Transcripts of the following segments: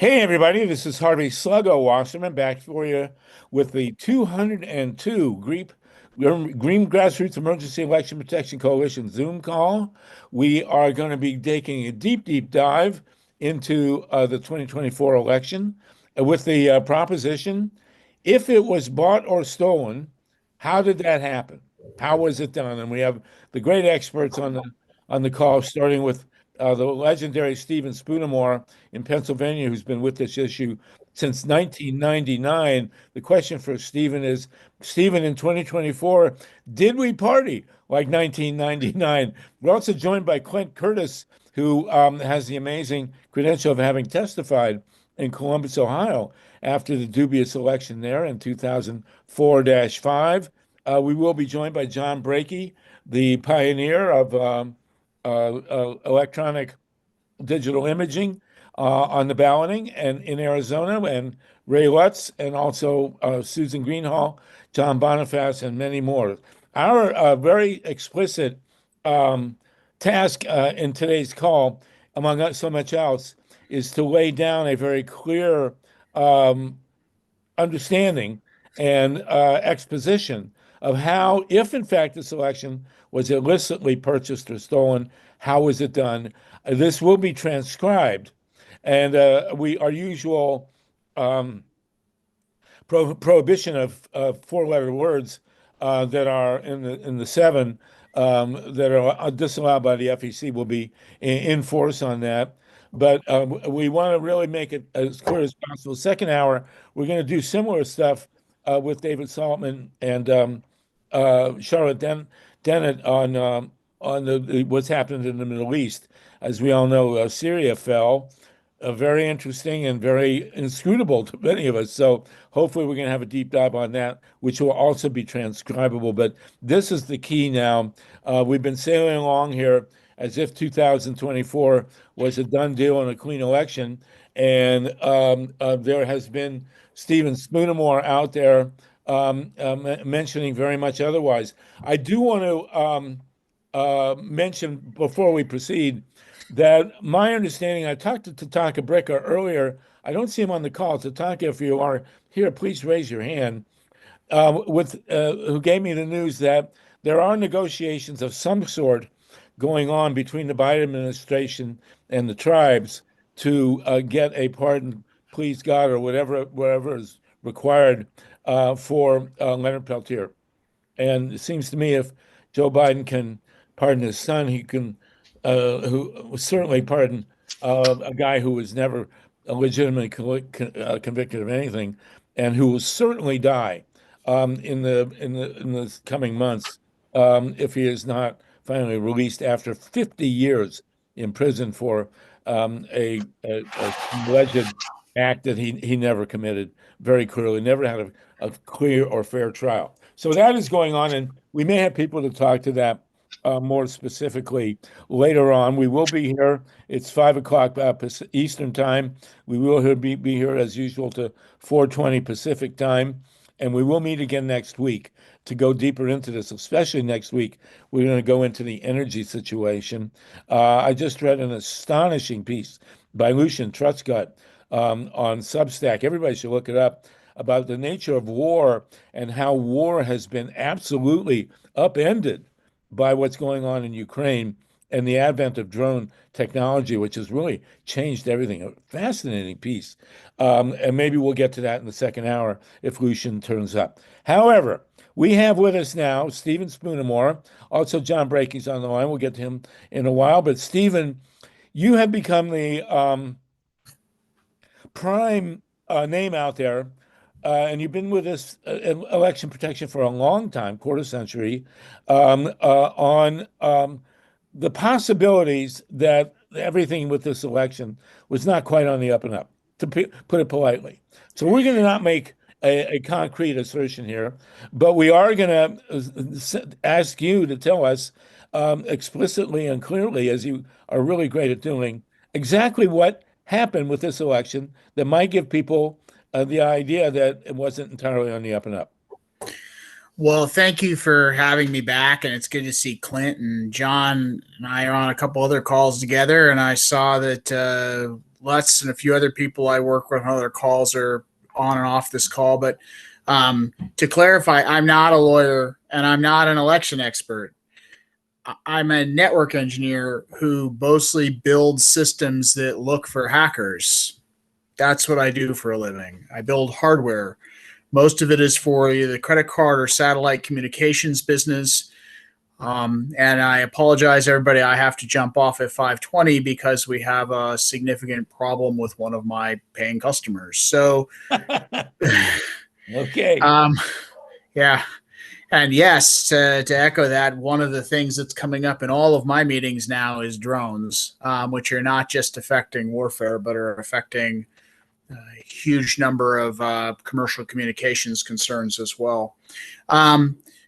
Hey everybody, this is Harvey Sluggo Wasserman back for you with the 202 Green Grassroots Emergency Election Protection Coalition Zoom call. We are going to be taking a deep dive into the 2024 election with the proposition, if it was bought or stolen, how did that happen? How was it done? And we have the great experts on the call, starting with the legendary Stephen Spoonamore in Pennsylvania, who's been with this issue since 1999. The question for Stephen is, Stephen, in 2024, did we party like 1999? We're also joined by Clint Curtis, who has the amazing credential of having testified in Columbus, Ohio, after the dubious election there in 2004-5. We will be joined by John Brakey, the pioneer of electronic digital imaging on the balloting and in Arizona, and Ray Lutz, and also Susan Greenhall, John Boniface, and many more. Our very explicit task in today's call, among so much else, is to lay down a very clear understanding and exposition of how, if in fact this election was illicitly purchased or stolen, how was it done? This will be transcribed, and our usual prohibition of four-letter words that are in the seven that are disallowed by the FEC will be in force on that. But we want to really make it as clear as possible. Second hour, we're going to do similar stuff with David Saltman and Charlotte Dennett on what's happened in the Middle East. As we all know, Syria fell. Very interesting and very inscrutable to many of us. So hopefully we're going to have a deep dive on that, which will also be transcribable. But this is the key now. We've been sailing along here as if 2024 was a done deal and a clean election. And there has been Stephen Spoonamore out there mentioning very much otherwise. I do want to mention before we proceed that my understanding, I talked to Tatanka Bricka earlier. I don't see him on the call. Tatanka, if you are here, please raise your hand. Who gave me the news that there are negotiations of some sort going on between the Biden administration and the tribes to get a pardon, please God, or whatever is required for Leonard Peltier. And it seems to me if Joe Biden can pardon his son, he can who certainly pardon a guy who was never legitimately convicted of anything, and who will certainly die in the coming months if he is not finally released after 50 years in prison for a alleged act that he never committed, very clearly, never had a clear or fair trial. So that is going on, and we may have people to talk to that more specifically later on. We will be here. It's 5 o'clock Eastern time. We will be here as usual to 4:20 Pacific time, and we will meet again next week to go deeper into this. Especially next week, we're going to go into the energy situation. I just read an astonishing piece by Lucian Truscott on Substack. Everybody should look it up, about the nature of war and how war has been absolutely upended by what's going on in Ukraine and the advent of drone technology, which has really changed everything. A fascinating piece. And maybe we'll get to that in the second hour if Lucian turns up. However, we have with us now Stephen Spoonamore. Also, John Brakey's on the line. We'll get to him in a while. But Stephen, you have become the prime name out there, and you've been with this election protection for a long time, quarter century, on the possibilities that everything with this election was not quite on the up and up, to put it politely. So we're going to not make a concrete assertion here, but we are going to ask you to tell us explicitly and clearly, as you are really great at doing, exactly what happened with this election that might give people the idea that it wasn't entirely on the up and up. Well, thank you for having me back, and it's good to see Clint and John and I are on a couple other calls together, and I saw that Lutz and a few other people I work with on other calls are on and off this call. But to clarify, I'm not a lawyer and I'm not an election expert. I'm a network engineer who mostly builds systems that look for hackers. That's what I do for a living. I build hardware. Most of it is for either the credit card or satellite communications business. And I apologize, everybody. I have to jump off at 5:20 because we have a significant problem with one of my paying customers. So, Okay. Yeah. And yes, to echo that, one of the things that's coming up in all of my meetings now is drones, which are not just affecting warfare, but are affecting a huge number of commercial communications concerns as well.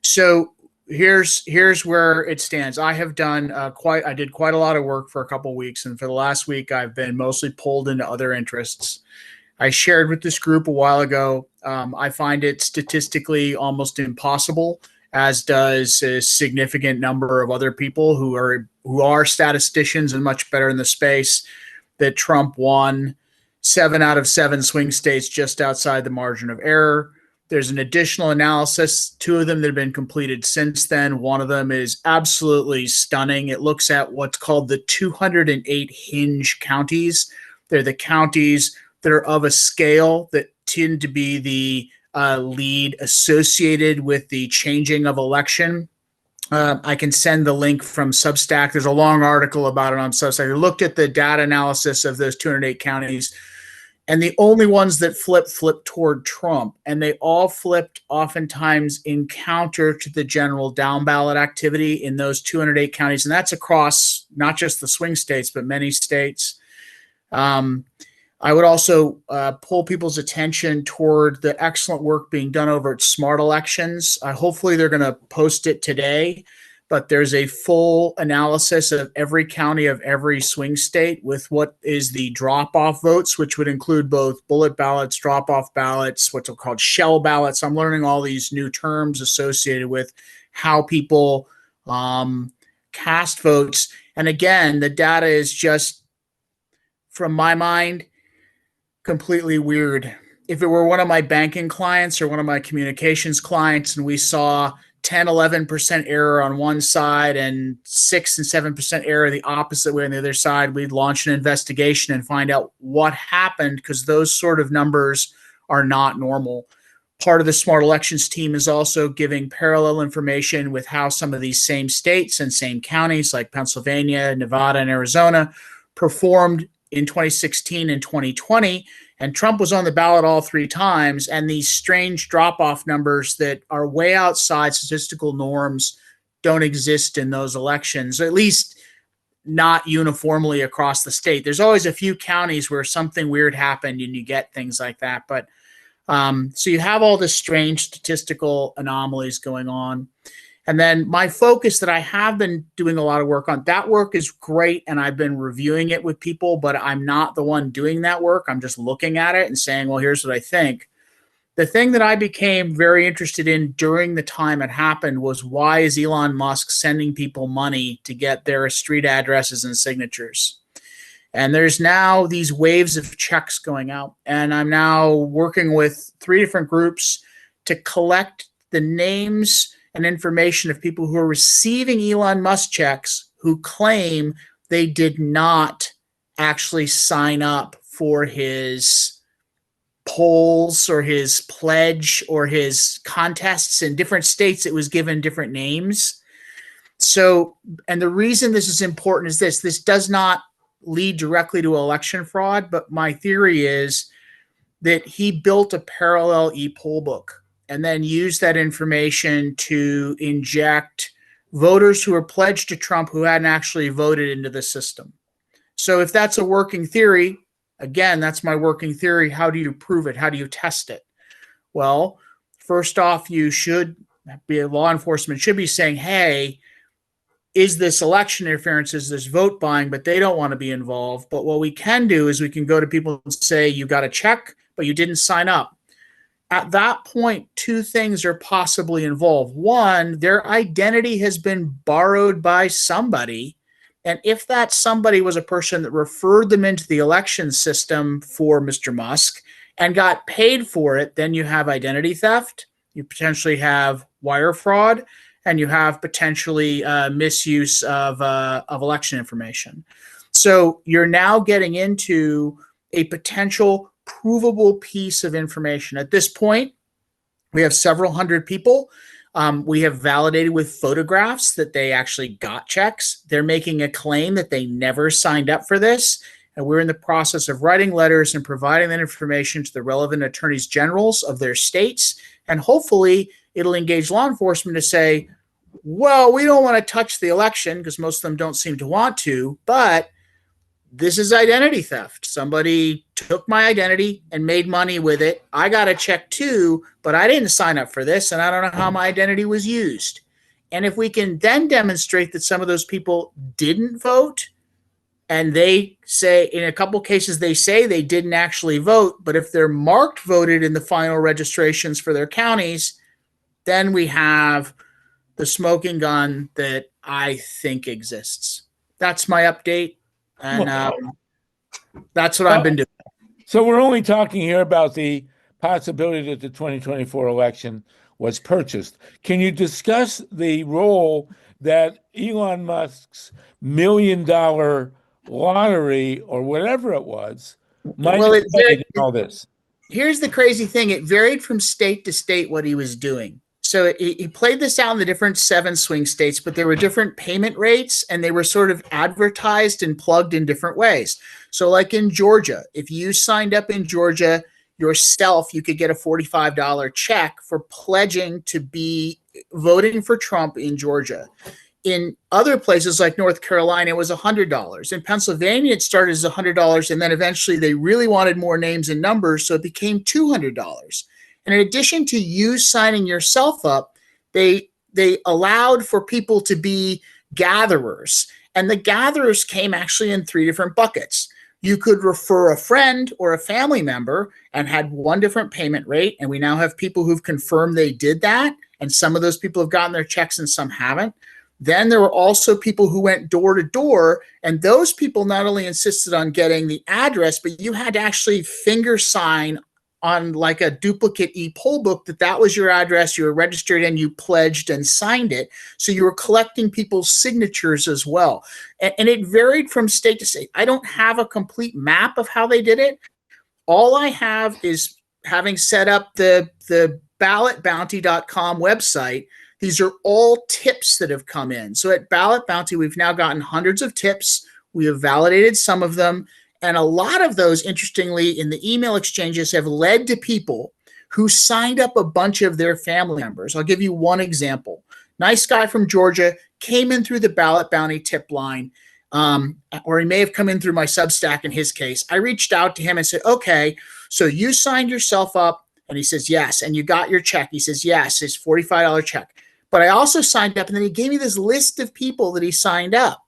So here's where it stands. I have done I did quite a lot of work for a couple of weeks, and for the last week, I've been mostly pulled into other interests. I shared with this group a while ago. I find it statistically almost impossible, as does a significant number of other people who are statisticians and much better in the space, that Trump won 7 out of 7 swing states just outside the margin of error. There's an additional analysis, 2 of them that have been completed since then. One of them is absolutely stunning. It looks at what's called the 208 hinge counties. They're the counties that are of a scale that tend to be the lead associated with the changing of election. I can send the link from Substack. There's a long article about it on Substack. I looked at the data analysis of those 208 counties, and the only ones that flipped toward Trump, and they all flipped oftentimes in counter to the general down ballot activity in those 208 counties. And that's across not just the swing states, but many states. I would also pull people's attention toward the excellent work being done over at Smart Elections. Hopefully they're going to post it today, but there's a full analysis of every county of every swing state with what is the drop-off votes, which would include both bullet ballots, drop-off ballots, what's called shell ballots. I'm learning all these new terms associated with how people cast votes. And again, the data is just, from my mind, completely weird. If it were one of my banking clients or one of my communications clients and we saw 10, 11% error on one side and 6 and 7% error the opposite way on the other side, we'd launch an investigation and find out what happened, because those sort of numbers are not normal. Part of the Smart Elections team is also giving parallel information with how some of these same states and same counties like Pennsylvania, Nevada, and Arizona performed in 2016 and 2020, and Trump was on the ballot all 3 times, and these strange drop-off numbers that are way outside statistical norms don't exist in those elections, at least not uniformly across the state. There's always a few counties where something weird happened and you get things like that, but so you have all this strange statistical anomalies going on. And then my focus that I have been doing a lot of work on, that work is great, and I've been reviewing it with people, but I'm not the one doing that work. I'm just looking at it and saying, well, here's what I think. The thing that I became very interested in during the time it happened was, why is Elon Musk sending people money to get their street addresses and signatures? And there's now these waves of checks going out, and I'm now working with 3 different groups to collect the names and information of people who are receiving Elon Musk checks who claim they did not actually sign up for his polls or his pledge or his contests. In different states, it was given different names. So, and the reason this is important is this does not lead directly to election fraud, but my theory is that he built a parallel e-poll book and then use that information to inject voters who are pledged to Trump who hadn't actually voted into the system. So if that's a working theory, again, that's my working theory. How do you prove it? How do you test it? Well, first off, you should be, law enforcement should be saying, hey, is this election interference? Is this vote buying? But they don't want to be involved. But what we can do is we can go to people and say, you got a check, but you didn't sign up. At that point, 2 things are possibly involved. One, their identity has been borrowed by somebody, And if that somebody was a person that referred them into the election system for Mr. Musk and got paid for it, then you have identity theft, you potentially have wire fraud, and you have potentially misuse of election information. So you're now getting into a potential provable piece of information. At this point, we have several hundred people. We have validated with photographs that they actually got checks. They're making a claim that they never signed up for this. And we're in the process of writing letters and providing that information to the relevant attorneys generals of their states. And hopefully it'll engage law enforcement to say, well, we don't want to touch the election because most of them don't seem to want to, but this is identity theft. Somebody took my identity and made money with it. I got a check too, but I didn't sign up for this, and I don't know how my identity was used. And if we can then demonstrate that some of those people didn't vote, and they say, in a couple cases, they say they didn't actually vote, but if they're marked voted in the final registrations for their counties, then we have the smoking gun that I think exists. That's my update. And that's what I've been doing. So we're only talking here about the possibility that the 2024 election was purchased. Can you discuss the role that Elon Musk's $1 million lottery or whatever it was might have played in all this? Here's the crazy thing. It varied from state to state what he was doing. So he played this out in the different 7 swing states, but there were different payment rates and they were sort of advertised and plugged in different ways. So like in Georgia, if you signed up in Georgia yourself, you could get a $45 check for pledging to be voting for Trump in Georgia. In other places like North Carolina, it was $100. In Pennsylvania, it started as $100, and then eventually they really wanted more names and numbers, so it became $200. And in addition to you signing yourself up, they allowed for people to be gatherers. And the gatherers came actually in 3 different buckets. You could refer a friend or a family member and had one different payment rate. And we now have people who've confirmed they did that. And some of those people have gotten their checks and some haven't. Then there were also people who went door to door. And those people not only insisted on getting the address, but you had to actually finger sign on like a duplicate e-poll book that was your address, you were registered and you pledged and signed it. So you were collecting people's signatures as well. And it varied from state to state. I don't have a complete map of how they did it. All I have is having set up the ballotbounty.com website. These are all tips that have come in. So at Ballot Bounty, we've now gotten hundreds of tips. We have validated some of them. And a lot of those, interestingly, in the email exchanges have led to people who signed up a bunch of their family members. I'll give you one example. Nice guy from Georgia came in through the Ballot Bounty tip line, or he may have come in through my Substack in his case. I reached out to him and said, okay, so you signed yourself up? And he says, yes. And you got your check? He says, yes, it's $45 check. But I also signed up, and then he gave me this list of people that he signed up.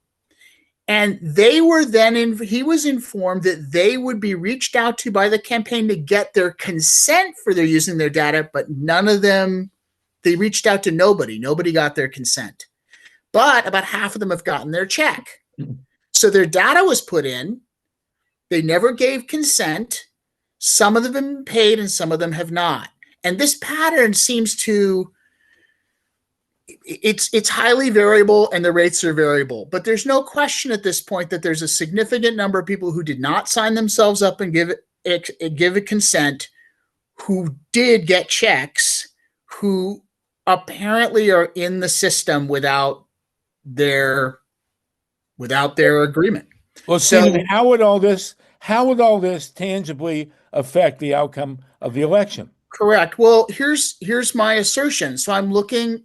And they were then, he was informed that they would be reached out to by the campaign to get their consent for their using their data, but none of them, they reached out to nobody. Nobody got their consent. But about half of them have gotten their check. So their data was put in. They never gave consent. Some of them have been paid and some of them have not. And this pattern seems to, it's highly variable and the rates are variable, but there's no question at this point that there's a significant number of people who did not sign themselves up and give a consent, who did get checks, who apparently are in the system without their agreement. Well, Stephen, how would all this tangibly affect the outcome of the election? Correct. Well, here's my assertion. So I'm looking.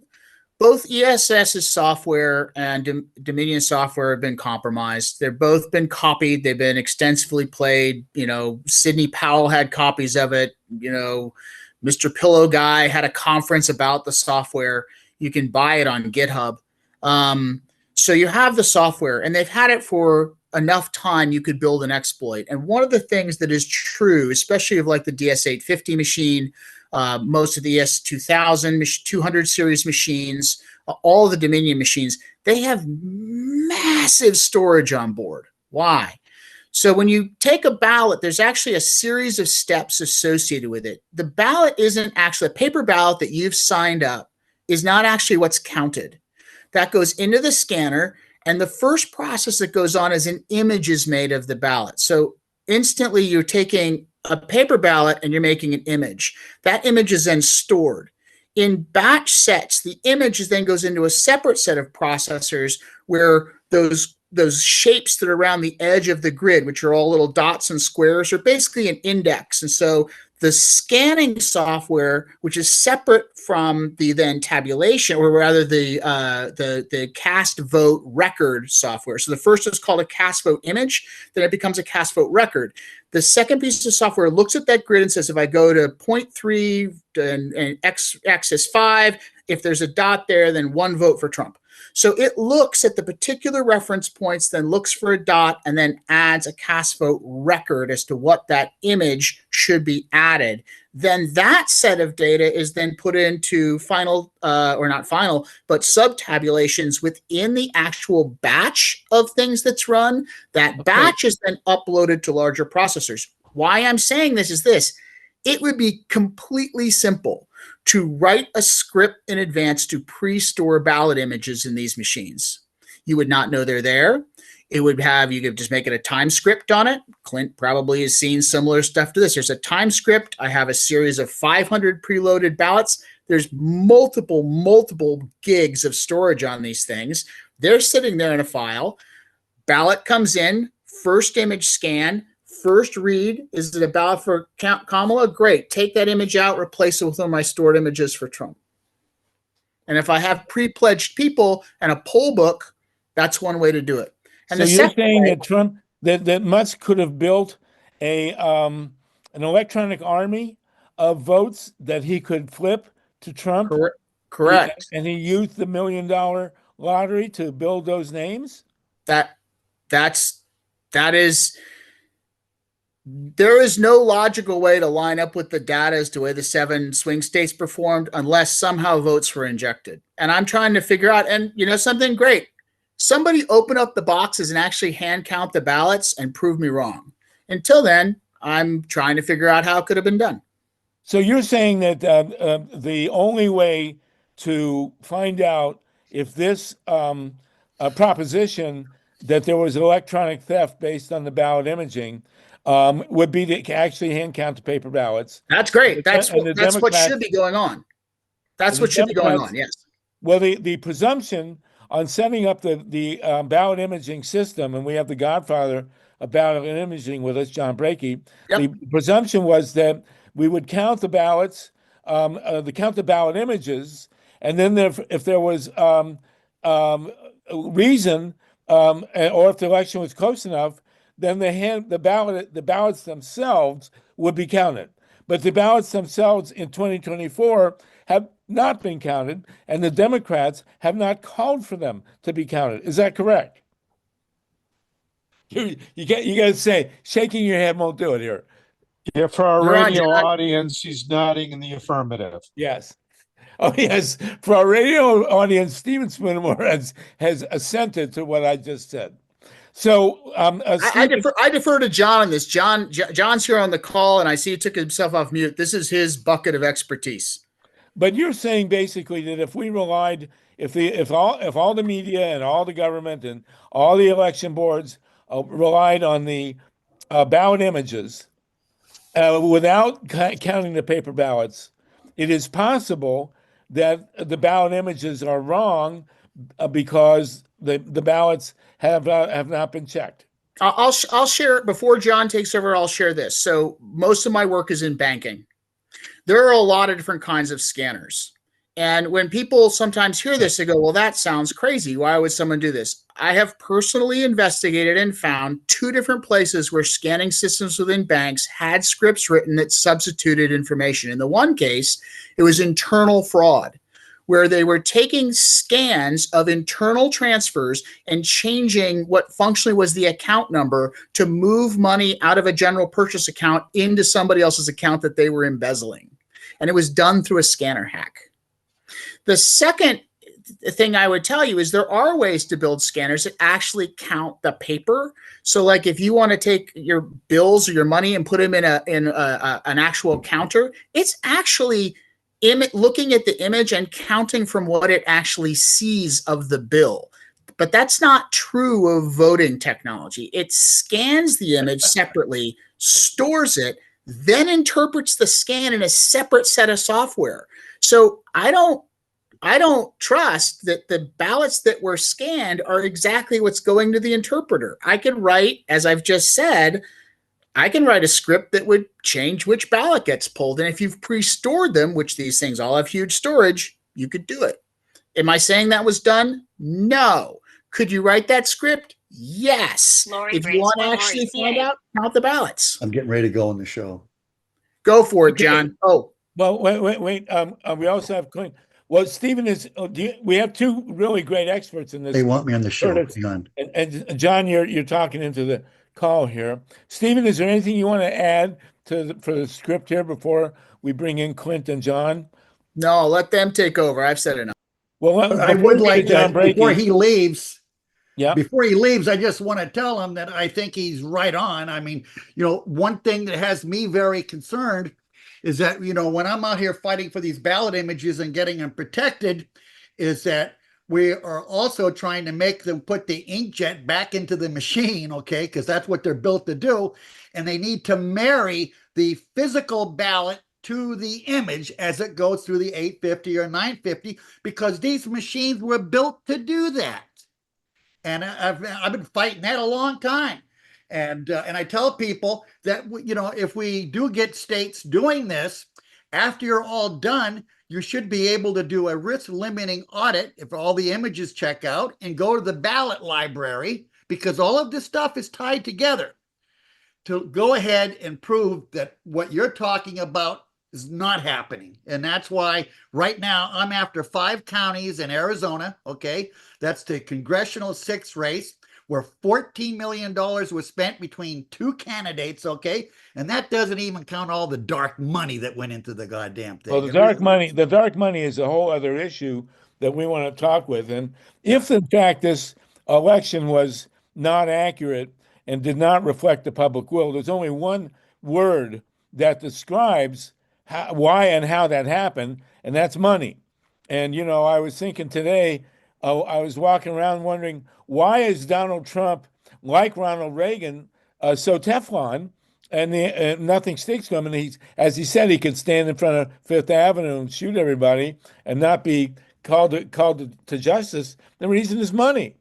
Both ESS's software and Dominion software have been compromised. They've both been copied. They've been extensively played. Sidney Powell had copies of it. Mr. Pillow Guy had a conference about the software. You can buy it on GitHub. So you have the software, and they've had it for enough time you could build an exploit. And one of the things that is true, especially of like the DS850 machine, most of the ES2000, 200 series machines, all the Dominion machines, they have massive storage on board. Why? So when you take a ballot, there's actually a series of steps associated with it. The ballot isn't actually a paper ballot that you've signed up is not actually what's counted. That goes into the scanner, and the first process that goes on is an image is made of the ballot. So instantly you're taking a paper ballot and you're making an image. That image is then stored. In batch sets, the image then goes into a separate set of processors where those shapes that are around the edge of the grid, which are all little dots and squares, are basically an index. And so the scanning software, which is separate from the then tabulation, or rather the cast vote record software. So the first is called a cast vote image, then it becomes a cast vote record. The second piece of software looks at that grid and says, if I go to 0.3 and X is 5, if there's a dot there, then 1 vote for Trump. So it looks at the particular reference points, then looks for a dot, and then adds a cast vote record as to what that image should be added. Then that set of data is then put into final, or not final, but sub-tabulations within the actual batch of things that's run. That batch is then uploaded to larger processors. Why I'm saying this is this. It would be completely simple to write a script in advance to pre-store ballot images in these machines. You would not know they're there. It would have, you could just make it a time script on it. Clint probably has seen similar stuff to this. There's a time script. I have a series of 500 preloaded ballots. There's multiple gigs of storage on these things. They're sitting there in a file. Ballot comes in, first image scan, first read. Is it a ballot for Kamala? Great. Take that image out, replace it with one of my stored images for Trump. And if I have pre-pledged people and a poll book, that's one way to do it. And so you're saying that Trump, that Musk could have built an electronic army of votes that he could flip to Trump? Correct. And he used the $1 million lottery to build those names? There is no logical way to line up with the data as to the way the 7 swing states performed unless somehow votes were injected. And I'm trying to figure out, and you know something great, somebody open up the boxes and actually hand count the ballots and prove me wrong. Until then, I'm trying to figure out how it could have been done. So you're saying that the only way to find out if this proposition that there was electronic theft based on the ballot imaging would be to actually hand count the paper ballots. That's great. That's what should be going on. That's what should be going on, yes. Well, the presumption on setting up the ballot imaging system, and we have the godfather of ballot imaging with us, John Brakey, the presumption was that we would count the ballots, count the ballot images, and then if there was reason, or if the election was close enough, then the ballots themselves would be counted. But the ballots themselves in 2024 have not been counted, and the Democrats have not called for them to be counted. Is that correct? You got to say, shaking your head won't do it here. Yeah, for our radio audience, he's nodding in the affirmative. Yes. Oh, yes. For our radio audience, Stephen Spoonemore has assented to what I just said. So I defer to John on this. John's here on the call, and I see he took himself off mute. This is his bucket of expertise. But you're saying basically that if we relied, if all the media and all the government and all the election boards relied on the ballot images without counting the paper ballots, it is possible that the ballot images are wrong because the ballots have not been checked. I'll share, before John takes over, I'll share this. So most of my work is in banking. There are a lot of different kinds of scanners. And when people sometimes hear this, they go, well, that sounds crazy. Why would someone do this? I have personally investigated and found 2 different places where scanning systems within banks had scripts written that substituted information. In the one case, it was internal fraud, where they were taking scans of internal transfers and changing what functionally was the account number to move money out of a general purchase account into somebody else's account that they were embezzling. And it was done through a scanner hack. The second the thing I would tell you is there are ways to build scanners that actually count the paper. So like if you want to take your bills or your money and put them in an actual counter, it's actually looking at the image and counting from what it actually sees of the bill. But that's not true of voting technology. It scans the image separately, stores it, then interprets the scan in a separate set of software. So I don't trust that the ballots that were scanned are exactly what's going to the interpreter. I can write, as I've just said, I can write a script that would change which ballot gets pulled. And if you've pre-stored them, which these things all have huge storage, you could do it. Am I saying that was done? No. Could you write that script? Yes. Lori if you want to Briggs, actually Lori find out, count the ballots. I'm getting ready to go on the show. Go for it, John. Oh, Well, wait. We also have Clint. Well, Stephen is. We have two really great experts in this. They want me on the show. Curtis. Hang on. And John, you're talking into the call here. Stephen, is there anything you want to add for the script here before we bring in Clint and John? no, let them take over. I've said enough. Well, I would like John to, before Brakey. he leaves, Yeah. before he leaves, I just want to tell him that I think he's right on. I mean, one thing that has me very concerned is that, when I'm out here fighting for these ballot images and getting them protected, is that we are also trying to make them put the inkjet back into the machine, okay? Because that's what they're built to do. And they need to marry the physical ballot to the image as it goes through the 850 or 950, because these machines were built to do that. And I've been fighting that a long time. And I tell people that, if we do get states doing this, after you're all done, you should be able to do a risk limiting audit if all the images check out and go to the ballot library, because all of this stuff is tied together to go ahead and prove that what you're talking about is not happening. And that's why right now I'm after 5 counties in Arizona. Okay. That's the congressional 6th race, where $14 million was spent between 2 candidates, okay? And that doesn't even count all the dark money that went into the goddamn thing. Well, the dark money is a whole other issue that we want to talk with. And if in fact this election was not accurate and did not reflect the public will, there's only one word that describes why and how that happened, and that's money. And, I was thinking today, I was walking around wondering, why is Donald Trump, like Ronald Reagan, so Teflon, and nothing sticks to him? And he's, as he said, he could stand in front of Fifth Avenue and shoot everybody and not be called to justice. The reason is money.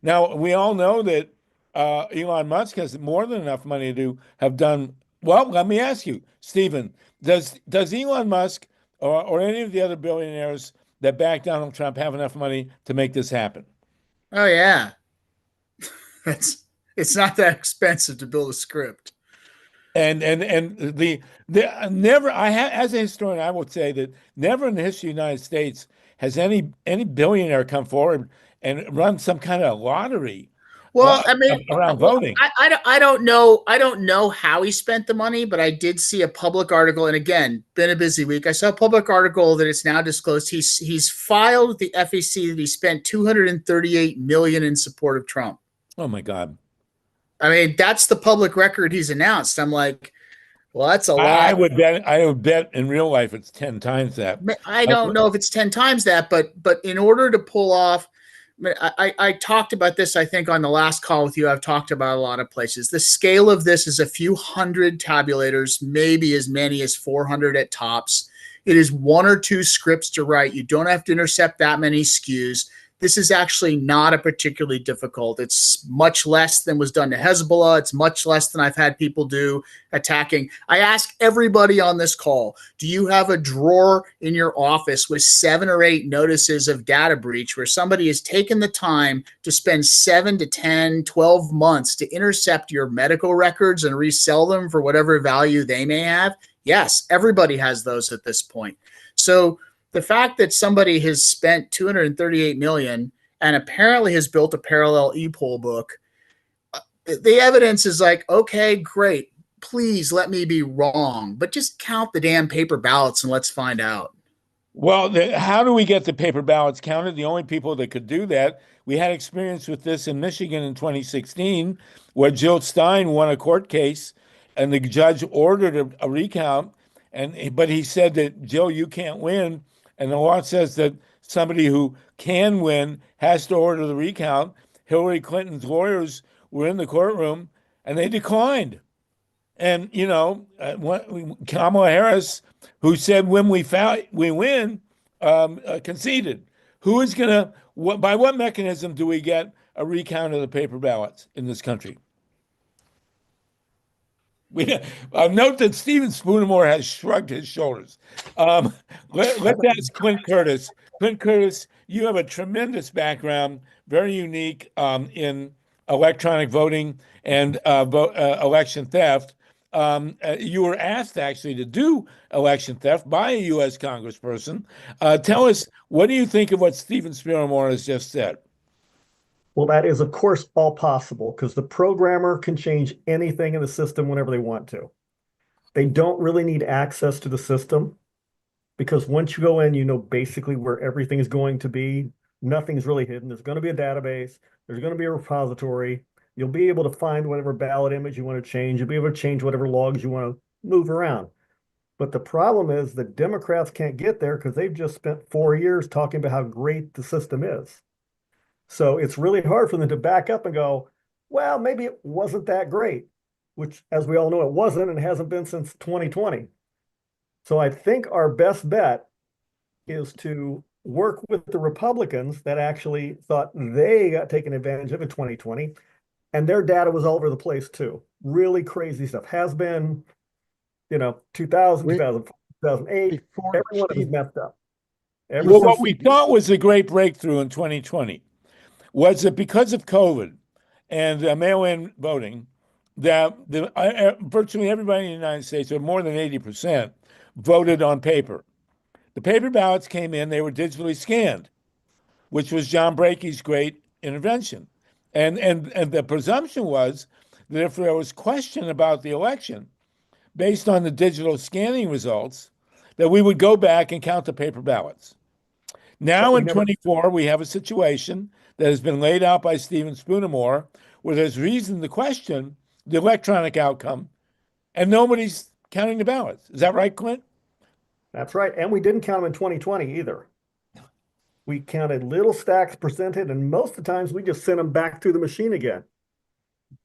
Now, we all know that Elon Musk has more than enough money to have done. Well, let me ask you, Stephen, does Elon Musk or any of the other billionaires that back Donald Trump have enough money to make this happen? Oh yeah, it's not that expensive to build a script. And the never, as a historian, I would say that never in the history of the United States has any billionaire come forward and run some kind of lottery. Well, I mean, around voting. I don't know how he spent the money, but I did see a public article. And again, been a busy week. I saw a public article that it's now disclosed. He's filed with the FEC that he spent $238 million in support of Trump. Oh my God! I mean, that's the public record he's announced. I'm like, well, that's a lot. I would bet in real life it's 10 times that. I don't know if it's 10 times that, but in order to pull off. I talked about this, I think, on the last call with you. I've talked about a lot of places. The scale of this is a few hundred tabulators, maybe as many as 400 at tops. It is 1 or 2 scripts to write. You don't have to intercept that many SKUs. This is actually not a particularly difficult. It's much less than was done to Hezbollah. It's much less than I've had people do attacking. I ask everybody on this call, do you have a drawer in your office with 7 or 8 notices of data breach where somebody has taken the time to spend 7 to 10, 12 months to intercept your medical records and resell them for whatever value they may have? Yes, everybody has those at this point. So the fact that somebody has spent $238 million and apparently has built a parallel e-poll book, the evidence is like, okay, great. Please let me be wrong, but just count the damn paper ballots and let's find out. Well, how do we get the paper ballots counted? The only people that could do that, we had experience with this in Michigan in 2016, where Jill Stein won a court case, and the judge ordered a recount, but he said that Jill, you can't win, and the law says that somebody who can win has to order the recount. Hillary Clinton's lawyers were in the courtroom, and they declined. And Kamala Harris, who said when we win, conceded. Who is gonna? By what mechanism do we get a recount of the paper ballots in this country? We note that Stephen Spoonermore has shrugged his shoulders. Let's ask Clint Curtis. Clint Curtis, you have a tremendous background, very unique in electronic voting and election theft. You were asked actually to do election theft by a U.S. congressperson. Tell us, what do you think of what Stephen Spoonermore has just said? Well, that is, of course, all possible because the programmer can change anything in the system whenever they want to. They don't really need access to the system because once you go in, you know basically where everything is going to be. Nothing's really hidden. There's going to be a database. There's going to be a repository. You'll be able to find whatever ballot image you want to change. You'll be able to change whatever logs you want to move around. But the problem is the Democrats can't get there because they've just spent 4 years talking about how great the system is. So it's really hard for them to back up and go, well, maybe it wasn't that great, which, as we all know, it wasn't and hasn't been since 2020. So I think our best bet is to work with the Republicans that actually thought they got taken advantage of in 2020. And their data was all over the place too. Really crazy stuff. Has been, 2000, 2004, 2008. Everyone is messed up. Well, what we thought was a great breakthrough in 2020 was that because of COVID and mail-in voting, that virtually everybody in the United States, or more than 80%, voted on paper. The paper ballots came in, they were digitally scanned, which was John Brakey's great intervention. And the presumption was that if there was question about the election, based on the digital scanning results, that we would go back and count the paper ballots. Now in 24, we have a situation that has been laid out by Stephen Spoonermore, where there's reason to question the electronic outcome, and nobody's counting the ballots. Is that right, Clint? That's right. And we didn't count them in 2020 either. We counted little stacks presented, and most of the times we just sent them back through the machine again.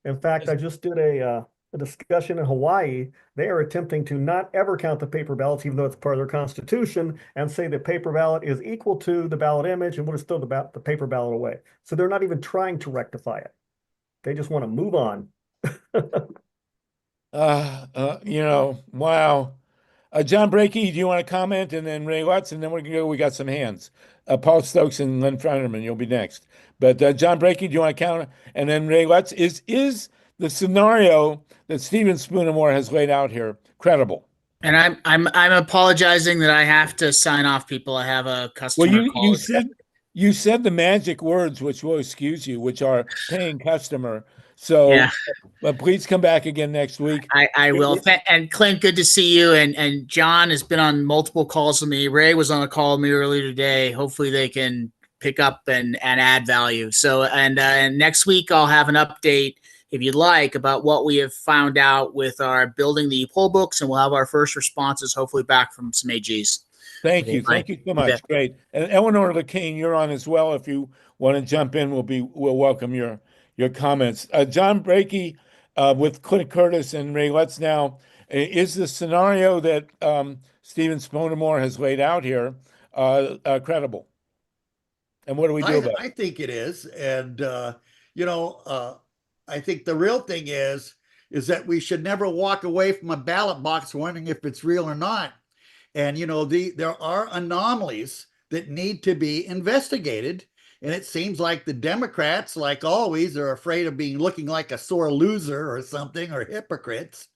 In fact, I just did a discussion in Hawaii. They are attempting to not ever count the paper ballots, even though it's part of their constitution, and say the paper ballot is equal to the ballot image, and we'll just throw the paper ballot away. So they're not even trying to rectify it. They just want to move on. Wow. John Brakey, do you want to comment? And then Ray Lutz, and then we're going to go. We got some hands. Paul Stokes and Len Freinerman, you'll be next. But John Brakey, do you want to counter? And then Ray Lutz, is the scenario that Stephen Spoonermore has laid out here credible? And I'm apologizing that I have to sign off, people. I have a customer call. You said the magic words, which will excuse you, which are paying customer. So, yeah. But please come back again next week. I will. And Clint, good to see you. And John has been on multiple calls with me. Ray was on a call with me earlier today. Hopefully they can pick up and add value. So, and next week I'll have an update, if you'd like, about what we have found out with our building the poll books, and we'll have our first responses hopefully back from some AGs. Thank you. Thank you so much. Yeah. Great. And Eleanor Lacane, you're on as well. If you want to jump in, we'll welcome your comments. John Brakey with Clint Curtis and Ray Lutz now, is the scenario that Stephen Spoonermore has laid out here credible? And what do we do about it? I think it is. And, I think the real thing is that we should never walk away from a ballot box wondering if it's real or not. And, there are anomalies that need to be investigated. And it seems like the Democrats, like always, are afraid of looking like a sore loser or something, or hypocrites,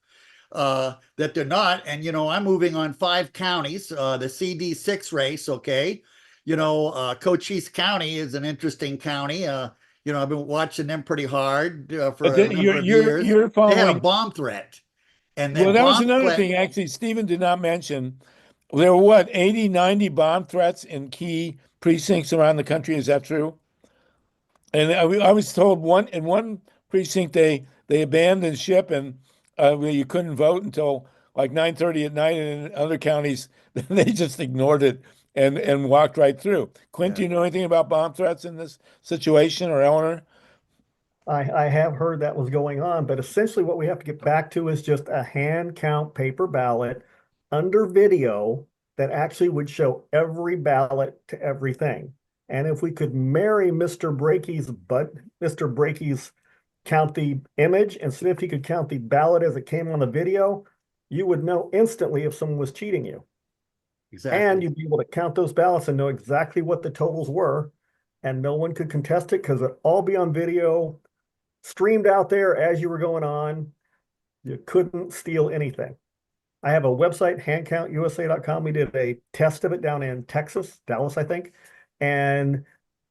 that they're not. And, I'm moving on 5 counties, the CD6 race. Okay. Cochise County is an interesting county. I've been watching them pretty hard for a number of years. They had a bomb threat. And then that was another thing, actually, Stephen did not mention. There were what, 80, 90 bomb threats in key precincts around the country. Is that true? And I was told in one precinct they abandoned ship and you couldn't vote until like 9:30 at night, and in other counties they just ignored it and walked right through. Clint, do you know anything about bomb threats in this situation, or Eleanor? I have heard that was going on, but essentially what we have to get back to is just a hand count paper ballot under video that actually would show every ballot to everything. And if we could marry Mr. Brakey's count the image, and see if he could count the ballot as it came on the video, you would know instantly if someone was cheating you. Exactly. And you'd be able to count those ballots and know exactly what the totals were, and no one could contest it because it'd all be on video, streamed out there as you were going on. You couldn't steal anything. I have a website, handcountusa.com. We did a test of it down in Texas, Dallas, I think. And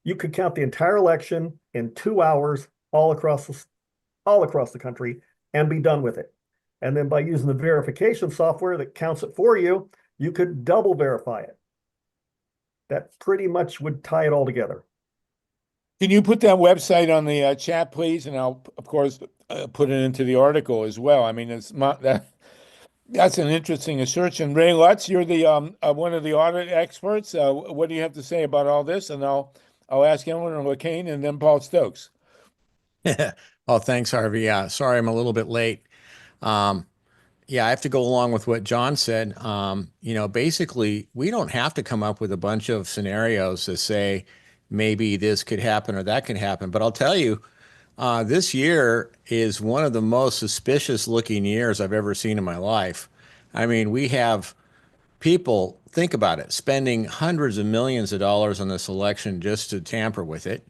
you could count the entire election in 2 hours all across the country and be done with it. And then by using the verification software that counts it for you, you could double verify it. That pretty much would tie it all together. Can you put that website on the chat, please? And I'll, of course, put it into the article as well. I mean, that's an interesting assertion. And Ray Lutz, you're the one of the audit experts. What do you have to say about all this? And I'll ask Eleanor McCain and then Paul Stokes. Oh, thanks, Harvey. Yeah, sorry I'm a little bit late. Yeah, I have to go along with what John said. Basically, we don't have to come up with a bunch of scenarios to say maybe this could happen or that could happen. But I'll tell you, this year is one of the most suspicious looking years I've ever seen in my life. I mean, we have people, think about it, spending hundreds of millions of dollars on this election just to tamper with it.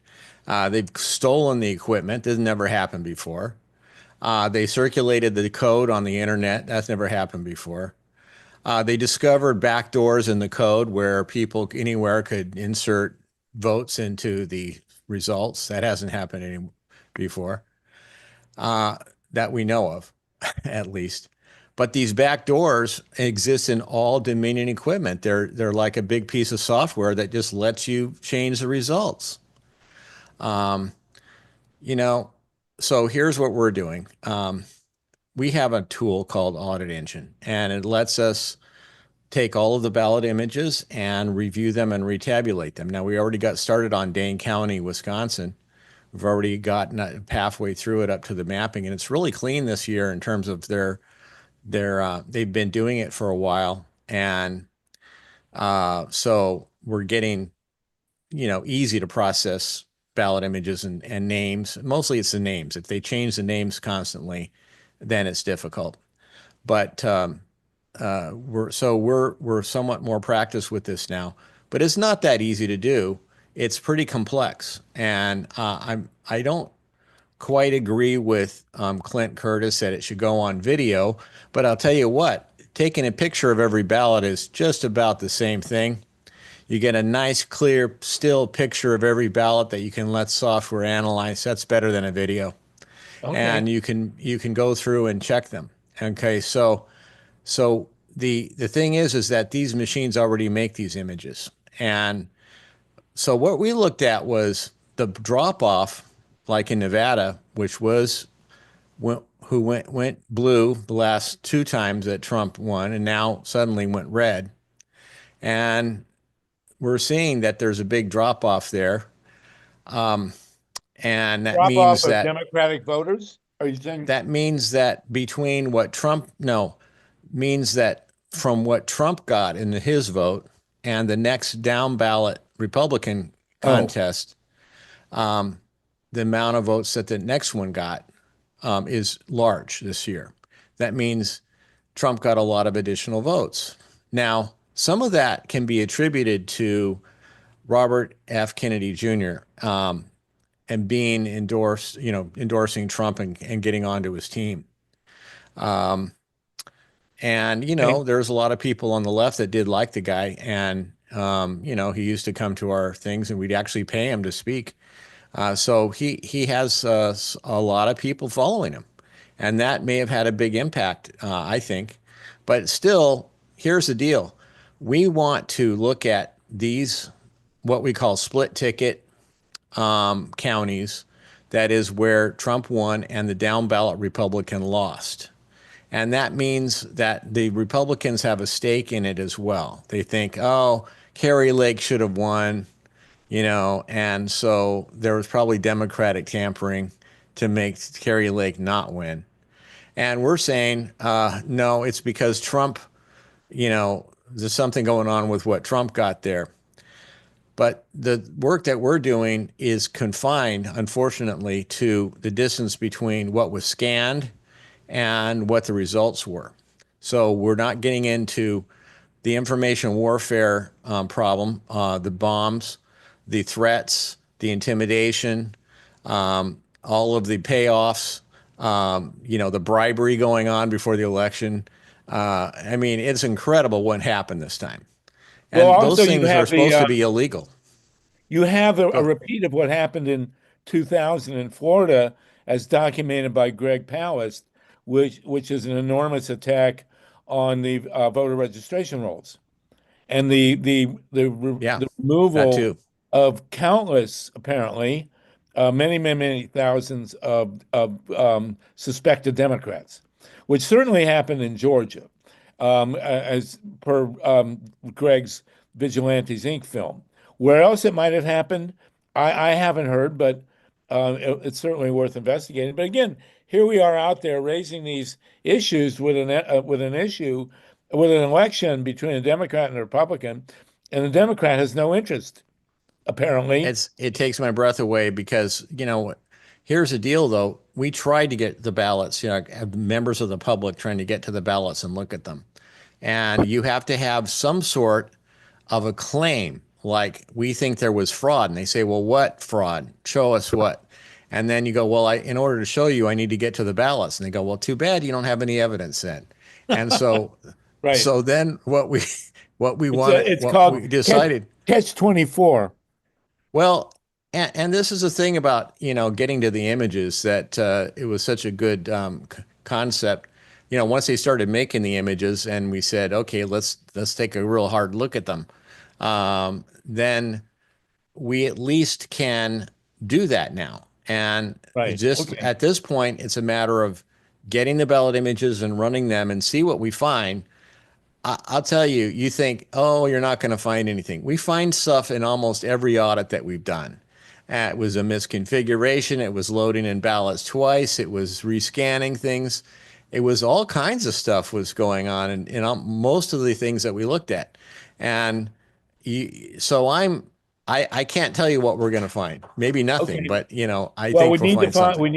They've stolen the equipment. This never happened before. They circulated the code on the internet. That's never happened before. They discovered backdoors in the code where people anywhere could insert votes into the results. That hasn't happened before, that we know of, at least. But these backdoors exist in all Dominion equipment. They're like a big piece of software that just lets you change the results. So here's what we're doing. We have a tool called Audit Engine, and it lets us take all of the ballot images and review them and retabulate them. Now, we already got started on Dane County, Wisconsin. We've already gotten halfway through it up to the mapping, and it's really clean this year in terms of they've been doing it for a while. And so we're getting, easy to process ballot images and names. Mostly it's the names. If they change the names constantly, then it's difficult. But we're somewhat more practiced with this now. But it's not that easy to do. It's pretty complex, and I don't quite agree with Clint Curtis that it should go on video. But I'll tell you what, taking a picture of every ballot is just about the same thing. You get a nice, clear, still picture of every ballot that you can let software analyze. That's better than a video. Okay. And you can go through and check them. Okay, so the thing is that these machines already make these images. And so what we looked at was the drop off, like in Nevada, which was went blue the last 2 times that Trump won, and now suddenly went red. And we're seeing that there's a big drop off there. And that Drop means off that of Democratic voters? Are you saying that means that between what means that from what Trump got in his vote and the next down ballot Republican contest, the amount of votes that the next one got is large this year. That means Trump got a lot of additional votes. Now, some of that can be attributed to Robert F. Kennedy Jr. And being endorsing Trump and getting onto his team. And, there's a lot of people on the left that did like the guy. And, he used to come to our things and we'd actually pay him to speak. So he has a lot of people following him. And that may have had a big impact, I think. But still, here's the deal. We want to look at these, what we call split ticket counties. That is where Trump won and the down ballot Republican lost. And that means that the Republicans have a stake in it as well. They think, oh, Kari Lake should have won, and so there was probably Democratic tampering to make Kari Lake not win. And we're saying, no, it's because Trump, there's something going on with what Trump got there. But the work that we're doing is confined, unfortunately, to the distance between what was scanned and what the results were. So we're not getting into the information warfare problem, the bombs, the threats, the intimidation, all of the payoffs, the bribery going on before the election. I mean, it's incredible what happened this time. And Well, those also you things are have supposed to be illegal. you have a repeat of what happened in 2000 in Florida, as documented by Greg Palast, which is an enormous attack on the voter registration rolls, and the Yeah, that removal too. of countless, apparently, many thousands of suspected Democrats, which certainly happened in Georgia, as per Greg's Vigilantes Inc. film. Where else it might have happened, I haven't heard, but it's certainly worth investigating. But again, here we are out there raising these issues with an election between a Democrat and a Republican, and the Democrat has no interest, apparently. It takes my breath away because, here's the deal though. We tried to get the ballots, members of the public trying to get to the ballots and look at them. And you have to have some sort of a claim, like we think there was fraud. And they say, well, what fraud? Show us what. And then you go, well, in order to show you, I need to get to the ballots. And they go, well, too bad you don't have any evidence then. And so, Right. so then what we It's what called we decided. Catch-24. Well, and this is the thing about, getting to the images, that it was such a good concept. Once they started making the images and we said, okay, let's take a real hard look at them, then we at least can do that now. And Right. just Okay. at this point, it's a matter of getting the ballot images and running them and see what we find. I'll tell you, you think, oh, you're not going to find anything. We find stuff in almost every audit that we've done. It was a misconfiguration. It was loading in ballots twice. It was rescanning things. It was all kinds of stuff was going on in most of the things that we looked at. And so I can't tell you what we're going to find. Maybe nothing, Okay. but I Well, think we we'll need to find find. something. We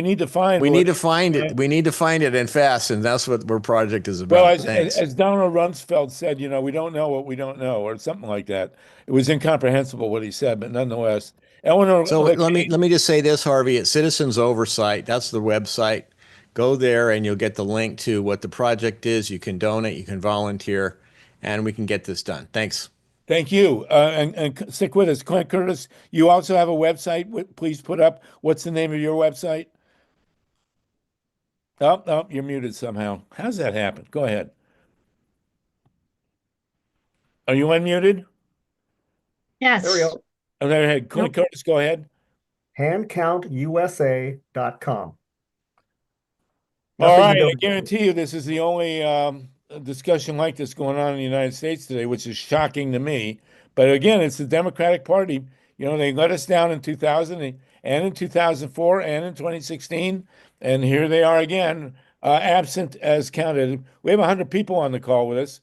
need to find. We need to find it. We need to find it and fast, and that's what our project is about. Well, as Thanks. Donald Rumsfeld said, we don't know what we don't know, or something like that. It was incomprehensible what he said, but nonetheless, Eleanor. So let me just say this, Harvey. At Citizens Oversight, that's the website. Go there, and you'll get the link to what the project is. You can donate, you can volunteer, and we can get this done. Thanks. Thank you, and stick with us, Clint Curtis. You also have a website. Please put up. What's the name of your website? Oh, you're muted somehow. How's that happen? Go ahead. Are you unmuted? Yes. There we go. Oh, go ahead. Clint Curtis, go ahead. handcountusa.com. All Nothing right, to I do. guarantee you this is the only discussion like this going on in the United States today, which is shocking to me. But again, it's the Democratic Party. They let us down in 2000 and in 2004 and in 2016, and here they are again, absent as counted. We have 100 people on the call with us,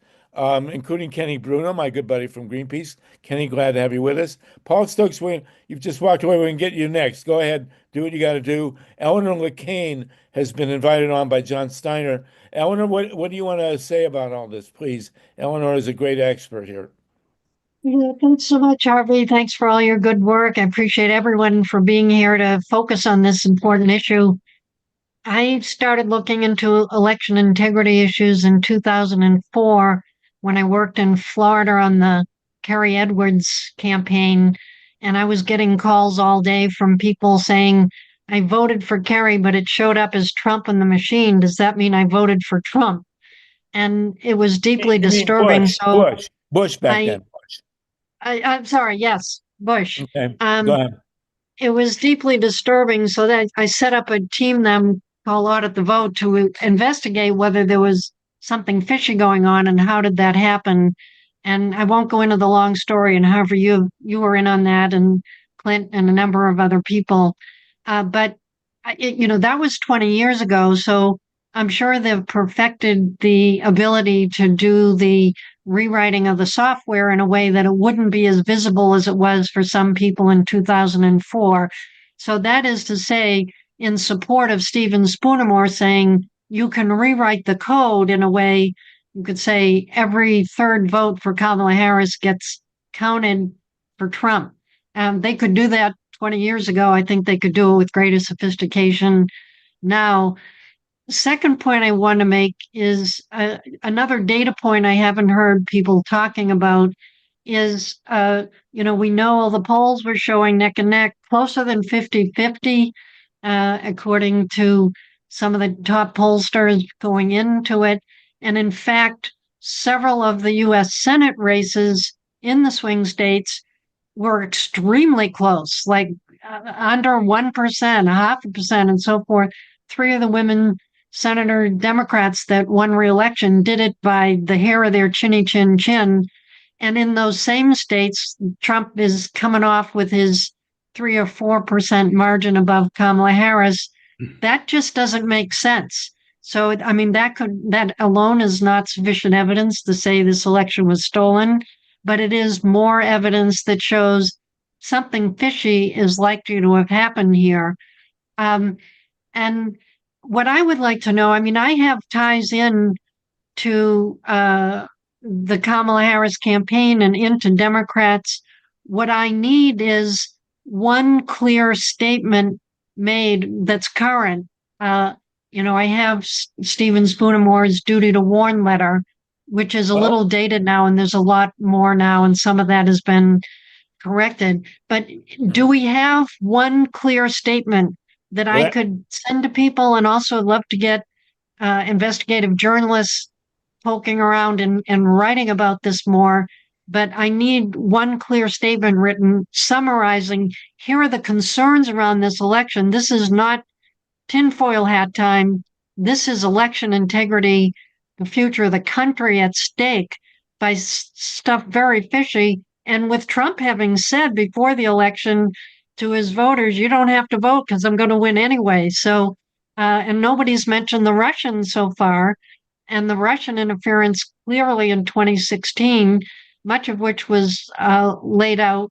including Kenny Bruno, my good buddy from Greenpeace. Kenny, glad to have you with us. Paul Stokes, you've just walked away. We can get you next. Go ahead, do what you got to do. Eleanor LeCain has been invited on by John Steiner. Eleanor, what do you want to say about all this, please? Eleanor is a great expert here. Yeah, thanks so much, Harvey. Thanks for all your good work. I appreciate everyone for being here to focus on this important issue. I started looking into election integrity issues in 2004 when I worked in Florida on the Kerry Edwards campaign, and I was getting calls all day from people saying, I voted for Kerry, but it showed up as Trump in the machine. Does that mean I voted for Trump? and it was deeply You mean disturbing. Bush, So Bush back I, then. Bush. I'm sorry, yes, Bush. Okay, go Um, ahead. it was deeply disturbing. So that I set up a team then called Audit the Vote to investigate whether there was something fishy going on and how did that happen. And I won't go into the long story. And however you were in on that, and Clint and a number of other people, but that was 20 years ago. So I'm sure they've perfected the ability to do the rewriting of the software in a way that it wouldn't be as visible as it was for some people in 2004. So that is to say, in support of Stephen Spoonermore saying you can rewrite the code in a way, you could say every third vote for Kamala Harris gets counted for Trump. They could do that 20 years ago. I think they could do it with greater sophistication now. Second point I want to make is another data point I haven't heard people talking about is, we know all the polls were showing neck and neck, closer than 50-50, according to some of the top pollsters going into it. And in fact, several of the U.S. Senate races in the swing states were extremely close, like under 1%, 0.5%, and so forth. Three of the women senator Democrats that won re-election did it by the hair of their chinny chin chin. And in those same states, Trump is coming off with his 3 or 4% margin above Kamala Harris. That just doesn't make sense. So, I mean, that alone is not sufficient evidence to say this election was stolen, but it is more evidence that shows something fishy is likely to have happened here. And what I would like to know, I mean, I have ties in to the Kamala Harris campaign and into Democrats. What I need is one clear statement made that's current. I have Stephen Spoonermore's duty to warn letter, which is a little dated now, and there's a lot more now, and some of that has been corrected. But do we have one clear statement that I could send to people? And also love to get investigative journalists poking around and writing about this more. But I need one clear statement written summarizing, here are the concerns around this election. This is not tinfoil hat time. This is election integrity, the future of the country at stake by stuff very fishy. And with Trump having said before the election to his voters, you don't have to vote because I'm going to win anyway. So, and nobody's mentioned the Russians so far, and the Russian interference clearly in 2016, much of which was laid out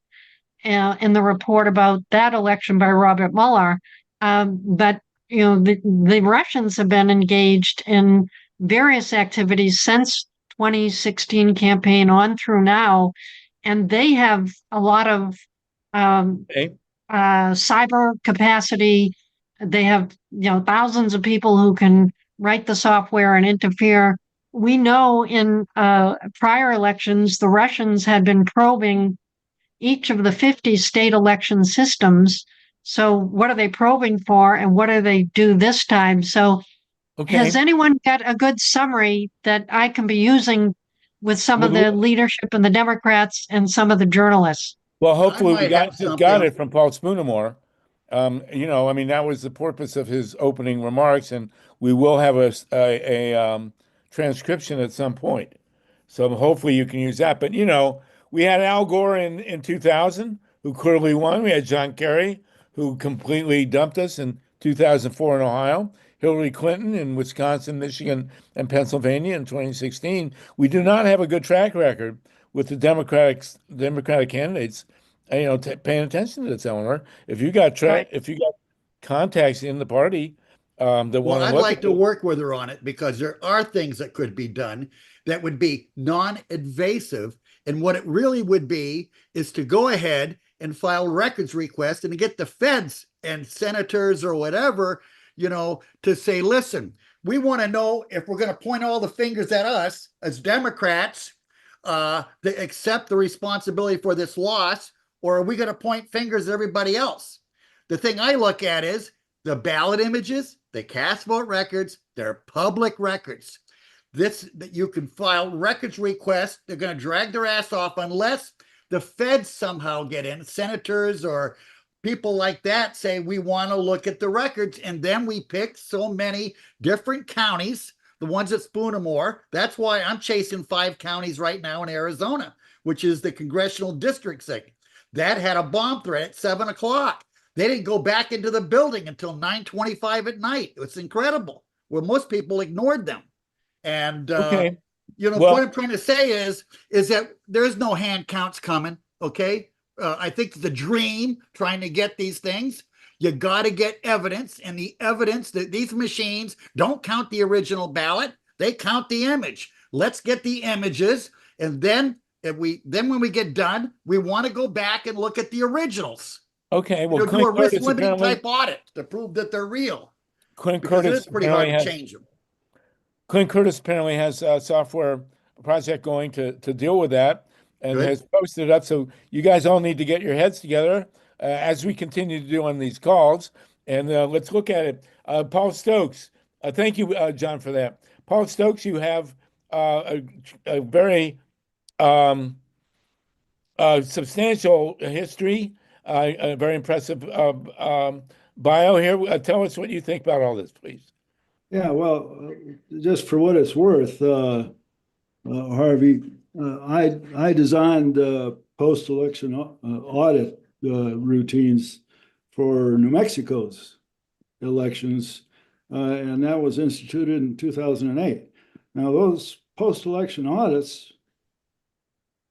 in the report about that election by Robert Mueller. But the Russians have been engaged in various activities since 2016 campaign on through now, and they have a lot of cyber capacity. They have thousands of people who can write the software and interfere. We know in prior elections, the Russians had been probing each of the 50 state election systems. So what are they probing for, and what do they do this time? So has anyone got a good summary that I can be using with some of the leadership and the Democrats and some of the journalists? Well, hopefully we got it from Paul Spoonermore. I mean, that was the purpose of his opening remarks, and we will have a transcription at some point. So hopefully you can use that. But, we had Al Gore in 2000, who clearly won. We had John Kerry, who completely dumped us in 2004 in Ohio. Hillary Clinton in Wisconsin, Michigan, and Pennsylvania in 2016. We do not have a good track record with the Democratic candidates. Paying attention to this, Eleanor. If you got contacts in the party that want to look I'd like to it. work with her on it, because there are things that could be done that would be non-invasive. And what it really would be is to go ahead and file records requests and to get the feds and senators or whatever, to say, listen, we want to know if we're going to point all the fingers at us as Democrats that accept the responsibility for this loss, or are we going to point fingers at everybody else? The thing I look at is the ballot images, the cast vote records, they're public records. that you can file records requests. They're going to drag their ass off unless the feds somehow get in, senators or people like that say, we want to look at the records. And then we pick so many different counties, the ones that spoon them more. That's why I'm chasing 5 counties right now in Arizona, which is the congressional district thing. That had a bomb threat at 7 o'clock. They didn't go back into the building until 9:25 at night. It's incredible, where most people ignored them. And, Okay. what I'm trying to say is that there's no hand counts coming, okay? I think the dream trying to get these things, you got to get evidence, and the evidence that these machines don't count the original ballot, they count the image. Let's get the images, and then when we get done, we want to go back and look at the originals. Okay. Well, Do a Clint risk Curtis limiting apparently, type audit to prove that they're real. Clint Because it Curtis is pretty hard apparently to has, change them. Clint Curtis apparently has a software project going to deal with that and Good. has posted it up. So you guys all need to get your heads together as we continue to do on these calls. And let's look at it. Paul Stokes, thank you, John, for that. Paul Stokes, you have a very substantial history, a very impressive bio here. Tell us what you think about all this, please. Yeah, well, just for what it's worth, Harvey, I designed post-election audit routines for New Mexico's elections, and that was instituted in 2008. Now, those post-election audits,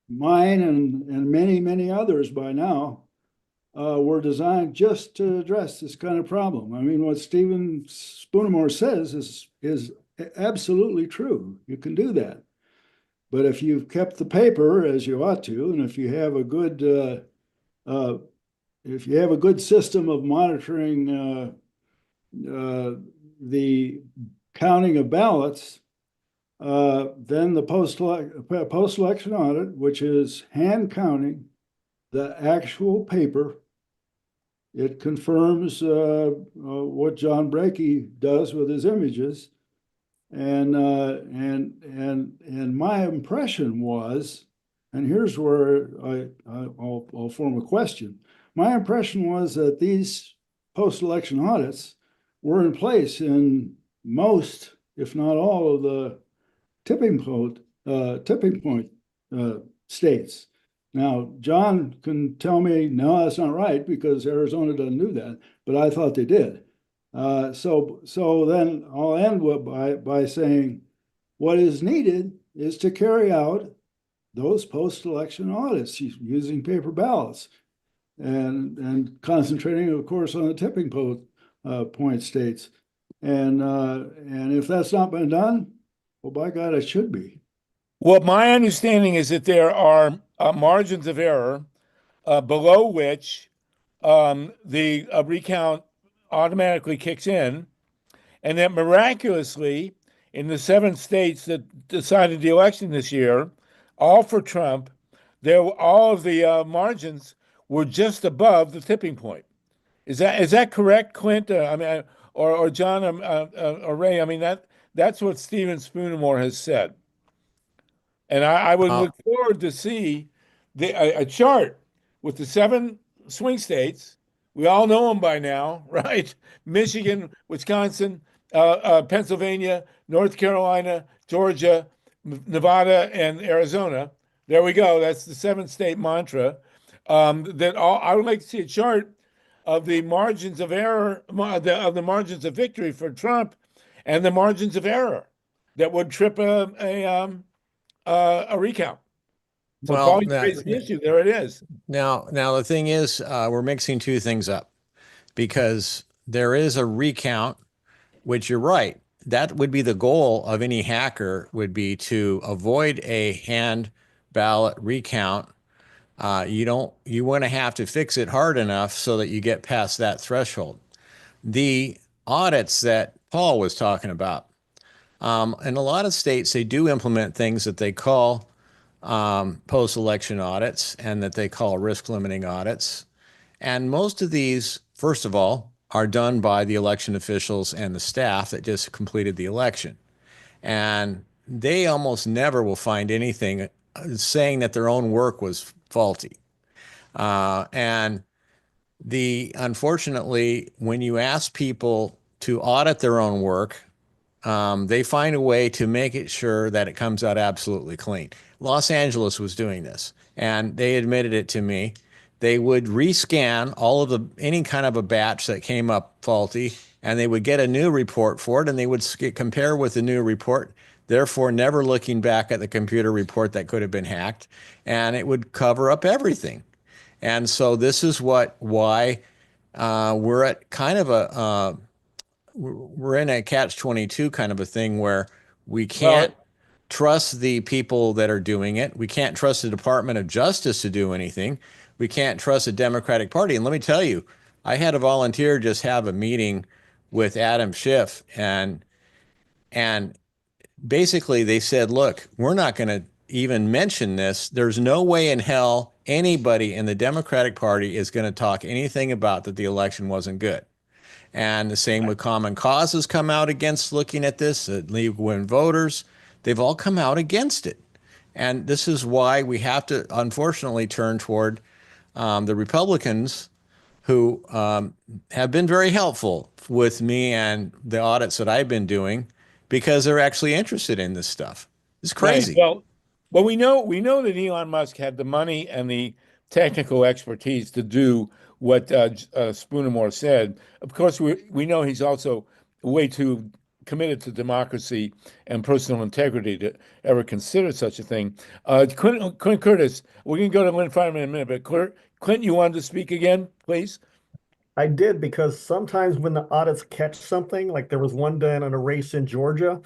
mine and many, many others by now, were designed just to address this kind of problem. I mean, what Stephen Spoonemore says is absolutely true. You can do that. But if you've kept the paper as you ought to, and if you have a good system of monitoring the counting of ballots, then the post-election audit, which is hand counting the actual paper, it confirms what John Brakey does with his images, and my impression was, and here's where I'll form a question. My impression was that these post-election audits were in place in most, if not all, of the tipping point states. Now, John can tell me, no, that's not right because Arizona doesn't do that, but I thought they did. So then I'll end by saying what is needed is to carry out those post-election audits using paper ballots and concentrating, of course, on the tipping point states. And if that's not been done, well, by God, it should be. Well, my understanding is that there are margins of error below which the recount automatically kicks in, and that miraculously, in the 7 states that decided the election this year, all for Trump, all of the margins were just above the tipping point. Is that correct, Clint? I mean, or John, or Ray? I mean, that's what Stephen Spoonemore has said. And I would look forward to see a chart with the 7 swing states. We all know them by now, right? Michigan, Wisconsin, Pennsylvania, North Carolina, Georgia, Nevada, and Arizona. There we go. That's the 7-state mantra. I would like to see a chart of the margins of error, of the margins of victory for Trump, and the margins of error that would trip a recount. So Well, Paul, you raised the issue. There it is. Now the thing is, we're mixing 2 things up because there is a recount, which you're right. That would be the goal of any hacker, would be to avoid a hand ballot recount. You want to have to fix it hard enough so that you get past that threshold. The audits that Paul was talking about, in a lot of states, they do implement things that they call post-election audits and that they call risk limiting audits. And most of these, first of all, are done by the election officials and the staff that just completed the election. And they almost never will find anything saying that their own work was faulty. And unfortunately, when you ask people to audit their own work, they find a way to make it sure that it comes out absolutely clean. Los Angeles was doing this, and they admitted it to me. They would rescan all of any kind of a batch that came up faulty, and they would get a new report for it, and they would compare with the new report, therefore never looking back at the computer report that could have been hacked, and it would cover up everything. And so this is why we're at kind of we're in a catch-22 kind of a thing where we can't trust the people that are doing it. We can't trust the Department of Justice to do anything. We can't trust the Democratic Party. And let me tell you, I had a volunteer just have a meeting with Adam Schiff, and basically they said, look, we're not going to even mention this. There's no way in hell anybody in the Democratic Party is going to talk anything about that the election wasn't good. And the same with Common Cause has come out against looking at this, League Win Voters. They've all come out against it. And this is why we have to, unfortunately, turn toward the Republicans who have been very helpful with me and the audits that I've been doing, because they're actually interested in this stuff. It's crazy. Right. Well, we know that Elon Musk had the money and the technical expertise to do what Spoonermore said. Of course, we know he's also way too committed to democracy and personal integrity to ever consider such a thing. Clint Curtis, we're going to go to Lynn Fineman in a minute, but Clint, you wanted to speak again, please? I did, because sometimes when the audits catch something, like there was one done on a race in Georgia,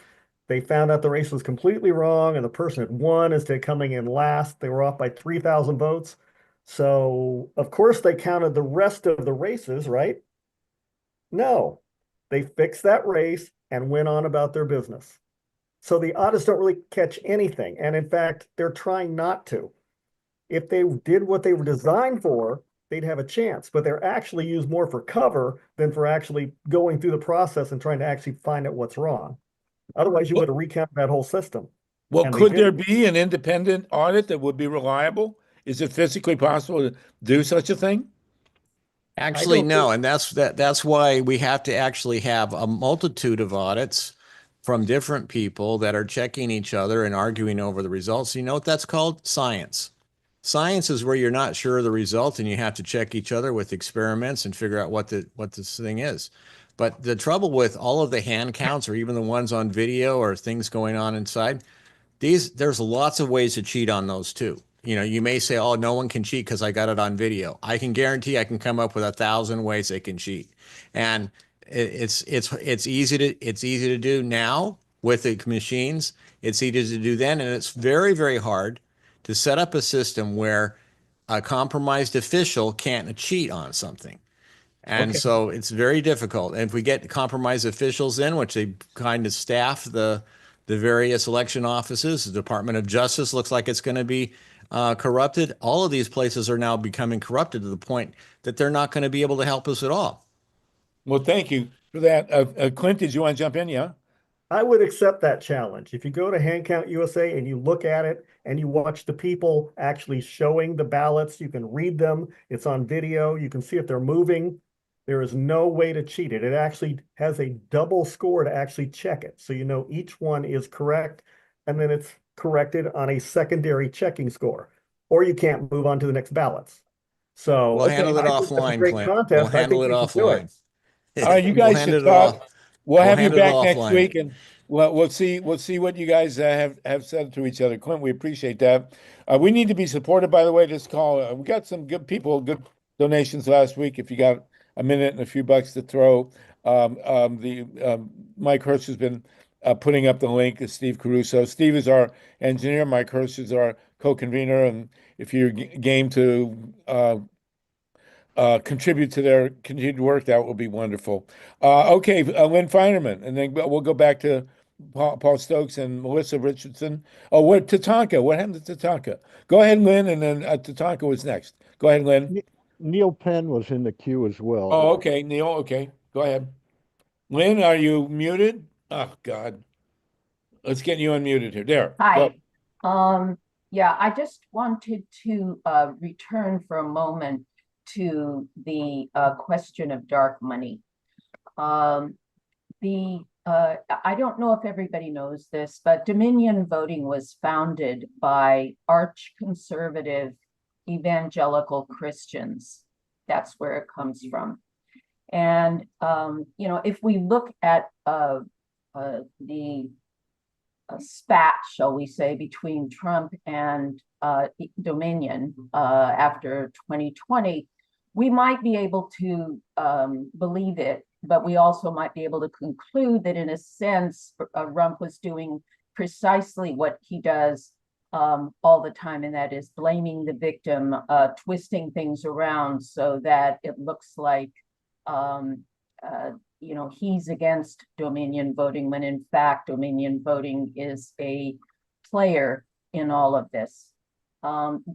they found out the race was completely wrong and the person had won instead of coming in last. They were off by 3,000 votes. So, of course, they counted the rest of the races, right? No, they fixed that race and went on about their business. So the audits don't really catch anything. And in fact, they're trying not to. If they did what they were designed for, they'd have a chance, but they're actually used more for cover than for actually going through the process and trying to actually find out what's wrong. Otherwise, you would have recounted that whole system. Well, could there be an independent audit that would be reliable? Is it physically possible to do such a thing? Actually, no, and that's why we have to actually have a multitude of audits from different people that are checking each other and arguing over the results. You know what that's called? Science. Science is where you're not sure of the result and you have to check each other with experiments and figure out what this thing is. But the trouble with all of the hand counts, or even the ones on video or things going on inside, there's lots of ways to cheat on those too. You know, you may say, oh, no one can cheat because I got it on video. I can guarantee I can come up with 1,000 ways they can cheat. And it's easy to do now with the machines. It's easy to do then. And it's very, very hard to set up a system where a compromised official can't cheat on something. And so it's very difficult. And if we get compromised officials in, which they kind of staff the various election offices, the Department of Justice looks like it's going to be corrupted. All of these places are now becoming corrupted to the point that they're not going to be able to help us at all. Well, thank you for that. Clint, did you want to jump in? Yeah. I would accept that challenge. If you go to Hand Count USA and you look at it and you watch the people actually showing the ballots, you can read them. It's on video. You can see if they're moving. There is no way to cheat it. It actually has a double score to actually check it. So you know each one is correct, and then it's corrected on a secondary checking score, or you can't move on to the next ballots. So we'll handle it offline, Clint. We'll handle it offline. You guys should talk. We'll have you back next week, and we'll see what you guys have said to each other. Clint, we appreciate that. We need to be supported, by the way, this call. We got some good people, good donations last week. If you got a minute and a few bucks to throw, Mike Hirsch has been putting up the link is Steve Caruso. Steve is our engineer. Mike Hirsch is our co-convener. And if you're game to contribute to their continued work, that will be wonderful. Okay, Lynn Feinerman, and then we'll go back to Paul Stokes and Melissa Richardson. Oh, what Tatanka? What happened to Tatanka? Go ahead, Lynn, and then Tatanka was next. Go ahead, Lynn. Neil Penn was in the queue as well. Oh, okay, Neil. Okay, go ahead. Lynn, are you muted? Oh, God. Let's get you unmuted here. There. Hi. Go. Yeah, I just wanted to return for a moment to the question of dark money. I don't know if everybody knows this, but Dominion voting was founded by arch-conservative evangelical Christians. That's where it comes from. And, you know, if we look at the spat, shall we say, between Trump and Dominion after 2020, we might be able to believe it, but we also might be able to conclude that in a sense, Trump was doing precisely what he does all the time, and that is blaming the victim, twisting things around so that it looks like you know, he's against Dominion voting, when in fact Dominion voting is a player in all of this.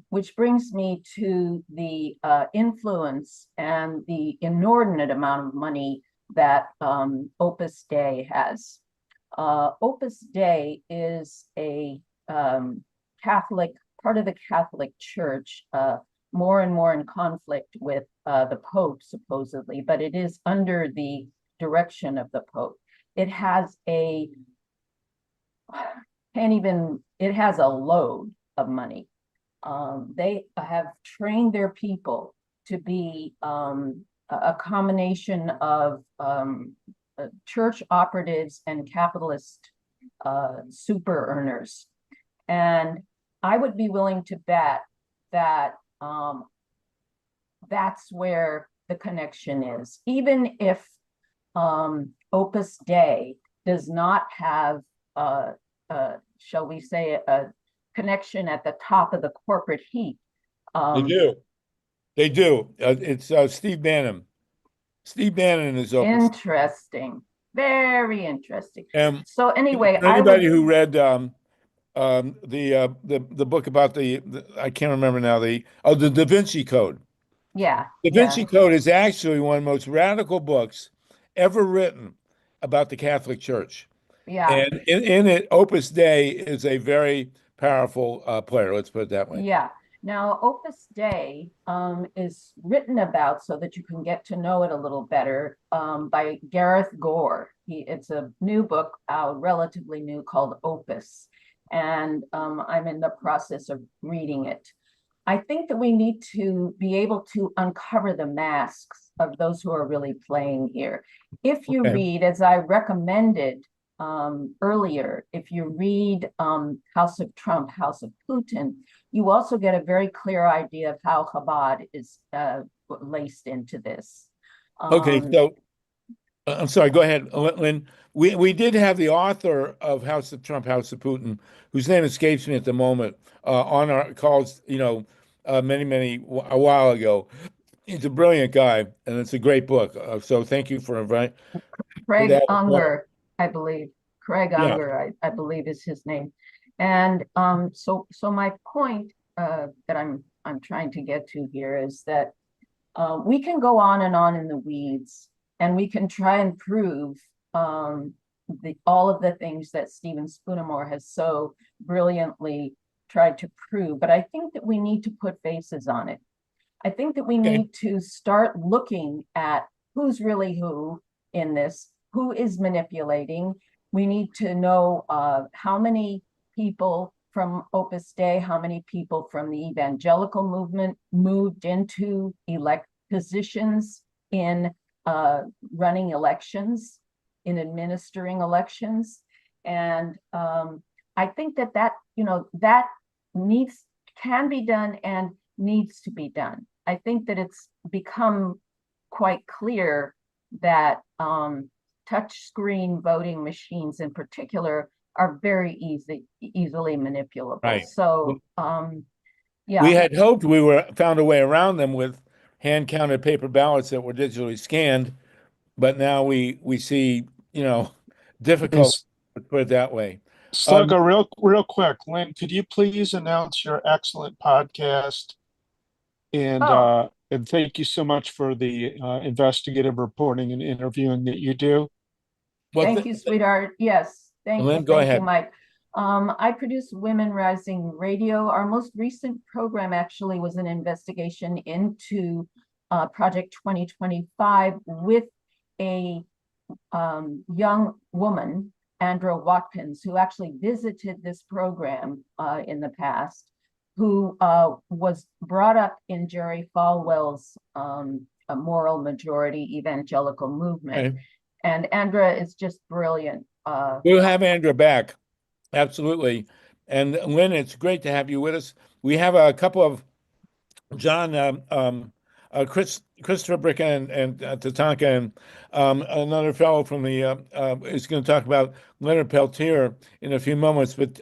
Which brings me to the influence and the inordinate amount of money that Opus Dei has. Opus Dei is a Catholic, part of the Catholic Church, more and more in conflict with the Pope, supposedly, but it is under the direction of the Pope. It has a, it has a load of money. They have trained their people to be a combination of church operatives and capitalist super earners. And I would be willing to bet that that's where the connection is. Even if Opus Dei does not have, shall we say, a connection at the top of the corporate heap. They do. They do. It's Steve Bannon. Steve Bannon is Opus. Interesting. Very interesting. So anyway, for anybody who read the book about the I can't remember now, the Da Vinci Code. Yeah. Da Vinci Code is actually one of the most radical books ever written about the Catholic Church. Yeah. And in it, Opus Dei is a very powerful player. Let's put it that way. Yeah. Now, Opus Dei is written about, so that you can get to know it a little better, by Gareth Gore. It's a new book, relatively new, called Opus. And I'm in the process of reading it. I think that we need to be able to uncover the masks of those who are really playing here. If you read, as I recommended earlier, if you read House of Trump, House of Putin, you also get a very clear idea of how Chabad is laced into this. Okay, so I'm sorry, go ahead, Lynn. We did have the author of House of Trump, House of Putin, whose name escapes me at the moment, on our calls, you know, a while ago. He's a brilliant guy, and it's a great book. So thank you for inviting. Craig Unger, I believe. Craig Unger, I believe is his name. And so my point that I'm trying to get to here is that we can go on in the weeds, and we can try and prove all of the things that Stephen Spoonermore has so brilliantly tried to prove. But I think that we need to put faces on it. I think that we need to start looking at who's really who in this, who is manipulating. We need to know how many people from Opus Dei, how many people from the evangelical movement moved into elect positions in running elections, in administering elections. And I think that you know, that can be done and needs to be done. I think that it's become quite clear that touchscreen voting machines in particular are very easily manipulable. Right. So yeah. We had hoped we found a way around them with hand-counted paper ballots that were digitally scanned, but now we see, you know, difficult, to put it that way. Sluggo, real quick, Lynn, could you please announce your excellent podcast? And thank you so much for the investigative reporting and interviewing that you do. Well, thank you, sweetheart. Yes, thank Lynn, you. go Thank ahead. you, Mike. I produce Women Rising Radio. Our most recent program actually was an investigation into Project 2025 with a young woman, Andra Watkins, who actually visited this program in the past, who was brought up in Jerry Falwell's a moral majority evangelical movement. Okay. And Andra is just brilliant. We'll have Andra back. Absolutely. And Lynn, it's great to have you with us. We have a couple of John, Christopher Bricka and Tatanka, and another fellow from the is going to talk about Leonard Peltier in a few moments. But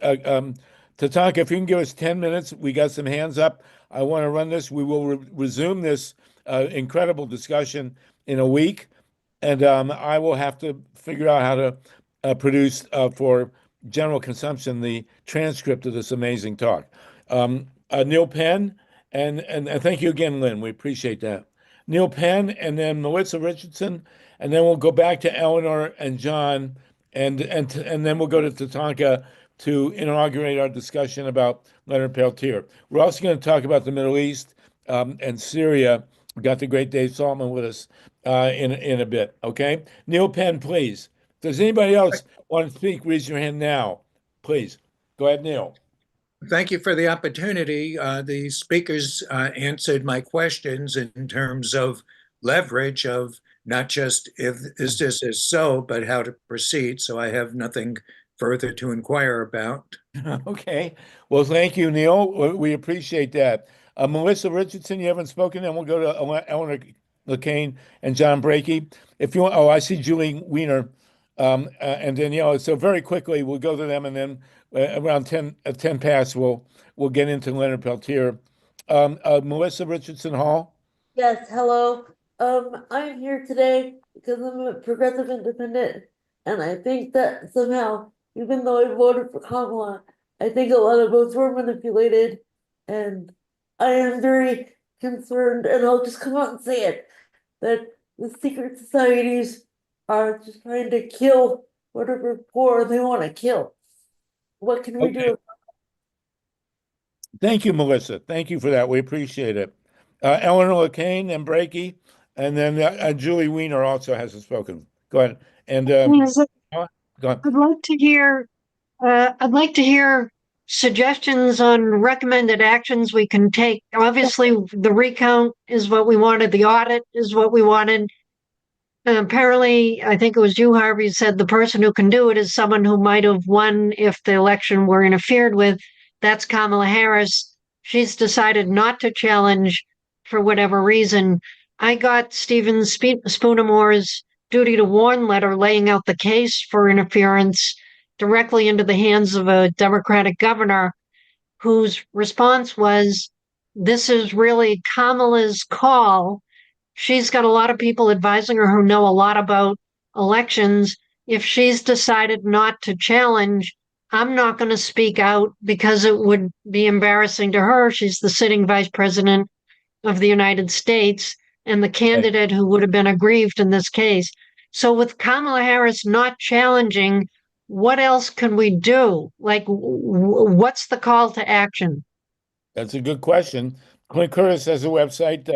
Tatanka, if you can give us 10 minutes, we got some hands up. I want to run this. We will resume this incredible discussion in a week, and I will have to figure out how to produce for general consumption the transcript of this amazing talk. Neil Penn. And thank you again, Lynn. We appreciate that. Neil Penn, and then Melissa Richardson, and then we'll go back to Eleanor and John, and then we'll go to Tatanka to inaugurate our discussion about Leonard Peltier. We're also going to talk about the Middle East and Syria. We've got the great Dave Saltman with us in a bit. Okay, Neil Penn, please. Does anybody else want to speak? Raise your hand now, please. Go ahead, Neil. Thank you for the opportunity. The speakers answered my questions in terms of leverage of not just if this is so, but how to proceed. So I have nothing further to inquire about. Okay. Well, thank you, Neil. We appreciate that. Melissa Richardson, you haven't spoken, and we'll go to Eleanor LeCain and John Brakey. If you want, I see Julie Weiner and Danielle. So very quickly, we'll go to them, and then around 10 past, we'll get into Leonard Peltier. Melissa Richardson Hall. Yes, hello. I'm here today because I'm a progressive independent, and I think that somehow, even though I voted for Kamala, I think a lot of votes were manipulated, and I am very concerned, and I'll just come out and say it, that the secret societies are just trying to kill whatever poor they want to kill. What can we do? Thank you, Melissa. Thank you for that. We appreciate it. Eleanor LeCain and Brakey, and then Julie Weiner also hasn't spoken. Go ahead. And go on. I'd like to hear suggestions on recommended actions we can take. Obviously, the recount is what we wanted. The audit is what we wanted. Apparently, I think it was you, Harvey, said the person who can do it is someone who might have won if the election were interfered with. That's Kamala Harris. She's decided not to challenge for whatever reason. I got Stephen Spoonamore's duty to warn letter laying out the case for interference directly into the hands of a Democratic governor whose response was, this is really Kamala's call. She's got a lot of people advising her who know a lot about elections. If she's decided not to challenge, I'm not going to speak out because it would be embarrassing to her. She's the sitting vice president of the United States and the candidate who would have been aggrieved in this case. So with Kamala Harris not challenging, what else can we do? Like, what's the call to action? That's a good question. Clint Curtis has a website.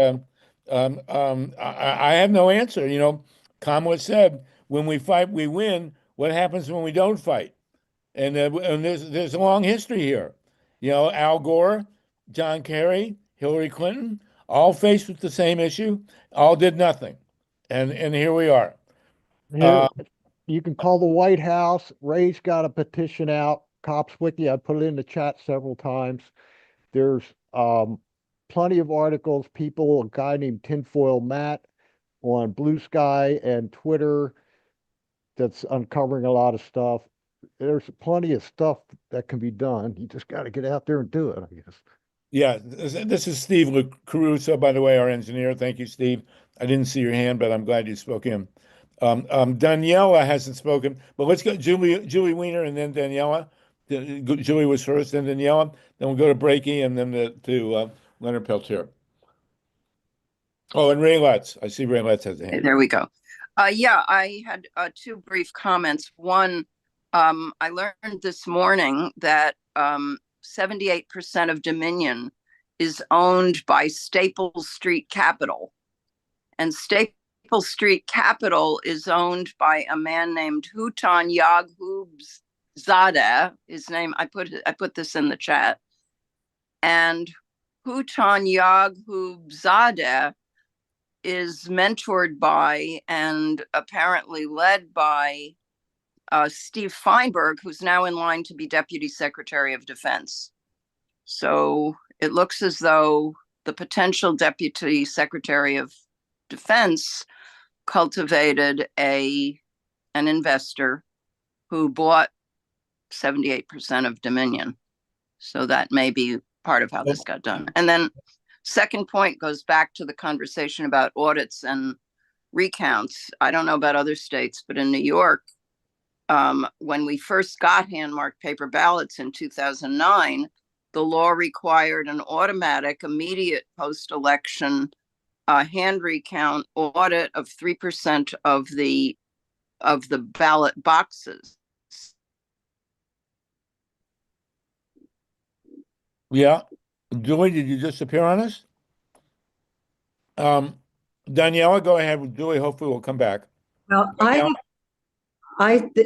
I have no answer. You know, Kamala said, when we fight, we win. What happens when we don't fight? And there's a long history here. You know, Al Gore, John Kerry, Hillary Clinton, all faced with the same issue, all did nothing. And here we are. You can call the White House. Ray's got a petition out, Cops Wiki. I put it in the chat several times. There's plenty of articles, a guy named Tinfoil Matt on Blue Sky and Twitter that's uncovering a lot of stuff. There's plenty of stuff that can be done. You just got to get out there and do it, I guess. Yeah, this is Steve Caruso, by the way, our engineer. Thank you, Steve. I didn't see your hand, but I'm glad you spoke in. Daniela hasn't spoken, but let's go Julie Weiner and then Daniela. Julie was first, then Daniela. Then we'll go to Brakey and then to Leonard Peltier. Oh, and Ray Lutz. I see Ray Lutz has a hand. There we go. Yeah, I had two brief comments. One, I learned this morning that 78% of Dominion is owned by Staples Street Capital. And Staples Street Capital is owned by a man named Houghton Zadeh. His name, I put this in the chat. And Houghton Zadeh is mentored by and apparently led by Steve Feinberg, who's now in line to be Deputy Secretary of Defense. So it looks as though the potential Deputy Secretary of Defense cultivated an investor who bought 78% of Dominion. So that may be part of how this got done. And then second point goes back to the conversation about audits and recounts. I don't know about other states, but in New York, when we first got hand-marked paper ballots in 2009, the law required an automatic, immediate post-election hand recount audit of 3% of the ballot boxes. Yeah. Julie, did you disappear on us? Daniela, go ahead with Julie. Hopefully we'll come back. Well, Daniela?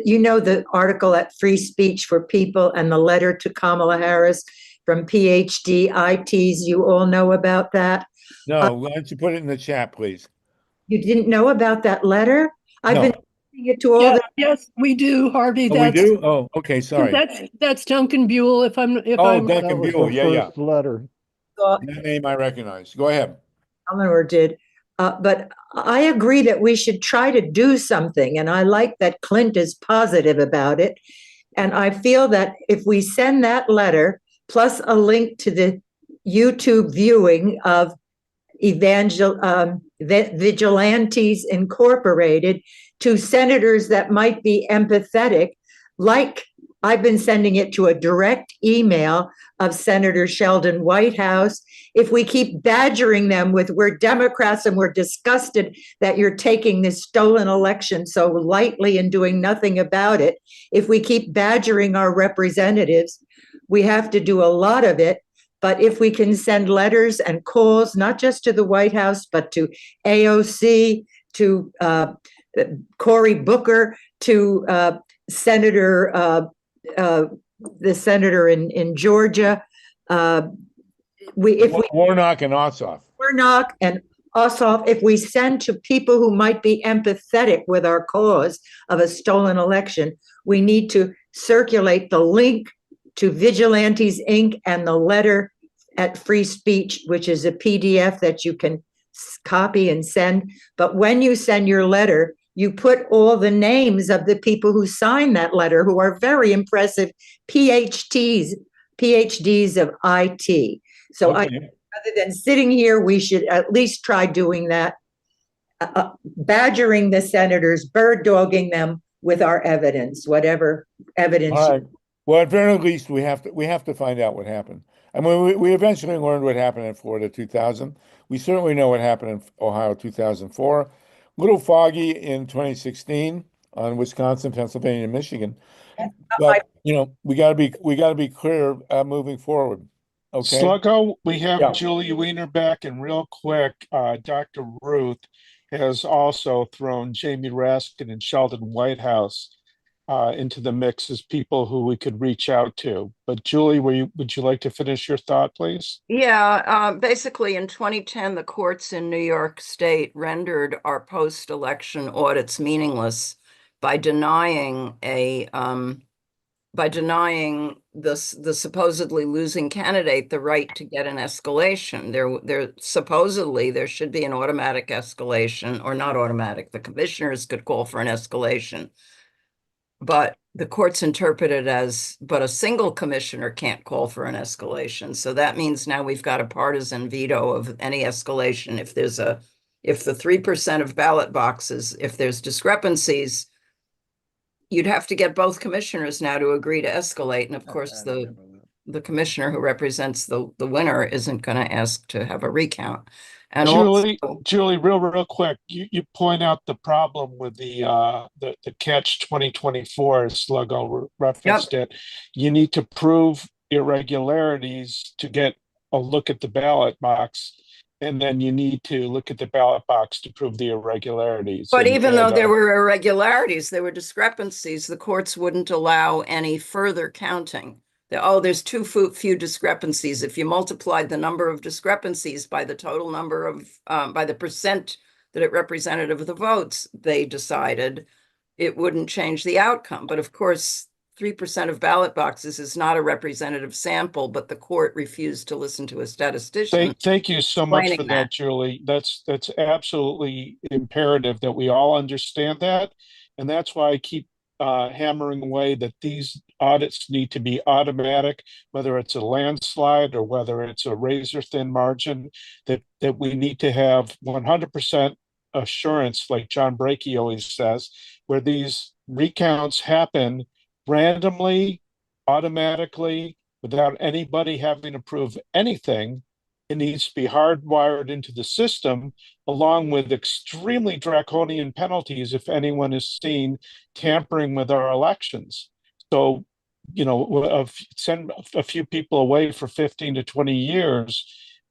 you know, the article at Free Speech for People and the letter to Kamala Harris from PhD ITs. You all know about that? No, why don't you put it in the chat, please? You didn't know about that letter? I've No. been sending it to all the. Yes, we do, Harvey. Oh, we do? Oh, okay, sorry. That's Duncan Buell. If I'm Duncan That was Buell, the yeah. first letter. That name I recognize. Go ahead. Eleanor did. But I agree that we should try to do something. And I like that Clint is positive about it. And I feel that if we send that letter plus a link to the YouTube viewing of Vigilantes Incorporated to senators that might be empathetic, like I've been sending it to a direct email of Senator Sheldon Whitehouse. If we keep badgering them with we're Democrats and we're disgusted that you're taking this stolen election so lightly and doing nothing about it, if we keep badgering our representatives, we have to do a lot of it. But if we can send letters and calls, not just to the White House, but to AOC, to Cory Booker, to the senator in Georgia, Warnock and Ossoff. Warnock and Ossoff, if we send to people who might be empathetic with our cause of a stolen election, we need to circulate the link to Vigilantes Inc. and the letter at Free Speech, which is a PDF that you can copy and send. But when you send your letter, you put all the names of the people who signed that letter, who are very impressive PhDs of IT. So Okay. rather than sitting here, we should at least try doing that, badgering the senators, bird dogging them with our evidence, whatever evidence. All right. Well, at very least, we have to find out what happened. I mean, we eventually learned what happened in Florida 2000. We certainly know what happened in Ohio 2004. Little foggy in 2016 on Wisconsin, Pennsylvania, and Michigan. But we got to be clear moving forward. Okay. Sluggo, we have Yeah. Julie Weiner back, and real quick, Dr. Ruth has also thrown Jamie Raskin and Sheldon Whitehouse into the mix as people who we could reach out to. But Julie, would you like to finish your thought, please? Yeah, basically in 2010, the courts in New York State rendered our post-election audits meaningless by denying the supposedly losing candidate the right to get an escalation. There supposedly there should be an automatic escalation, or not automatic. The commissioners could call for an escalation, but the courts interpret it as, but a single commissioner can't call for an escalation. So that means now we've got a partisan veto of any escalation. If the 3% of ballot boxes, if there's discrepancies, you'd have to get both commissioners now to agree to escalate. And of course, the the commissioner who represents the winner isn't going to ask to have a recount. And Julie, also, Julie, real quick, you point out the problem with the catch 2024, as Sluggo referenced it. You need to prove irregularities to get a look at the ballot box, and then you need to look at the ballot box to prove the irregularities. but even though there were irregularities, there were discrepancies, the courts wouldn't allow any further counting. There's too few discrepancies. If you multiplied the number of discrepancies by the total number of, by the percent that it represented of the votes, they decided it wouldn't change the outcome. But of course, 3% of ballot boxes is not a representative sample, but the court refused to listen to a statistician. Thank you so much for that, Julie. That's absolutely imperative that we all understand that. And that's why I keep hammering away that these audits need to be automatic, whether it's a landslide or whether it's a razor thin margin, that we need to have 100% assurance, like John Brakey always says, where these recounts happen randomly, automatically, without anybody having to prove anything. It needs to be hardwired into the system, along with extremely draconian penalties if anyone is seen tampering with our elections. So, send a few people away for 15 to 20 years,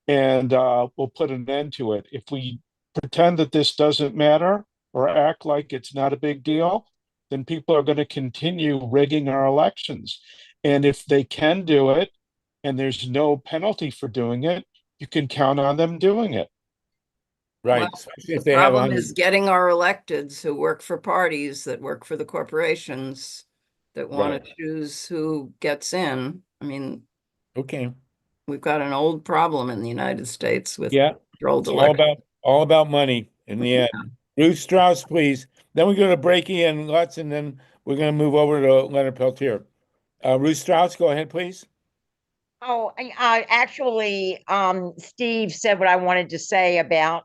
and we'll put an end to it. If we pretend that this doesn't matter or act like it's not a big deal, then people are going to continue rigging our elections. And if they can do it, and there's no penalty for doing it, you can count on them doing it. Right. Well, Especially if the they have problem 100. is getting our electeds who work for parties that work for the corporations that want to choose who gets in. I mean, Okay. we've got an old problem in the United States with controlled It's elections. all about money in the end. Ruth Strauss, please. Then we go to Brakey and Lutz, and then we're going to move over to Leonard Peltier. Ruth Strauss, go ahead, please. Oh, actually, Steve said what I wanted to say about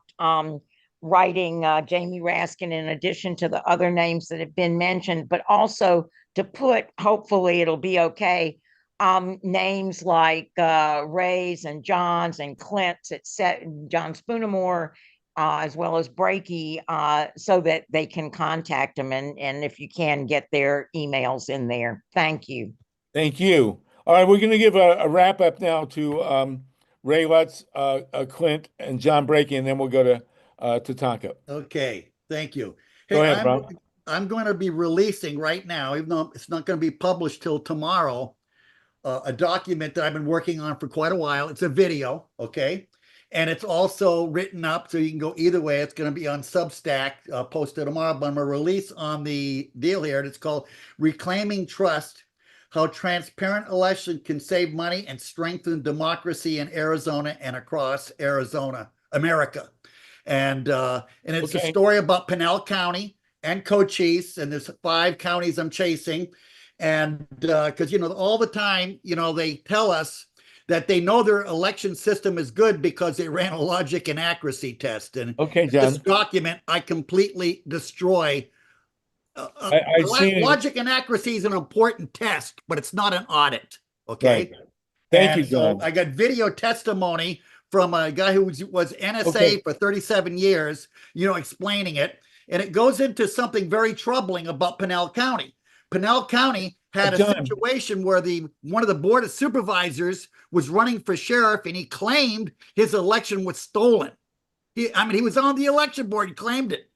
writing Jamie Raskin in addition to the other names that have been mentioned, but also to put, hopefully it'll be okay, names like Ray's and John's and Clint's, John Spoonamore, as well as Brakey, so that they can contact them, and if you can, get their emails in there. Thank you. Thank you. All right, we're going to give a wrap up now to Ray Lutz, Clint, and John Brakey, and then we'll go to Tatanka. Okay, thank you. Go ahead, Ron. I'm going to be releasing right now, even though it's not going to be published till tomorrow, a document that I've been working on for quite a while. It's a video, okay? And it's also written up, so you can go either way. It's going to be on Substack, posted tomorrow, but I'm going to release on the deal here. It's called Reclaiming Trust: How Transparent Election Can Save Money and Strengthen Democracy in Arizona and Across Arizona, America. And it's a story about Pinell County and Cochise, and there's 5 counties I'm chasing. And because, all the time, they tell us that they know their election system is good because they ran a logic and accuracy test. And this document, I completely destroy. Logic and accuracy is an important test, but it's not an audit. Okay. Right. Thank you, John. So I got video testimony from a guy who was NSA for 37 years, explaining it. And it goes into something very troubling about Pinell County. Pinell County had a situation where one of the board of supervisors was running for sheriff, and he claimed his election was stolen. He was on the election board. He claimed it.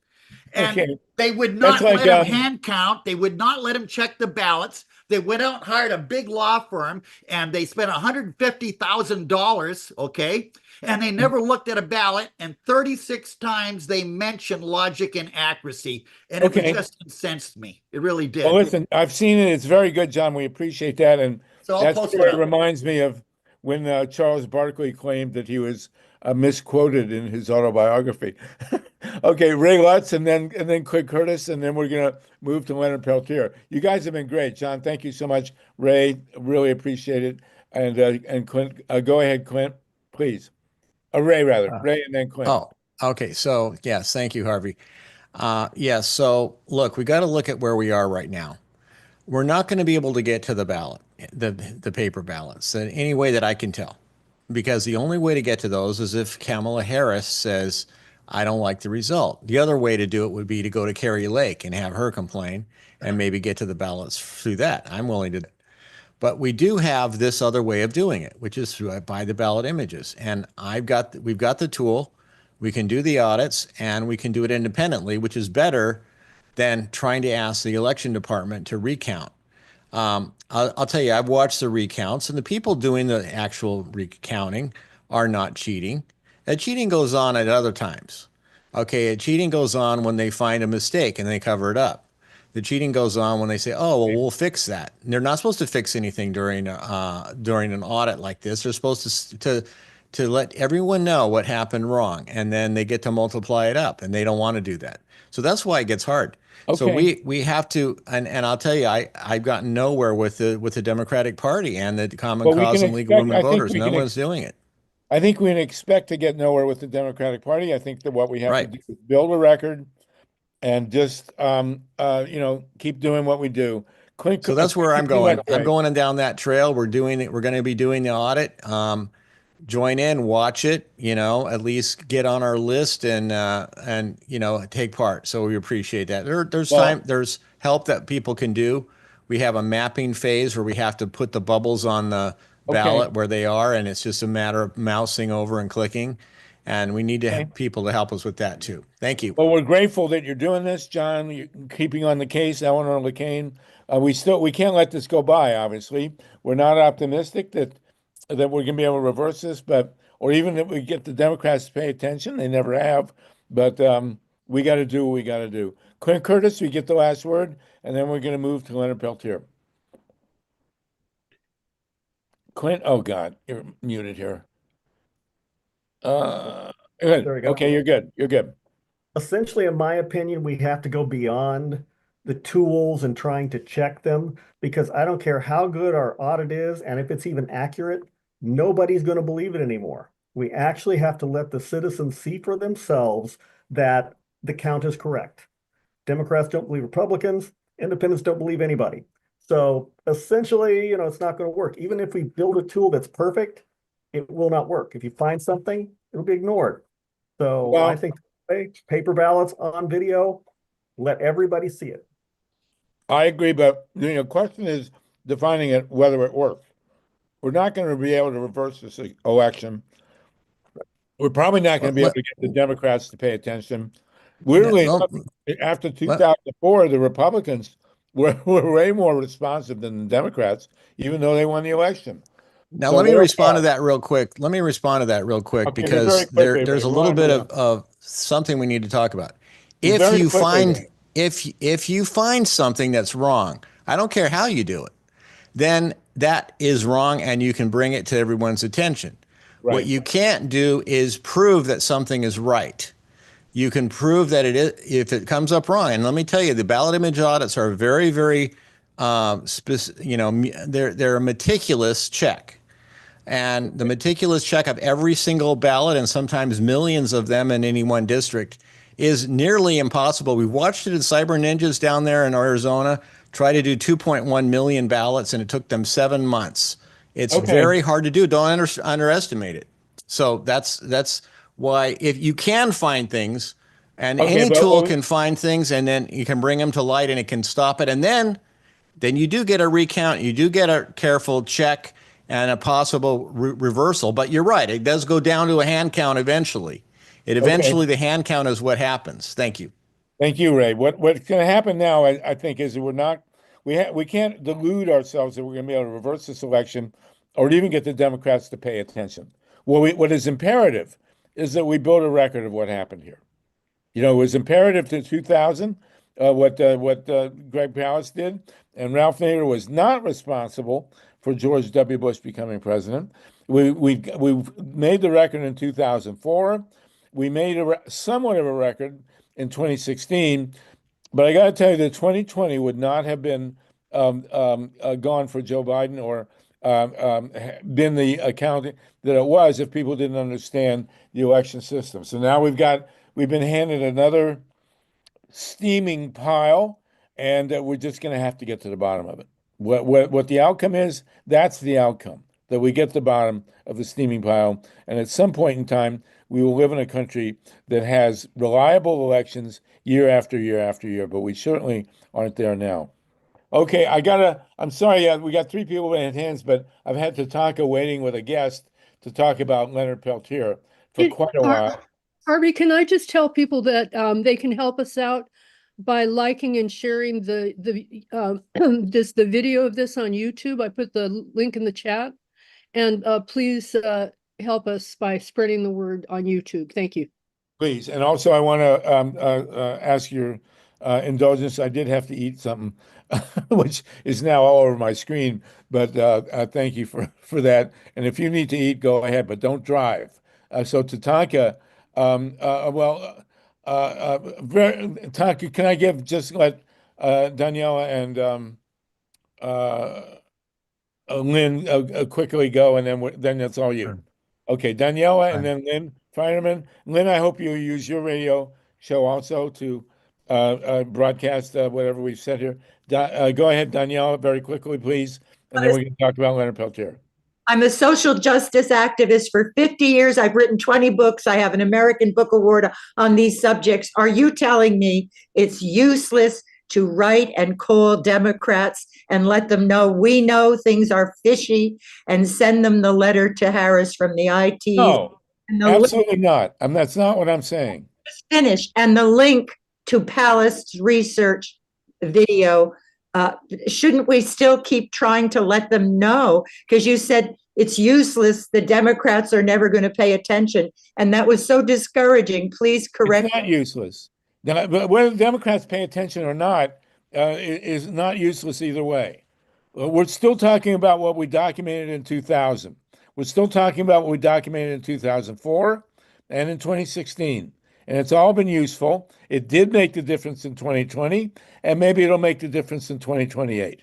And they would not let him hand count. They would not let him check the ballots. They went out and hired a big law firm, and they spent $150,000, okay? And they never looked at a ballot, and 36 times they mentioned logic and accuracy. And it just incensed me. It really did. Well, listen, I've seen it. It's very good, John. We appreciate that. And so that story reminds me of when Charles Barkley claimed that he was misquoted in his autobiography. Okay, Ray Lutz, and then Clint Curtis, and then we're going to move to Leonard Peltier. You guys have been great. John, thank you so much. Ray, really appreciate it. And Clint, go ahead, Clint, please. Ray, rather. Ray, and then Clint. Oh, okay. So, yes, thank you, Harvey. Yes, so look, we got to look at where we are right now. We're not going to be able to get to the ballot. the paper ballots in any way that I can tell, because the only way to get to those is if Kamala Harris says, I don't like the result. The other way to do it would be to go to Carrie Lake and have her complain and maybe get to the ballots through that. I'm willing to. But we do have this other way of doing it, which is by the ballot images. And we've got the tool. We can do the audits and we can do it independently, which is better than trying to ask the election department to recount. I'll tell you, I've watched the recounts, and the people doing the actual recounting are not cheating. That cheating goes on at other times. Okay, cheating goes on when they find a mistake and they cover it up. The cheating goes on when they say, "Oh, well, we'll fix that." And they're not supposed to fix anything during an audit like this. They're supposed to let everyone know what happened wrong, and then they get to multiply it up, and they don't want to do that. So that's why it gets hard. So we have to, and I'll tell you, I've gotten nowhere with the Democratic Party and the Common Cause and League of Women Voters. No one's doing it. I think we can expect to get nowhere with the Democratic Party. I think that what we have to do is build a record and just keep doing what we do. So that's where I'm going. I'm going down that trail. We're doing it. We're going to be doing the audit. Join in, watch it, at least get on our list and take part. So we appreciate that. There's help that people can do. We have a mapping phase where we have to put the bubbles on the ballot where they are, and it's just a matter of mousing over and clicking. And we need to have people to help us with that too. Thank you. Well, we're grateful that you're doing this, John. You're keeping on the case, Eleanor LeCain. We can't let this go by. Obviously, we're not optimistic that we're going to be able to reverse this, or even that we get the Democrats to pay attention. They never have, but we got to do what we got to do. Clint Curtis, we get the last word, and then we're going to move to Leonard Peltier. Clint, oh God, you're muted here. Good. There we go. Okay, you're good. You're good. Essentially, in my opinion, we have to go beyond the tools and trying to check them, because I don't care how good our audit is and if it's even accurate, nobody's going to believe it anymore. We actually have to let the citizens see for themselves that the count is correct. Democrats don't believe Republicans, independents don't believe anybody. So essentially, it's not going to work. Even if we build a tool that's perfect, it will not work. If you find something, it'll be ignored. So I think paper ballots on video, let everybody see it. I agree, but the question is defining it, whether it works. We're not going to be able to reverse this election. We're probably not going to be able to get the Democrats to pay attention. Weirdly, after 2004, the Republicans were way more responsive than the Democrats, even though they won the election. Now, let me respond to that real quick. Because there's a little bit of something we need to talk about. If you find something that's wrong, I don't care how you do it, then that is wrong and you can bring it to everyone's attention. Right. What you can't do is prove that something is right. You can prove that it is if it comes up wrong. And let me tell you, the ballot image audits are very, very, they're a meticulous check. And the meticulous check of every single ballot, and sometimes millions of them in any one district, is nearly impossible. We've watched it in Cyber Ninjas down there in Arizona try to do 2.1 million ballots, and it took them 7 months. It's very hard to do. Don't underestimate it. So that's why, if you can find things, and any tool can find things, and then you can bring them to light, and it can stop it, and then you do get a recount, you do get a careful check, and a possible reversal. But you're right, it does go down to a hand count eventually. The hand count is what happens. Thank you. Thank you, Ray. What's going to happen now, I think, is that we can't delude ourselves that we're going to be able to reverse this election or even get the Democrats to pay attention. What is imperative is that we build a record of what happened here. It was imperative to 2000, what Greg Palast did, and Ralph Nader was not responsible for George W. Bush becoming president. We made the record in 2004. We made somewhat of a record in 2016, but I got to tell you that 2020 would not have been gone for Joe Biden or been the account that it was if people didn't understand the election system. So now we've been handed another steaming pile, and we're just going to have to get to the bottom of it. What the outcome is, that's the outcome, that we get to the bottom of the steaming pile. And at some point in time, we will live in a country that has reliable elections year after year after year, but we certainly aren't there now. Okay, I'm sorry, we got three people with hands, but I've had Tatanka waiting with a guest to talk about Leonard Peltier for quite a while. Harvey, can I just tell people that they can help us out by liking and sharing the the video of this on YouTube? I put the link in the chat, and please help us by spreading the word on YouTube. Thank you. Please, and also I want to ask your indulgence. I did have to eat something, which is now all over my screen. But thank you for that. And if you need to eat, go ahead, but don't drive. So Tatanka, Tatanka, can I let Daniela and Lynn quickly go, and then that's all you. Sure. Okay, Daniela, and then Lynn Fireman. Lynn, I hope you use your radio show also to broadcast whatever we've said here. Go ahead, Daniela, very quickly, please, and then we can talk about Leonard Peltier. I'm a social justice activist for 50 years. I've written 20 books. I have an American Book Award on these subjects. Are you telling me it's useless to write and call Democrats and let them know we know things are fishy and send them the letter to Harris from the IT? No, absolutely not. That's not what I'm saying. Finish. And the link to Palace Research video, shouldn't we still keep trying to let them know? Because you said it's useless. The Democrats are never going to pay attention. And that was so discouraging. Please correct. It's not useless. But whether the Democrats pay attention or not is not useless either way. We're still talking about what we documented in 2000. We're still talking about what we documented in 2004 and in 2016. And it's all been useful. It did make the difference in 2020, and maybe it'll make the difference in 2028.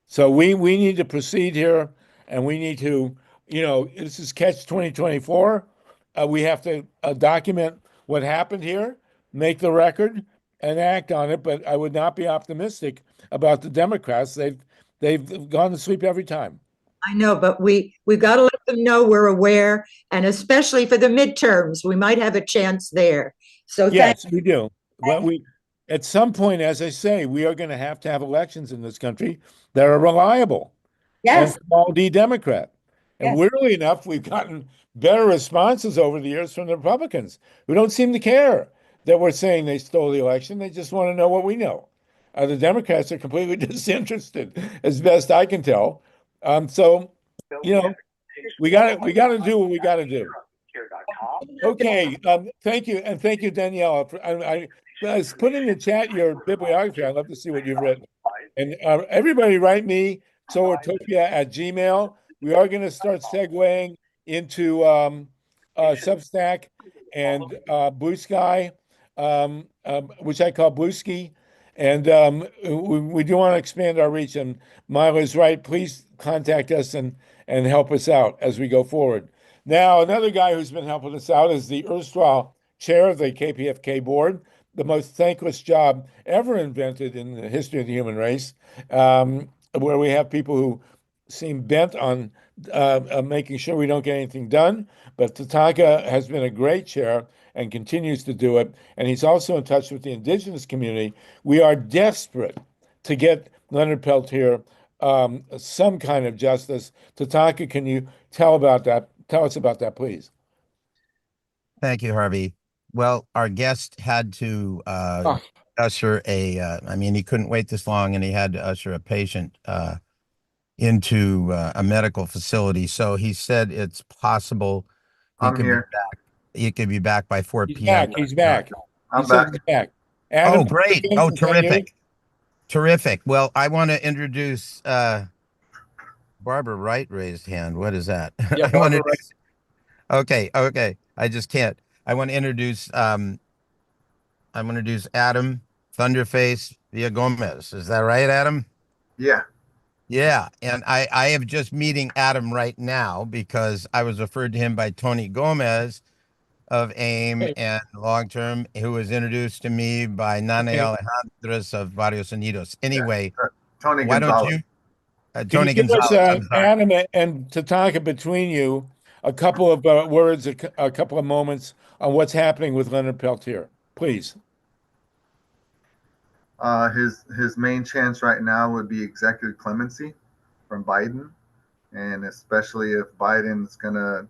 So we need to proceed here, and we need to, this is catch 2024. We have to document what happened here, make the record, and act on it. But I would not be optimistic about the Democrats. They've gone to sleep every time. I know, but we've got to let them know we're aware, and especially for the midterms, we might have a chance there. So yes, we do. But at some point, as I say, we are going to have elections in this country that are reliable. Yes. And all Democrat. And Yes. weirdly enough, we've gotten better responses over the years from the Republicans, who don't seem to care that we're saying they stole the election. They just want to know what we know. The Democrats are completely disinterested, as best I can tell. So, we got to do what we got to do. Okay. Thank you, and thank you, Daniela. I put in the chat your bibliography. I'd love to see what you've written. And everybody, write me solartopia@gmail. We are going to start segueing into Substack and Blue Sky, which I call Blue Ski. And we do want to expand our reach. And Mila's right. Please contact us and help us out as we go forward. Now, another guy who's been helping us out is the erstwhile chair of the KPFK board, the most thankless job ever invented in the history of the human race, where we have people who seem bent on making sure we don't get anything done. But Tatanka has been a great chair and continues to do it. And he's also in touch with the indigenous community. We are desperate to get Leonard Peltier some kind of justice. Tatanka, can you tell us about that, please? Thank you, Harvey. Well, our guest had to usher he couldn't wait this long, and he had to usher a patient into a medical facility. So he said it's possible he could be back by 4 p.m. He's back. I'm back. Adam, great. Oh, terrific. Terrific. Well, I want to introduce Barbara Wright raised hand. What is that? Yeah, Barbara Wright. Okay. I just can't. I want to introduce Adam Thunderface Villa Gomez. Is that right, Adam? Yeah. Yeah. And I am just meeting Adam right now because I was referred to him by Tony Gomez of AIM and Long Term, who was introduced to me by Nana Alejandras of Barrios Unidos. Anyway, Tony why Gonzalez. don't you? Can you Tony give us, Gonzalez, I'm sorry. Adam and Tatanka, between you, a couple of words, a couple of moments on what's happening with Leonard Peltier, please? His main chance right now would be executive clemency from Biden, and especially if Biden's gonna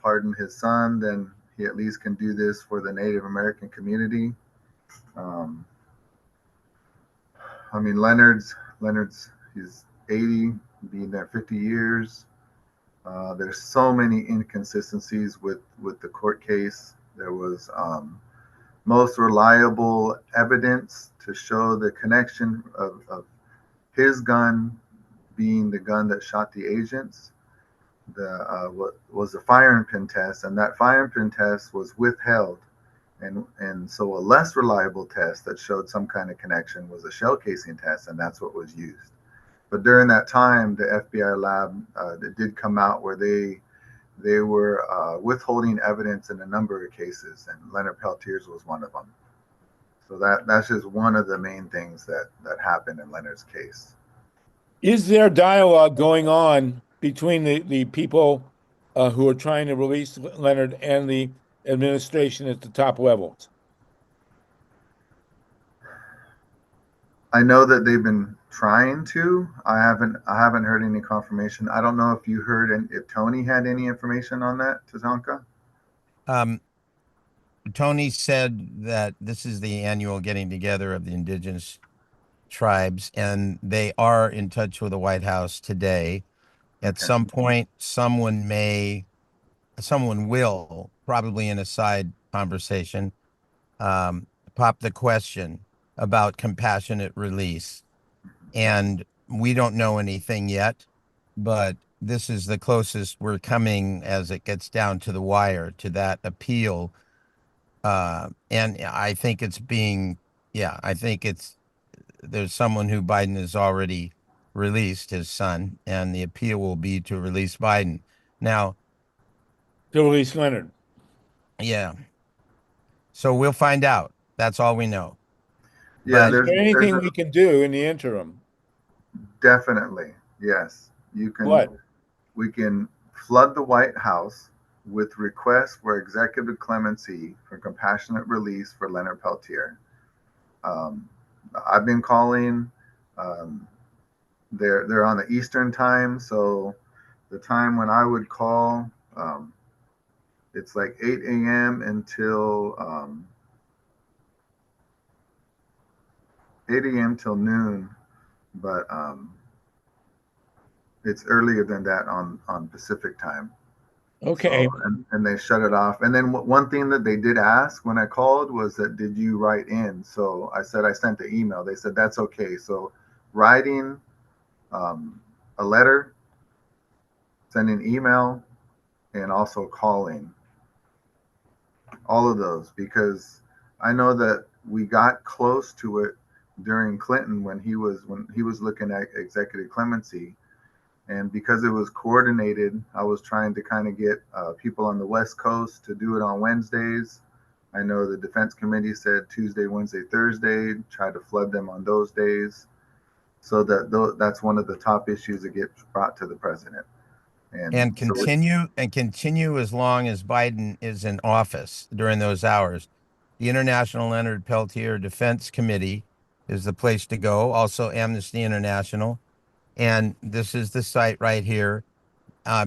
pardon his son, then he at least can do this for the Native American community. I mean, Leonard's he's 80, being there 50 years. There's so many inconsistencies with the court case. There was most reliable evidence to show the connection of his gun being the gun that shot the agents. What was the firing pin test, and that firing pin test was withheld, and so a less reliable test that showed some kind of connection was a shell casing test, and that's what was used. But during that time, the FBI lab that did come out where they were withholding evidence in a number of cases, and Leonard Peltier's was one of them. So that's just one of the main things that happened in Leonard's case. Is there dialogue going on between the people who are trying to release Leonard and the administration at the top levels? I know that they've been trying to. I haven't heard any confirmation. I don't know if you heard and if Tony had any information on that, Tatanka. Tony said that this is the annual getting together of the indigenous tribes, and they are in touch with the White House today. At some point, someone will, probably in a side conversation, pop the question about compassionate release. And we don't know anything yet, but this is the closest we're coming as it gets down to the wire to that appeal. And I think there's someone who Biden has already released, his son, and the appeal will be to release Biden. Now, to release Leonard. Yeah. So we'll find out. That's all we know. Yeah, Is there anything we can do in the interim? Definitely, yes. You can. What? We can flood the White House with requests for executive clemency for compassionate release for Leonard Peltier. I've been calling. They're on the Eastern time, so the time when I would call, it's like 8 a.m. until 8 a.m. till noon, but it's earlier than that on Pacific time. Okay. So, and they shut it off. And then one thing that they did ask when I called was that, did you write in? So I said I sent the email. They said that's okay. So writing a letter, sending email, and also calling. All of those, because I know that we got close to it during Clinton when he was looking at executive clemency. And because it was coordinated, I was trying to kind of get people on the West Coast to do it on Wednesdays. I know the Defense Committee said Tuesday, Wednesday, Thursday, try to flood them on those days. So that's one of the top issues that gets brought to the president. And continue as long as Biden is in office during those hours. The International Leonard Peltier Defense Committee is the place to go. Also Amnesty International. And this is the site right here.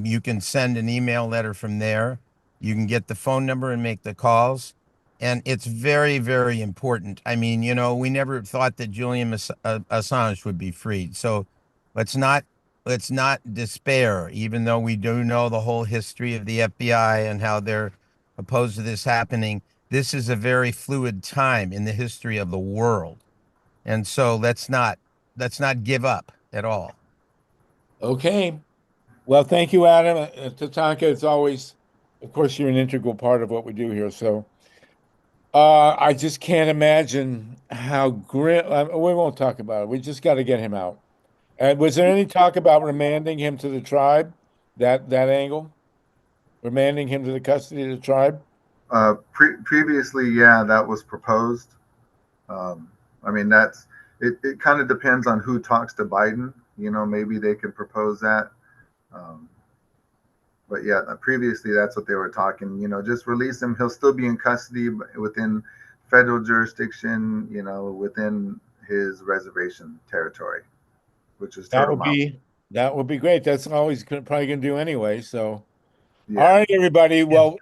You can send an email letter from there. You can get the phone number and make the calls. And it's very, very important. I mean, we never thought that Julian Assange would be freed. So let's not despair, even though we do know the whole history of the FBI and how they're opposed to this happening. This is a very fluid time in the history of the world. And so let's not give up at all. Okay. Well, thank you, Adam. Tatanka, it's always, of course, you're an integral part of what we do here. So I just can't imagine how grim. We won't talk about it. We just got to get him out. And was there any talk about remanding him to the tribe? That angle, remanding him to the custody of the tribe. Previously, yeah, that was proposed. I mean, it kind of depends on who talks to Biden. maybe they could propose that. But yeah, previously that's what they were talking. Just release him. He'll still be in custody within federal jurisdiction. Within his reservation territory, which is That Turtle would Mountain. be great. That's all he's probably going to do anyway. So, Yeah. all right, everybody. Well,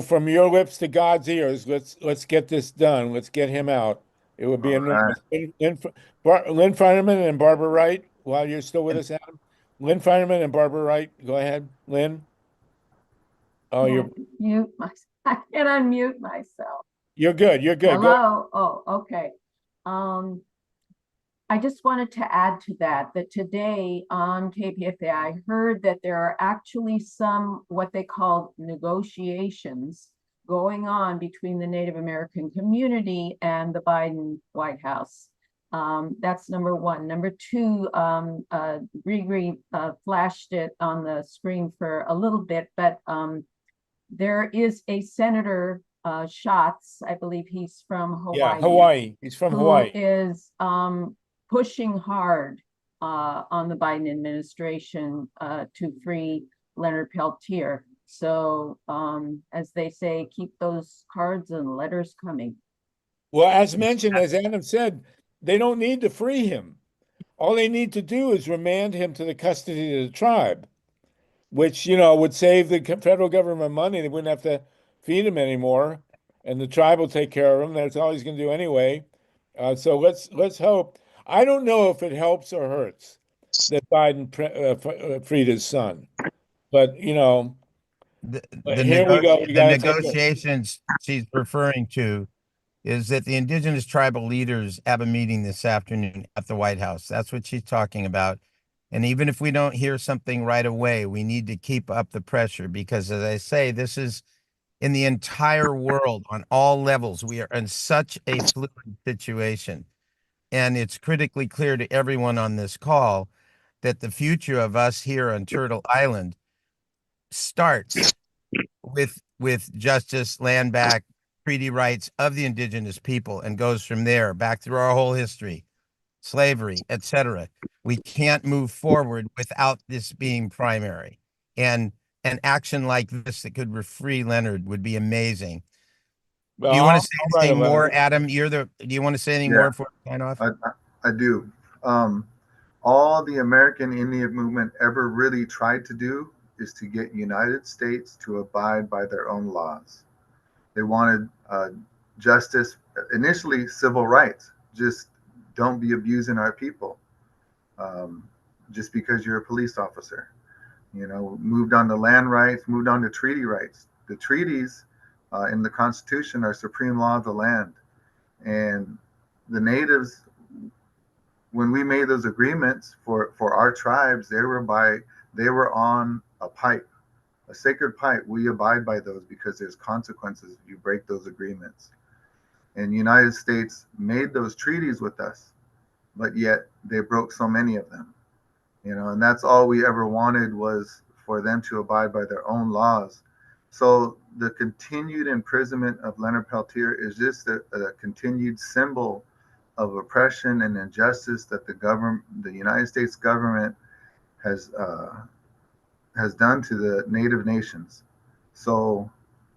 from your lips to God's ears, let's get this done. Let's get him out. It would be All right. enormous. Lynn Finerman and Barbara Wright, while you're still with us, Adam. Lynn Finerman and Barbara Wright. Go ahead, Lynn. Oh, Can't mute myself. I can't unmute myself. You're good. You're good. Hello. Oh, okay. I just wanted to add to that today on KPFA, I heard that there are actually some what they call negotiations going on between the Native American community and the Biden White House. That's number one. Number two, Grigri flashed it on the screen for a little bit, but there is a Senator Schatz, I believe he's from Hawaii. Yeah, Hawaii. He's from Hawaii. Who is pushing hard on the Biden administration to free Leonard Peltier. So as they say, keep those cards and letters coming. Well, as mentioned, as Adam said, they don't need to free him. All they need to do is remand him to the custody of the tribe, which, would save the federal government money. They wouldn't have to feed him anymore, and the tribe will take care of him. That's all he's going to do anyway. So let's hope. I don't know if it helps or hurts that Biden freed his son, but here we go. The negotiations she's referring to is that the indigenous tribal leaders have a meeting this afternoon at the White House. That's what she's talking about. And even if we don't hear something right away, we need to keep up the pressure because, as I say, this is in the entire world on all levels. We are in such a fluid situation. And it's critically clear to everyone on this call that the future of us here on Turtle Island starts with justice, land back, treaty rights of the indigenous people, and goes from there back through our whole history, slavery, etc. We can't move forward without this being primary. And an action like this that could free Leonard would be amazing. Do you want to say anything more, Adam? Do you want to say anything more before we sign off? I do. All the American Indian movement ever really tried to do is to get United States to abide by their own laws. They wanted justice, initially civil rights. Just don't be abusing our people just because you're a police officer. Moved on to land rights, moved on to treaty rights. The treaties in the Constitution are supreme law of the land. And the natives, when we made those agreements for our tribes, they were on a pipe, a sacred pipe. We abide by those because there's consequences if you break those agreements. And the United States made those treaties with us, but yet they broke so many of them. And that's all we ever wanted was for them to abide by their own laws. So the continued imprisonment of Leonard Peltier is just a continued symbol of oppression and injustice that the United States government has done to the Native nations. So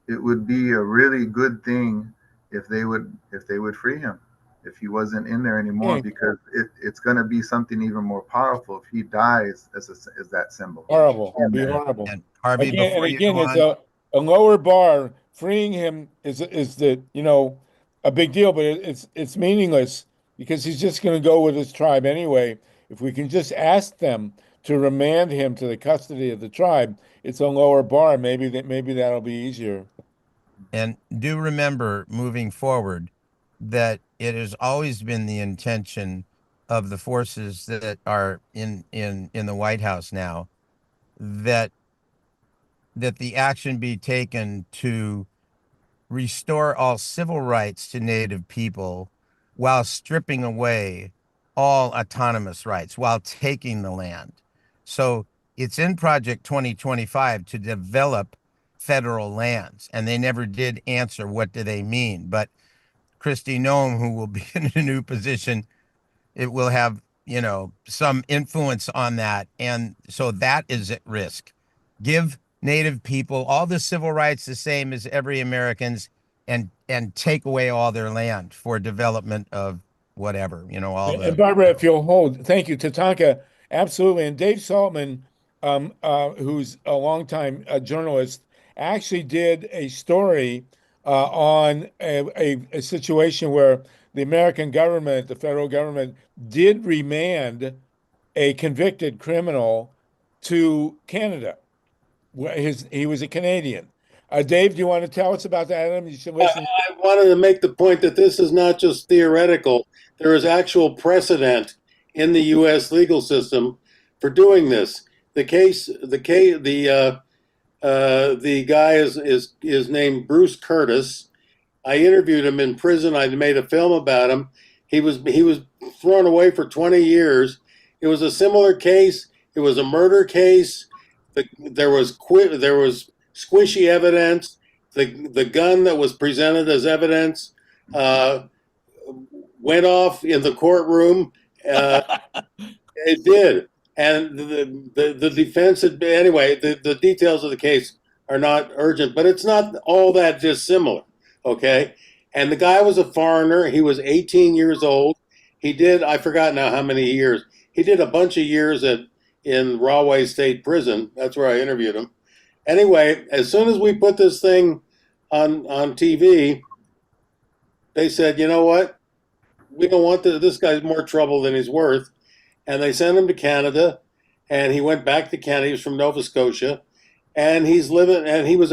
it would be a really good thing if they would free him, if he wasn't in there anymore, because it's going to be something even more powerful if he dies as that symbol. Horrible. It'd be horrible. And Harvey, again, it's a lower bar. Freeing him is a big deal, but it's meaningless because he's just going to go with his tribe anyway. If we can just ask them to remand him to the custody of the tribe, it's a lower bar. Maybe that'll be easier. And do remember, moving forward, that it has always been the intention of the forces that are in the White House now that the action be taken to restore all civil rights to Native people while stripping away all autonomous rights, while taking the land. So it's in Project 2025 to develop federal lands, and they never did answer what do they mean. But Kristi Noem, who will be in a new position, it will have, you know, some influence on that. And so that is at risk. Give Native people all the civil rights the same as every American's, and take away all their land for development of whatever, you know, all And the. Barbara, if you'll hold, thank you, Tatanka. Absolutely. And Dave Saltman, who's a longtime journalist, actually did a story on a situation where the American government, the federal government, did remand a convicted criminal to Canada. He was a Canadian. Dave, do you want to tell us about that? Adam, you should listen. I wanted to make the point that this is not just theoretical. There is actual precedent in the U.S. legal system for doing this. The guy is named Bruce Curtis. I interviewed him in prison. I made a film about him. He was thrown away for 20 years. It was a similar case. It was a murder case. There was squishy evidence. The gun that was presented as evidence went off in the courtroom. It did, and the defense had anyway. The details of the case are not urgent, but it's not all that dissimilar. Okay, and the guy was a foreigner. He was 18 years old. He did, I forgot now how many years. He did a bunch of years in Rahway State Prison. That's where I interviewed him. Anyway, as soon as we put this thing on TV, they said, you know what? We don't want this guy's more trouble than he's worth. And they sent him to Canada, and he went back to Canada. He was from Nova Scotia, and he was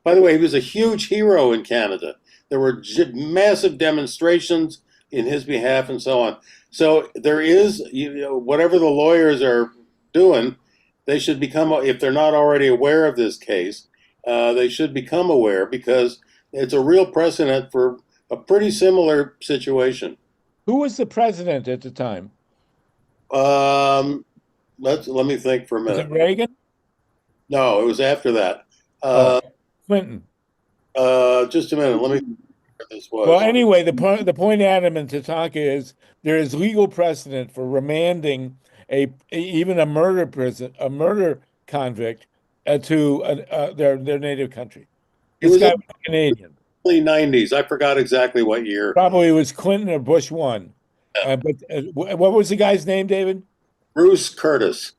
by the way, he was a huge hero in Canada. There were massive demonstrations in his behalf and so on. So there is, whatever the lawyers are doing, they should become, if they're not already aware of this case, they should become aware, because it's a real precedent for a pretty similar situation. Who was the president at the time? Let me think for a minute. Was it Reagan? No, it was after that. Clinton. Just a minute. Let me think where this was. Well, anyway, the point, Adam and Tatanka, is there is legal precedent for remanding even a murder convict to their native country. This guy was Canadian. Early 90s. I forgot exactly what year. Probably it was Clinton or Bush 1. But what was the guy's name, David? Bruce Curtis.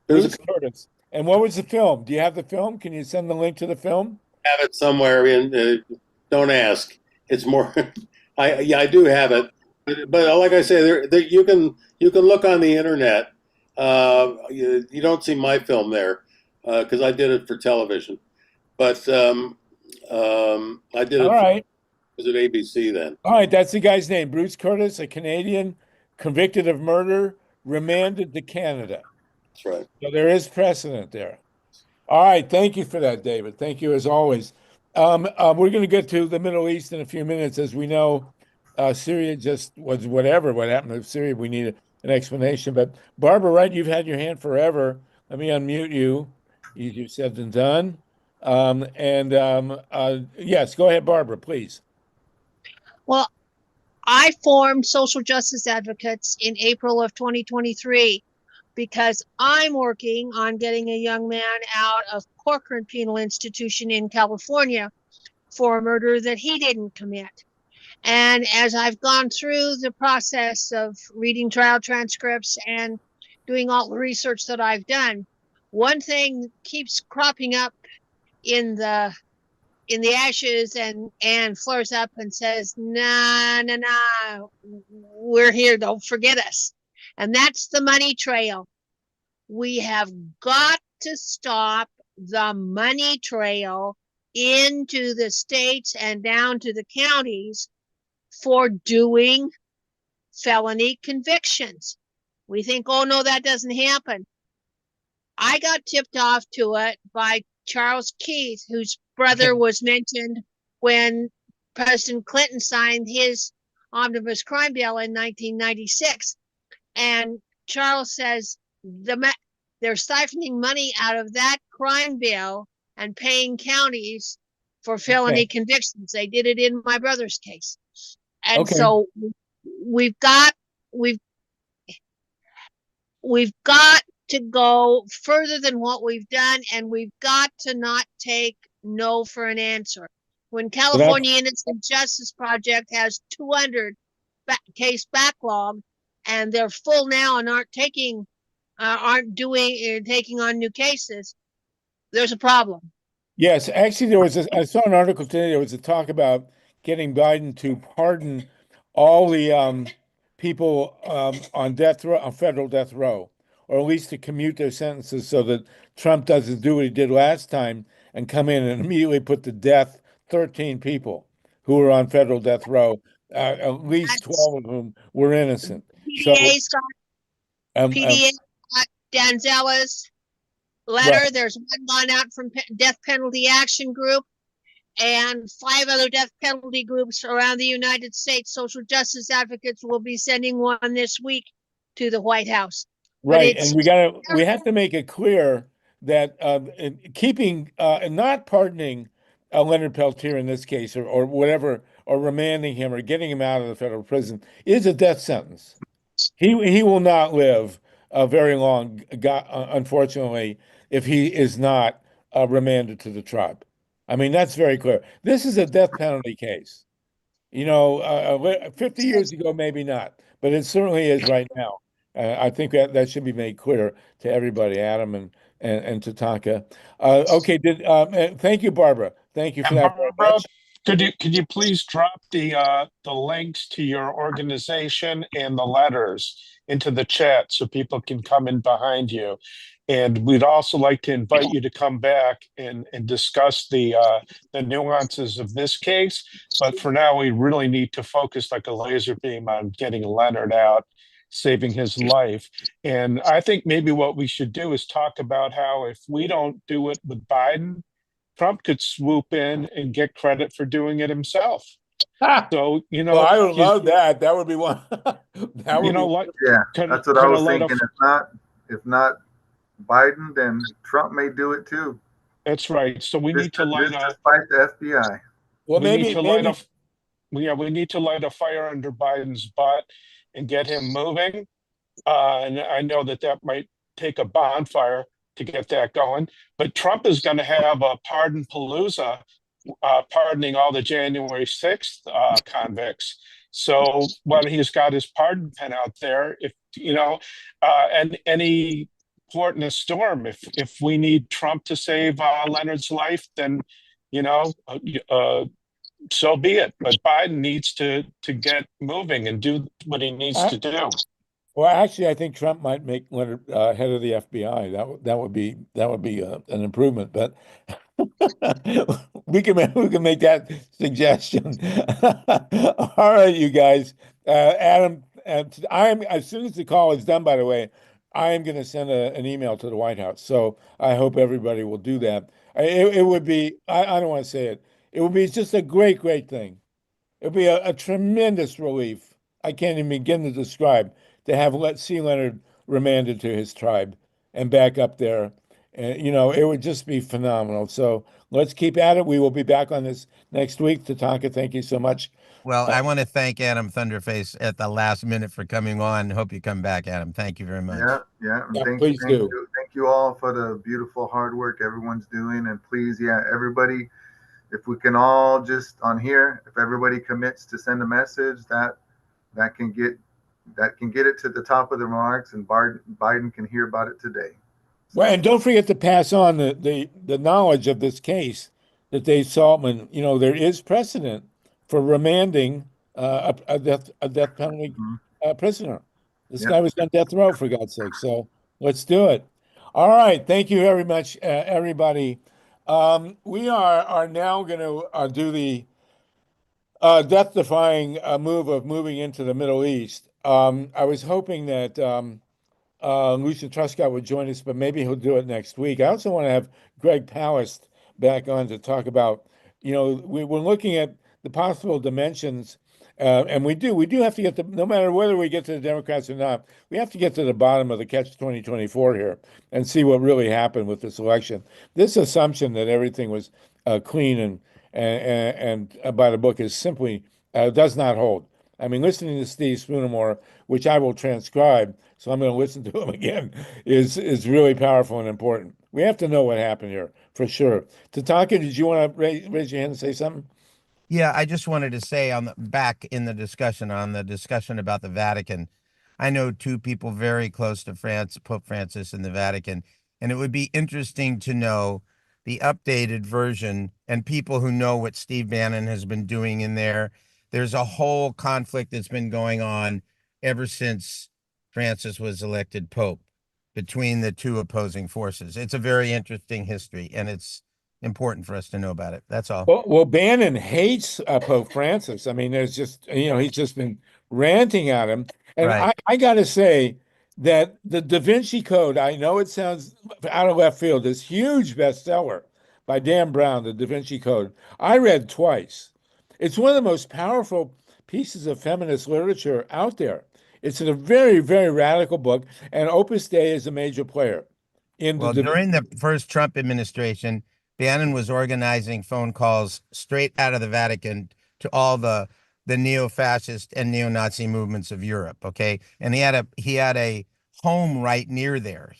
Bruce Curtis. And what was the film? Do you have the film? Can you send the link to the film? I have it somewhere don't ask. It's more. I do have it, but like I say, you can look on the internet. You don't see my film there because I did it for television, but I did it. All right. Was at ABC then. All right, that's the guy's name, Bruce Curtis, a Canadian convicted of murder, remanded to Canada. That's right. So there is precedent there. All right, thank you for that, David. Thank you as always. We're going to get to the Middle East in a few minutes. As we know, Syria just was whatever. What happened to Syria, we need an explanation. But Barbara Wright, you've had your hand forever. Let me unmute you. Easier said than done. Yes, go ahead, Barbara, please. Well, I formed Social Justice Advocates in April of 2023 because I'm working on getting a young man out of Corcoran Penal Institution in California for a murder that he didn't commit. And as I've gone through the process of reading trial transcripts and doing all the research that I've done, one thing keeps cropping up in the ashes and flares up and says, nah, we're here, don't forget us. And that's the money trail. We have got to stop the money trail into the states and down to the counties for doing felony convictions. We think, oh no, that doesn't happen. I got tipped off to it by Charles Keith, whose brother was mentioned when President Clinton signed his omnibus crime bill in 1996. And Charles says they're siphoning money out of that crime bill and paying counties for felony convictions. They did it in my brother's case. And so we've got to go further than what we've done, and we've got to not take no for an answer. When California Innocent Justice Project has 200 case backlog, and they're full now and taking on new cases, there's a problem. Yes, actually, I saw an article today. There was a talk about getting Biden to pardon all the people on death row, on federal death row, or at least to commute their sentences so that Trump doesn't do what he did last time and come in and immediately put to death 13 people who were on federal death row, at least 12 of whom were innocent. PDA's got Danzella's letter. Right. There's one gone out from Death Penalty Action Group, and 5 other death penalty groups around the United States. Social justice advocates will be sending one this week to the White House. Right, and we have to make it clear that keeping not pardoning Leonard Peltier in this case, or whatever, or remanding him or getting him out of the federal prison is a death sentence. He will not live very long, unfortunately, if he is not remanded to the tribe. I mean, that's very clear. This is a death penalty case. 50 years ago, maybe not, but it certainly is right now. I think that should be made clear to everybody, Adam and Tatanka. Okay, thank you, Barbara. Thank you for that very Barbara, much. could you please drop the links to your organization and the letters into the chat so people can come in behind you? And we'd also like to invite you to come back and discuss the nuances of this case. But for now, we really need to focus like a laser beam on getting Leonard out, saving his life. And I think maybe what we should do is talk about how if we don't do it with Biden, Trump could swoop in and get credit for doing it himself. So, well, I would love that. That would be one. That would that's what I was thinking. If not Biden, then Trump may do it too. That's right. So we need to light up. Fight the FBI. Well, we need to light a fire under Biden's butt and get him moving. And I know that might take a bonfire to get that going. But Trump is going to have a pardon palooza, pardoning all the January 6th convicts. So when he's got his pardon pen out there, and any port in a storm, if we need Trump to save Leonard's life, then so be it. But Biden needs to get moving and do what he needs to do. Well, actually, I think Trump might make Leonard head of the FBI. That would be an improvement. But we can make that suggestion. All right, you guys. Adam, as soon as the call is done, by the way, I am going to send an email to the White House. So I hope everybody will do that. It would be, I don't want to say it. It would be just a great, great thing. It would be a tremendous relief. I can't even begin to describe to have see Leonard remanded to his tribe and back up there. And, it would just be phenomenal. So let's keep at it. We will be back on this next week. Tatanka, thank you so much. Well, I want to thank Adam Thunderface at the last minute for coming on. Hope you come back, Adam. Thank you very much. Yeah. Please do. Thank you all for the beautiful hard work everyone's doing. And please, everybody, if we can all just on here, if everybody commits to send a message, that can get it to the top of the remarks, and Biden can hear about it today. Well, and don't forget to pass on the knowledge of this case that Dave Saltman, there is precedent for remanding a death penalty prisoner. This guy was on death row, for God's sake. So let's do it. All right. Thank you very much, everybody. We are now going to do the death-defying move of moving into the Middle East. I was hoping that Lucian Truscott would join us, but maybe he'll do it next week. I also want to have Greg Palast back on to talk about, we're looking at the possible dimensions, and we do have to get no matter whether we get to the Democrats or not, we have to get to the bottom of the catch 2024 here and see what really happened with this election. This assumption that everything was clean and by the book is simply does not hold. I mean, listening to Steve Spoonermore, which I will transcribe, so I'm going to listen to him again, is really powerful and important. We have to know what happened here for sure. Tatanka, did you want to raise your hand and say something? Yeah, I just wanted to say on the back in the discussion about the Vatican, I know two people very close to Pope Francis and the Vatican, and it would be interesting to know the updated version and people who know what Steve Bannon has been doing in there. There's a whole conflict that's been going on ever since Francis was elected Pope between the two opposing forces. It's a very interesting history, and it's important for us to know about it. That's all. Well, Bannon hates Pope Francis. I mean, there's just, he's just been ranting at him. And Right. I got to say that the Da Vinci Code, I know it sounds out of left field, this huge bestseller by Dan Brown, the Da Vinci Code, I read twice. It's one of the most powerful pieces of feminist literature out there. It's a very, very radical book, and Opus Dei is a major player in Well, the during the first Trump administration, Bannon was organizing phone calls straight out of the Vatican to all the neo-fascist and neo-Nazi movements of Europe. Okay, and he had a home right near there.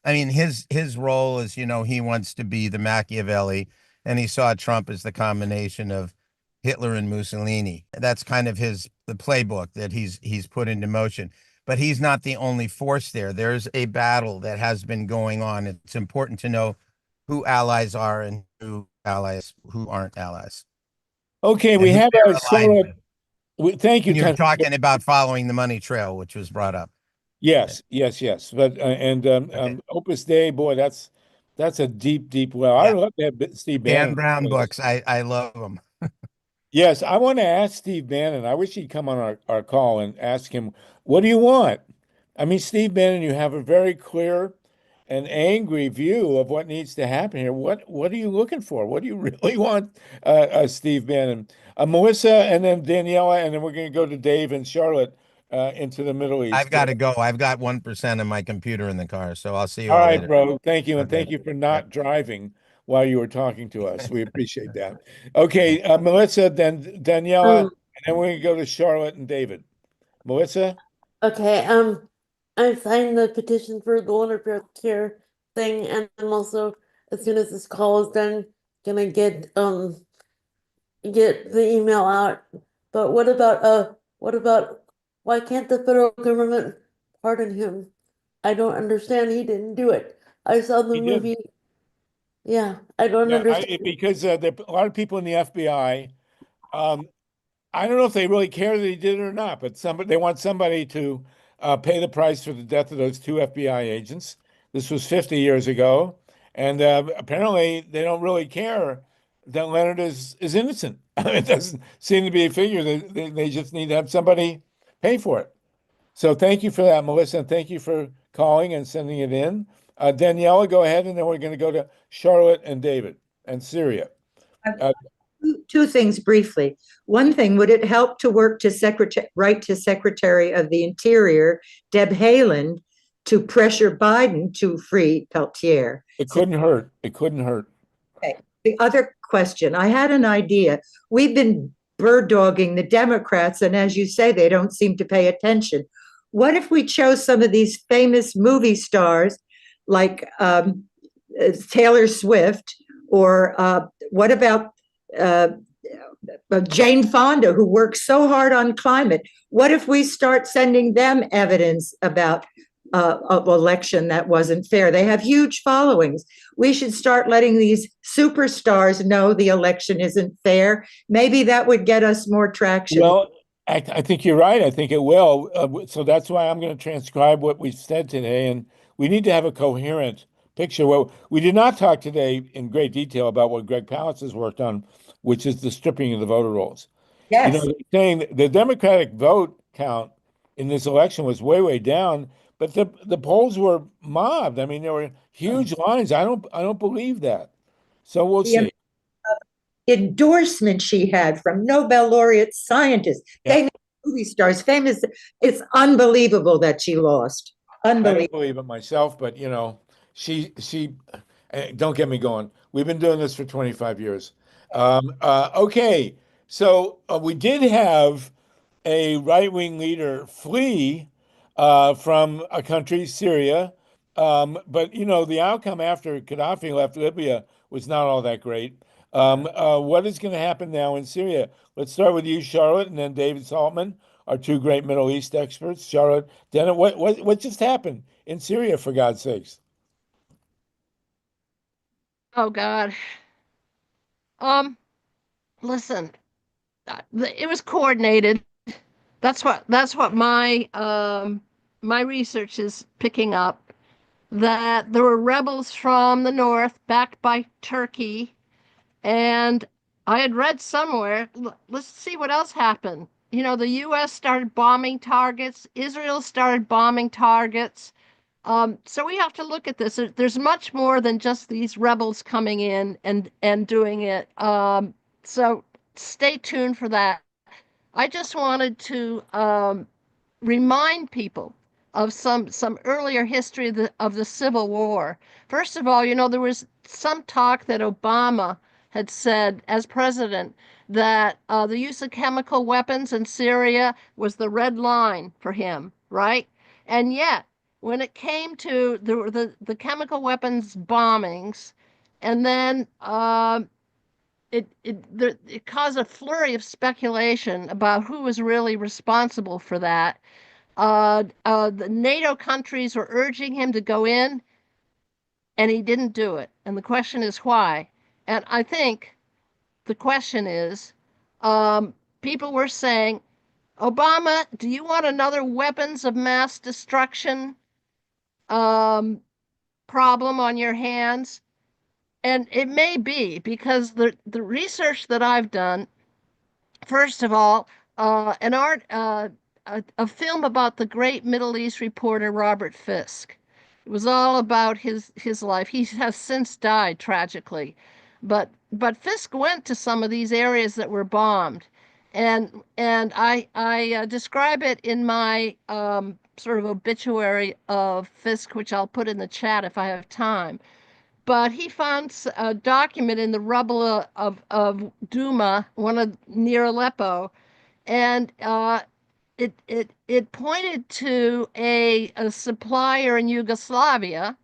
I mean, his role is, he wants to be the Machiavelli, and he saw Trump as the combination of Hitler and Mussolini. That's kind of the playbook that he's put into motion. But he's not the only force there. There's a battle that has been going on. It's important to know who allies are and who aren't allies. Okay, we have a somewhat. Thank you. You're talking about following the money trail, which was brought up. Yes. But Opus Dei, boy, that's a deep, deep well. I love that Steve Bannon. Dan Brown books, I love them. Yes, I want to ask Steve Bannon. I wish he'd come on our call and ask him, what do you want? I mean, Steve Bannon, you have a very clear and angry view of what needs to happen here. What are you looking for? What do you really want, Steve Bannon? Melissa, and then Daniela, and then we're going to go to Dave and Charlotte into the Middle East. I've got to go. I've got 1% of my computer in the car, so I'll see you all all right, later. bro. Thank you, and Okay. thank you for not driving while you were talking to us. We appreciate that. Okay, Melissa, then Daniela, and then we're going to go to Charlotte and David. Melissa? Okay, I signed the petition for the Leonard Peltier thing, and I'm also, as soon as this call is done, gonna get the email out. But what about why can't the federal government pardon him? I don't understand. He didn't do it. I saw the movie. Yeah, I don't understand. Because there are a lot of people in the FBI. I don't know if they really care that he did it or not, but they want somebody to pay the price for the death of those two FBI agents. This was 50 years ago, and apparently they don't really care that Leonard is innocent. It doesn't seem to be a figure. They just need to have somebody pay for it. So thank you for that, Melissa, and thank you for calling and sending it in. Daniela, go ahead, and then we're going to go to Charlotte and David and Syria. Two things briefly. One thing, would it help to write to Secretary of the Interior, Deb Haaland, to pressure Biden to free Peltier? It couldn't hurt. It couldn't hurt. Okay. The other question, I had an idea. We've been bird dogging the Democrats, and as you say, they don't seem to pay attention. What if we chose some of these famous movie stars like Taylor Swift, or what about Jane Fonda, who works so hard on climate? What if we start sending them evidence about an election that wasn't fair? They have huge followings. We should start letting these superstars know the election isn't fair. Maybe that would get us more traction. Well, I think you're right. I think it will. So that's why I'm going to transcribe what we said today. And we need to have a coherent picture. Well, we did not talk today in great detail about what Greg Palast has worked on, which is the stripping of the voter rolls. Yes. They're saying the Democratic vote count in this election was way, way down, but the polls were mobbed. I mean, there were huge lines. I don't believe that. So we'll see. Endorsement she had from Nobel laureate scientists, famous movie stars, famous. It's unbelievable that she lost. Unbelievable. I don't believe it myself, but she don't get me going. We've been doing this for 25 years. Okay, so we did have a right-wing leader flee from a country, Syria. But you know, the outcome after Gaddafi left Libya was not all that great. What is going to happen now in Syria? Let's start with you, Charlotte, and then David Saltman, our two great Middle East experts. Charlotte, Dennett, what just happened in Syria, for God's sakes? Oh God. Listen, it was coordinated. That's what my research is picking up. That there were rebels from the north backed by Turkey, and I had read somewhere, let's see what else happened. You know, the US started bombing targets, Israel started bombing targets. So we have to look at this. There's much more than just these rebels coming in and doing it. So stay tuned for that. I just wanted to remind people of some earlier history of the Civil War. First of all, you know, there was some talk that Obama had said as president that the use of chemical weapons in Syria was the red line for him, right? And yet, when it came to the chemical weapons bombings, and then it caused a flurry of speculation about who was really responsible for that. The NATO countries were urging him to go in, and he didn't do it. And the question is why? And I think the question is, people were saying, Obama, do you want another weapons of mass destruction problem on your hands? And it may be because the research that I've done, first of all, a film about the great Middle East reporter Robert Fisk. It was all about his life. He has since died tragically, but Fisk went to some of these areas that were bombed, and I describe it in my sort of obituary of Fisk, which I'll put in the chat if I have time. But he found a document in the rubble of Duma, near Aleppo, and it pointed to a supplier in Yugoslavia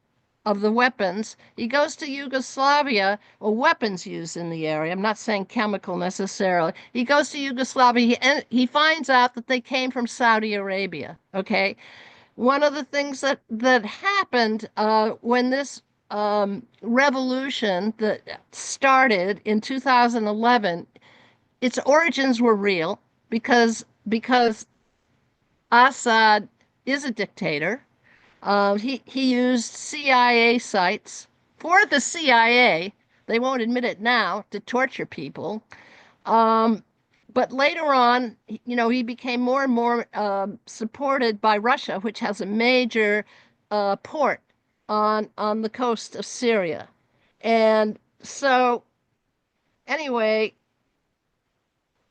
of the weapons. He goes to Yugoslavia, or weapons used in the area. I'm not saying chemical necessarily. He goes to Yugoslavia and he finds out that they came from Saudi Arabia. Okay, one of the things that happened when this revolution that started in 2011, its origins were real because Assad is a dictator. He used CIA sites for the CIA. They won't admit it now, to torture people. But later on, you know, he became more and more supported by Russia, which has a major port on the coast of Syria. And so, anyway,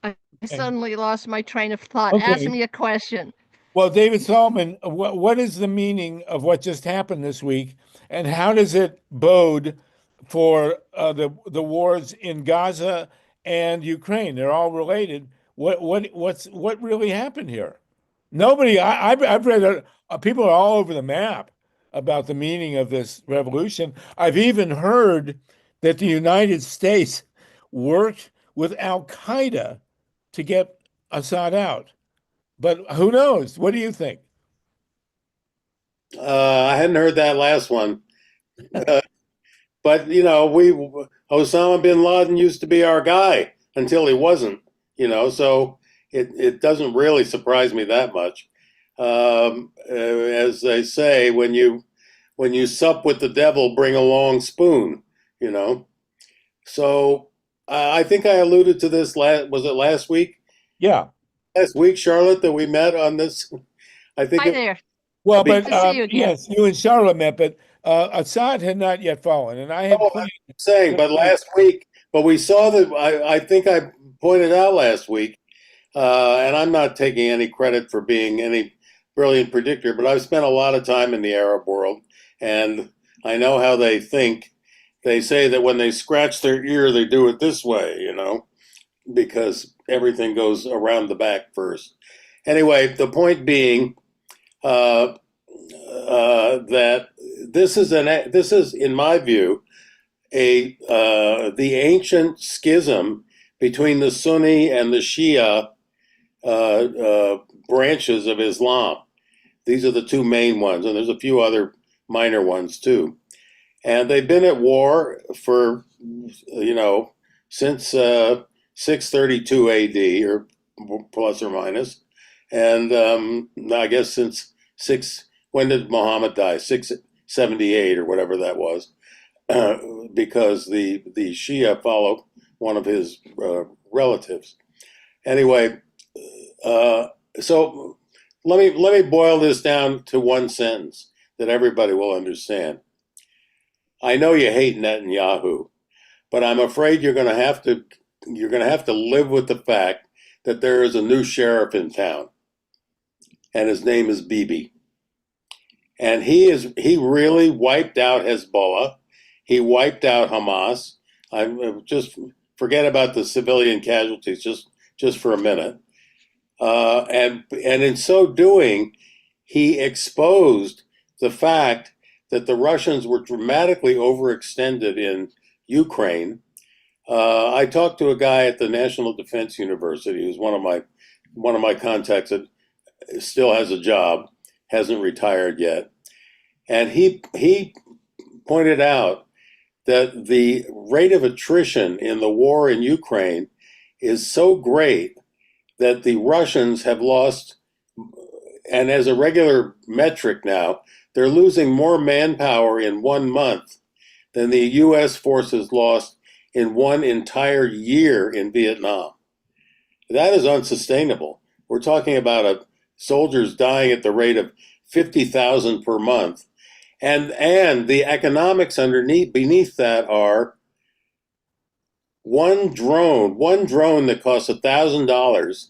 I suddenly lost my train of thought. Okay. Ask me a question. Well, David Solomon, what is the meaning of what just happened this week, and how does it bode for the wars in Gaza and Ukraine? They're all related. What really happened here? Nobody. I've read people are all over the map about the meaning of this revolution. I've even heard that the United States worked with Al Qaeda to get Assad out. But who knows? What do you think? I hadn't heard that last one. But, you know, Osama bin Laden used to be our guy until he wasn't, you know, so it doesn't really surprise me that much. As they say, when you sup with the devil, bring a long spoon, you know. So I think I alluded to this was it last week? Yeah. Last week, Charlotte, that we met on this. I think. Hi there. Well, Good but to see you again. yes, you and Charlotte met, but Assad had not yet fallen, and I had saying, but last week, but we saw that. I think I pointed out last week, and I'm not taking any credit for being any brilliant predictor, but I've spent a lot of time in the Arab world, and I know how they think. They say that when they scratch their ear, they do it this way, you know, because everything goes around the back first. Anyway, the point being that this is, in my view, the ancient schism between the Sunni and the Shia branches of Islam. These are the two main ones, and there's a few other minor ones too. And they've been at war for, since 632 AD, or plus or minus. And I guess since when did Muhammad die? 678 or whatever that was, because the Shia follow one of his relatives. Anyway, so let me boil this down to one sentence that everybody will understand. I know you hate Netanyahu, but I'm afraid you're going to have to live with the fact that there is a new sheriff in town, and his name is Bibi. And he really wiped out Hezbollah. He wiped out Hamas. I just forget about the civilian casualties just for a minute. And in so doing, he exposed the fact that the Russians were dramatically overextended in Ukraine. I talked to a guy at the National Defense University, who's one of my contacts that still has a job, hasn't retired yet, and he pointed out that the rate of attrition in the war in Ukraine is so great that the Russians have lost, and as a regular metric now, they're losing more manpower in 1 month than the U.S. forces lost in one entire year in Vietnam. That is unsustainable. We're talking about soldiers dying at the rate of 50,000 per month. And the economics beneath that are one drone that costs $1,000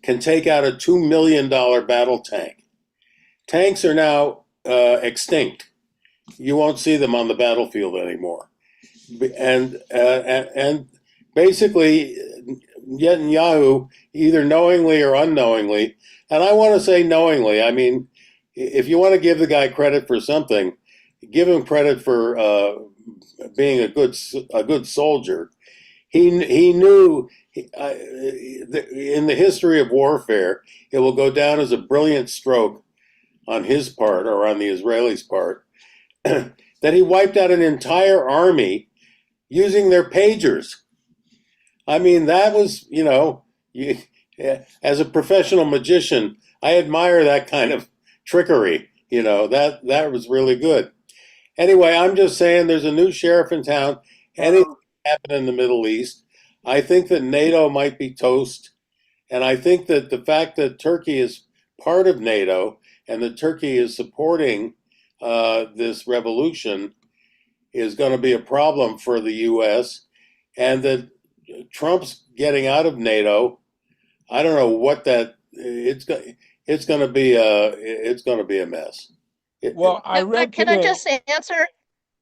can take out a $2 million battle tank. Tanks are now extinct. You won't see them on the battlefield anymore. And basically, Netanyahu, either knowingly or unknowingly, and I want to say knowingly, I mean, if you want to give the guy credit for something, give him credit for being a good soldier. He knew in the history of warfare, it will go down as a brilliant stroke on his part or on the Israelis' part that he wiped out an entire army using their pagers. I mean, that was, as a professional magician, I admire that kind of trickery. That was really good. Anyway, I'm just saying there's a new sheriff in town. Anything can happen in the Middle East. I think that NATO might be toast. And I think that the fact that Turkey is part of NATO and that Turkey is supporting this revolution is going to be a problem for the U.S. and that Trump's getting out of NATO. I don't know what that it's going to be a mess. Can I just answer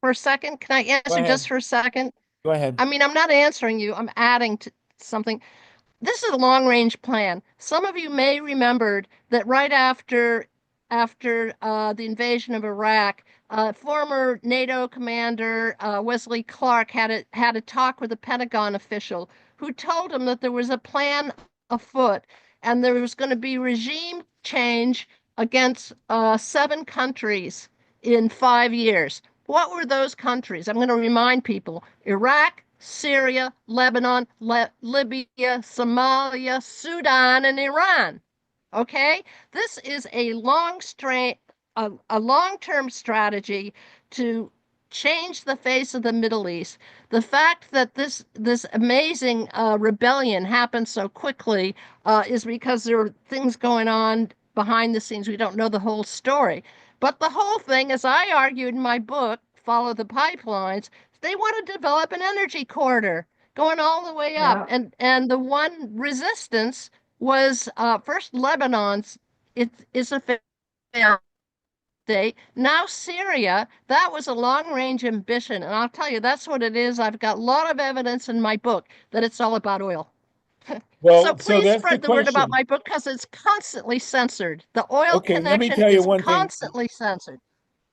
for a second? Can I answer just for a second? Go ahead. I mean, I'm not answering you. I'm adding to something. This is a long-range plan. Some of you may remember that right after the invasion of Iraq, former NATO commander Wesley Clark had a talk with a Pentagon official who told him that there was a plan afoot and there was going to be regime change against 7 countries in 5 years. What were those countries? I'm going to remind people: Iraq, Syria, Lebanon, Libya, Somalia, Sudan, and Iran. Okay? This is a long-term strategy to change the face of the Middle East. The fact that this amazing rebellion happened so quickly is because there are things going on behind the scenes. We don't know the whole story. But the whole thing, as I argued in my book, Follow the Pipelines, they want to develop an energy corridor going all the way up. And the one resistance was first Lebanon's. It's a failed state. Now Syria, that was a long-range ambition. And I'll tell you, that's what it is. I've got a lot of evidence in my book that it's all about oil. Well, So so please that's the spread the word about question. my book because it's constantly censored. The oil Okay, let me connection tell you is one thing. constantly censored.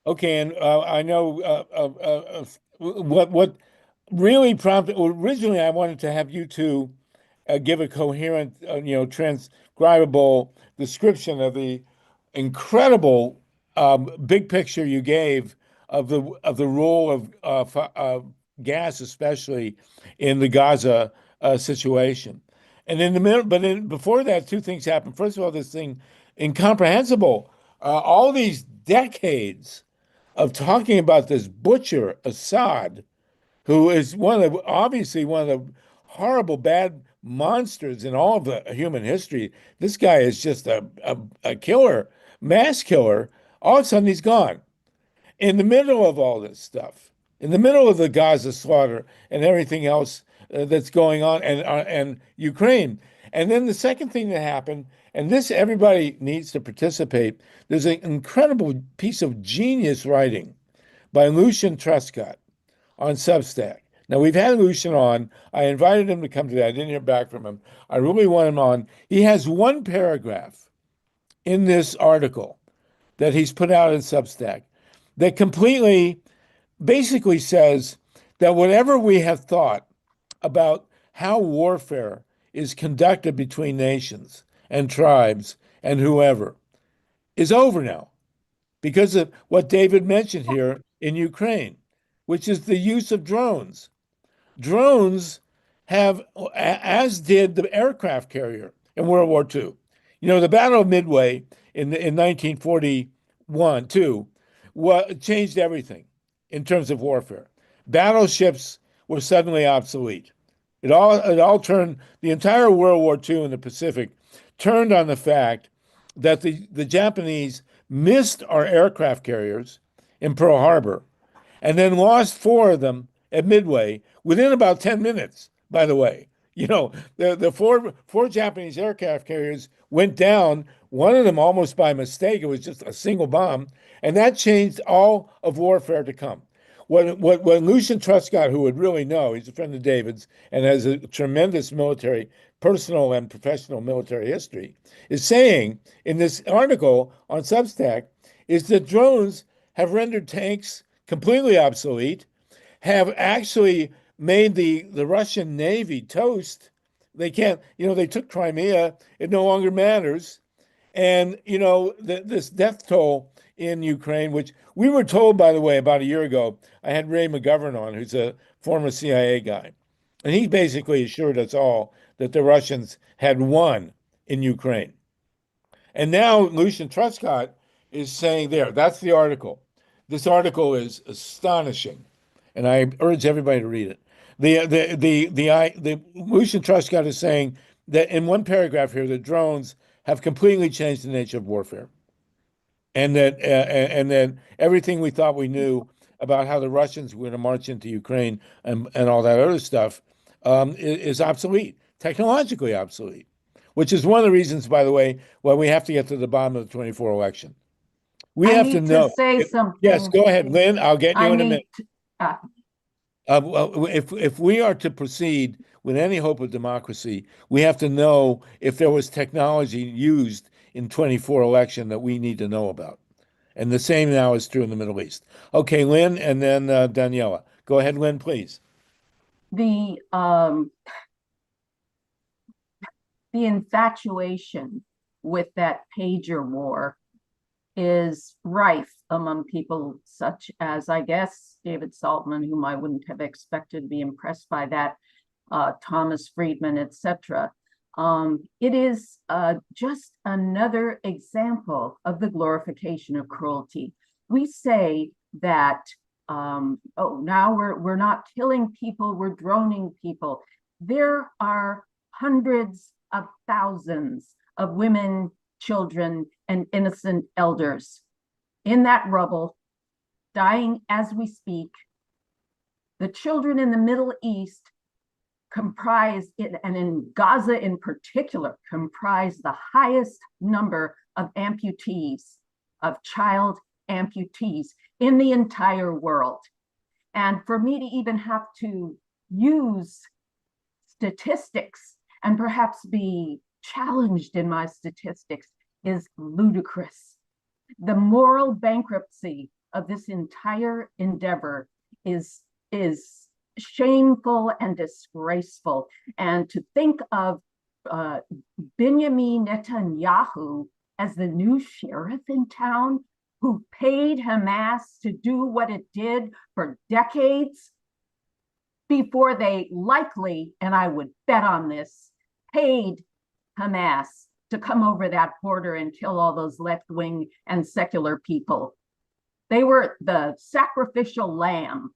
Okay, and I know what really prompted. Originally, I wanted to have you two give a coherent, transcribable description of the incredible big picture you gave of the role of gas, especially in the Gaza situation. And in the middle, before that, two things happened. First of all, this thing incomprehensible. All these decades of talking about this butcher Assad, who is obviously one of the horrible bad monsters in all of the human history. This guy is just a killer, mass killer. All of a sudden he's gone. In the middle of all this stuff, in the middle of the Gaza slaughter and everything else that's going on, and Ukraine. And then the second thing that happened, and this everybody needs to participate. There's an incredible piece of genius writing by Lucian Truscott on Substack. Now, we've had Lucian on. I invited him to come today. I didn't hear back from him. I really want him on. He has one paragraph in this article that he's put out in Substack that completely basically says that whatever we have thought about how warfare is conducted between nations and tribes and whoever is over now because of what David mentioned here in Ukraine, which is the use of drones. Drones have, as did the aircraft carrier in World War II. You know, the Battle of Midway in 1941, too, changed everything in terms of warfare. Battleships were suddenly obsolete. It all turned, the entire World War II in the Pacific turned on the fact that the Japanese missed our aircraft carriers in Pearl Harbor and then lost 4 of them at Midway within about 10 minutes, by the way. You know, the four Japanese aircraft carriers went down, one of them almost by mistake. It was just a single bomb, and that changed all of warfare to come. What Lucian Truscott, who would really know, he's a friend of David's and has a tremendous personal and professional military history, is saying in this article on Substack is that drones have rendered tanks completely obsolete, have actually made the Russian Navy toast. They can't, they took Crimea, it no longer matters. And, this death toll in Ukraine, which we were told, by the way, about a year ago, I had Ray McGovern on, who's a former CIA guy. And he basically assured us all that the Russians had won in Ukraine. And now Lucian Truscott is saying that's the article. This article is astonishing, and I urge everybody to read it. The Lucian Truscott is saying that in one paragraph here, the drones have completely changed the nature of warfare, and that everything we thought we knew about how the Russians were going to march into Ukraine and all that other stuff is obsolete, technologically obsolete, which is one of the reasons, by the way, why we have to get to the bottom of the 24 election. We have to know. Say something. Yes, go ahead, Lynn. I'll get you in a minute. Well, if we are to proceed with any hope of democracy, we have to know if there was technology used in 24 election that we need to know about. And the same now is true in the Middle East. Okay, Lynn, and then Daniela. Go ahead, Lynn, please. The infatuation with that pager war is rife among people such as, I guess, David Saltman, whom I wouldn't have expected to be impressed by that, Thomas Friedman, etc. It is just another example of the glorification of cruelty. We say that, now we're not killing people, we're droning people. There are hundreds of thousands of women, children, and innocent elders in that rubble, dying as we speak. The children in the Middle East comprise, and in Gaza in particular, comprise the highest number of amputees, of child amputees in the entire world. And for me to even have to use statistics and perhaps be challenged in my statistics is ludicrous. The moral bankruptcy of this entire endeavor is shameful and disgraceful. And to think of Benjamin Netanyahu as the new sheriff in town, who paid Hamas to do what it did for decades before they likely, and I would bet on this, paid Hamas to come over that border and kill all those left-wing and secular people. They were the sacrificial lamb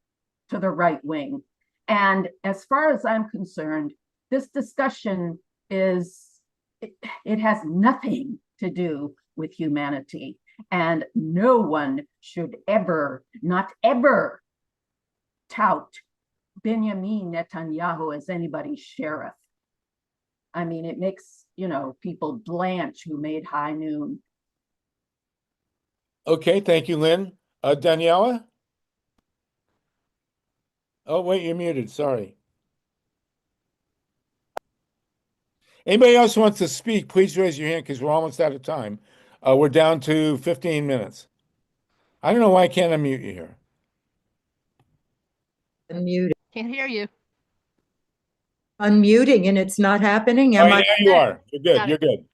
to the right wing. And as far as I'm concerned, this discussion it has nothing to do with humanity. And no one should ever, not ever, tout Benjamin Netanyahu as anybody's sheriff. I mean, it makes, people blanch who made high noon. Okay, thank you, Lynn. Daniela? Oh, wait, you're muted. Sorry. Anybody else wants to speak, please raise your hand because we're almost out of time. We're down to 15 minutes. I don't know why I can't unmute you here. Unmuted. Can't hear you. Unmuting and it's not happening. All right, now you are. You're good. Got it. You're good.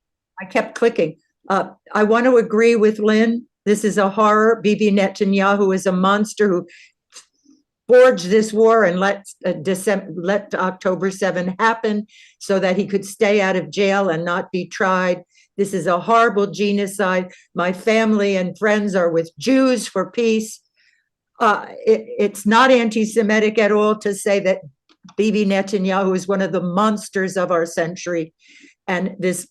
I kept clicking. I want to agree with Lynn. This is a horror. Bibi Netanyahu is a monster who forged this war and let October 7 happen so that he could stay out of jail and not be tried. This is a horrible genocide. My family and friends are with Jews for peace. It's not anti-Semitic at all to say that Bibi Netanyahu is one of the monsters of our century. And this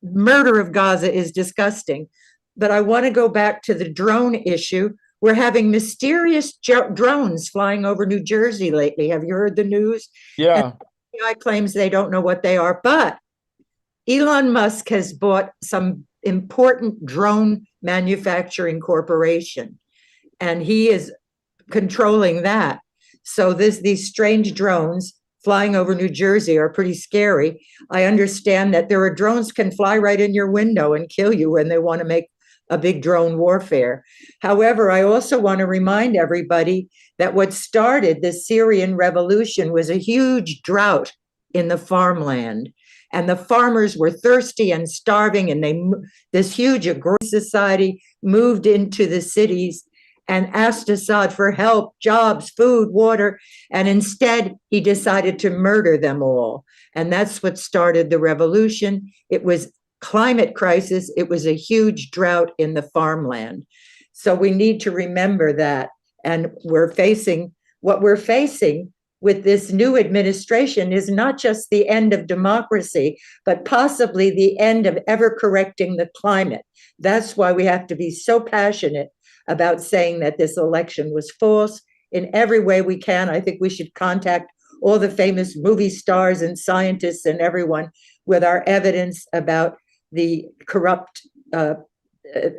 murder of Gaza is disgusting. But I want to go back to the drone issue. We're having mysterious drones flying over New Jersey lately. Have you heard the news? Yeah. And the FBI claims they don't know what they are, but Elon Musk has bought some important drone manufacturing corporation, and he is controlling that. So these strange drones flying over New Jersey are pretty scary. I understand that there are drones can fly right in your window and kill you when they want to make a big drone warfare. However, I also want to remind everybody that what started the Syrian revolution was a huge drought in the farmland. And the farmers were thirsty and starving, and this huge agrarian society moved into the cities and asked Assad for help, jobs, food, water, and instead he decided to murder them all. And that's what started the revolution. It was climate crisis. It was a huge drought in the farmland. So we need to remember that. And what we're facing with this new administration is not just the end of democracy, but possibly the end of ever correcting the climate. That's why we have to be so passionate about saying that this election was false in every way we can. I think we should contact all the famous movie stars and scientists and everyone with our evidence about the corrupt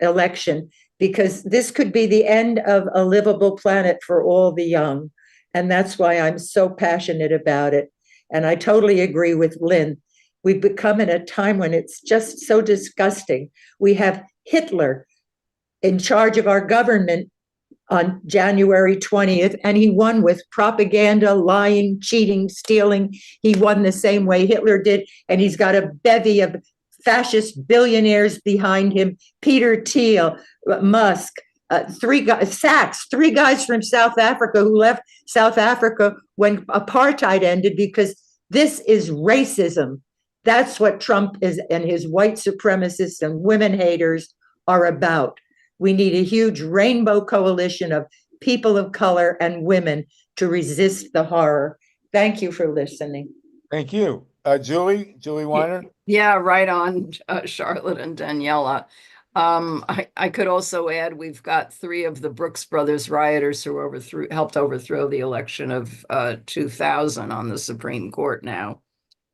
election, because this could be the end of a livable planet for all the young. And that's why I'm so passionate about it. And I totally agree with Lynn. We've become in a time when it's just so disgusting. We have Hitler in charge of our government on January 20th, and he won with propaganda, lying, cheating, stealing. He won the same way Hitler did, and he's got a bevy of fascist billionaires behind him: Peter Thiel, Musk, Sachs, three guys from South Africa who left South Africa when apartheid ended, because this is racism. That's what Trump is and his white supremacists and women haters are about. We need a huge rainbow coalition of people of color and women to resist the horror. Thank you for listening. Thank you. Julie Weiner? Yeah, right on, Charlotte and Daniela. I could also add, we've got 3 of the Brooks Brothers rioters who helped overthrow the election of 2000 on the Supreme Court now.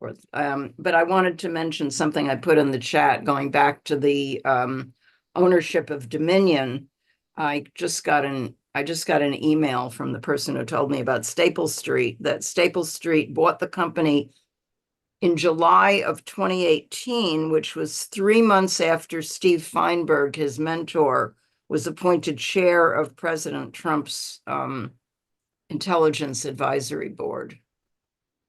But I wanted to mention something I put in the chat, going back to the ownership of Dominion. I just got an email from the person who told me about Staples Street, that Staples Street bought the company in July of 2018, which was 3 months after Steve Feinberg, his mentor, was appointed chair of President Trump's Intelligence Advisory Board.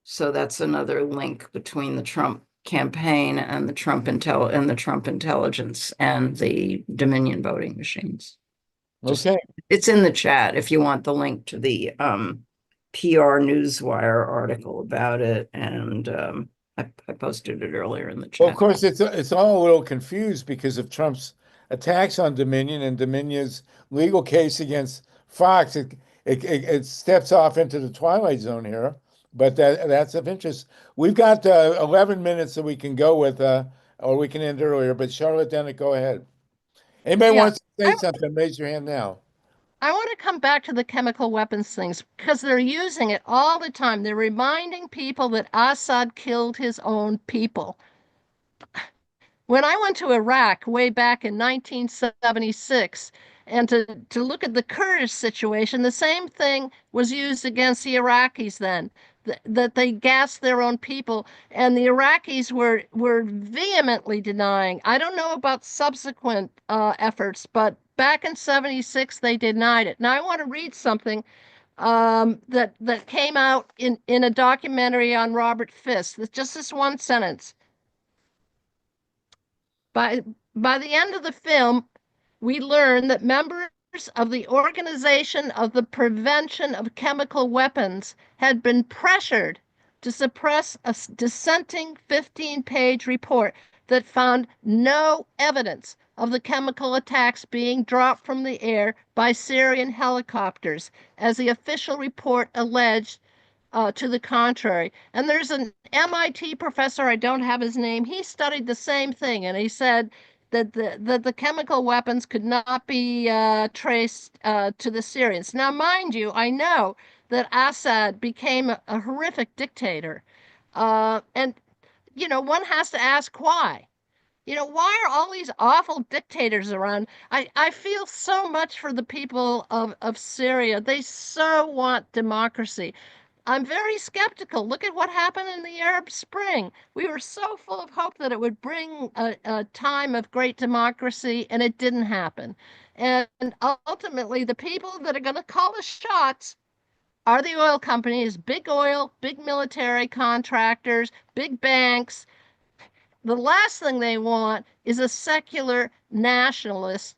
So that's another link between the Trump campaign and the Trump intelligence and the Dominion voting machines. Okay. It's in the chat if you want the link to the PR Newswire article about it, and I posted it earlier in the chat. Well, of course, it's all a little confused because of Trump's attacks on Dominion and Dominion's legal case against Fox. It steps off into the twilight zone here, but that's of interest. We've got 11 minutes that we can go with, or we can end earlier. But Charlotte, Dennett, go ahead. Anybody wants to say something? Raise your hand now. I want to come back to the chemical weapons things because they're using it all the time. They're reminding people that Assad killed his own people. When I went to Iraq way back in 1976 and to look at the Kurdish situation, the same thing was used against the Iraqis then, that they gassed their own people, and the Iraqis were vehemently denying. I don't know about subsequent efforts, but back in 76, they denied it. Now, I want to read something that came out in a documentary on Robert Fisk. Just this one sentence. By the end of the film, we learn that members of the Organization of the Prevention of Chemical Weapons had been pressured to suppress a dissenting 15-page report that found no evidence of the chemical attacks being dropped from the air by Syrian helicopters, as the official report alleged to the contrary. And there's an MIT professor, I don't have his name, he studied the same thing, and he said that the chemical weapons could not be traced to the Syrians. Now, mind you, I know that Assad became a horrific dictator. And, you know, one has to ask why. You know, why are all these awful dictators around? I feel so much for the people of Syria. They so want democracy. I'm very skeptical. Look at what happened in the Arab Spring. We were so full of hope that it would bring a time of great democracy, and it didn't happen. And ultimately, the people that are going to call the shots are the oil companies, big oil, big military contractors, big banks. The last thing they want is a secular nationalist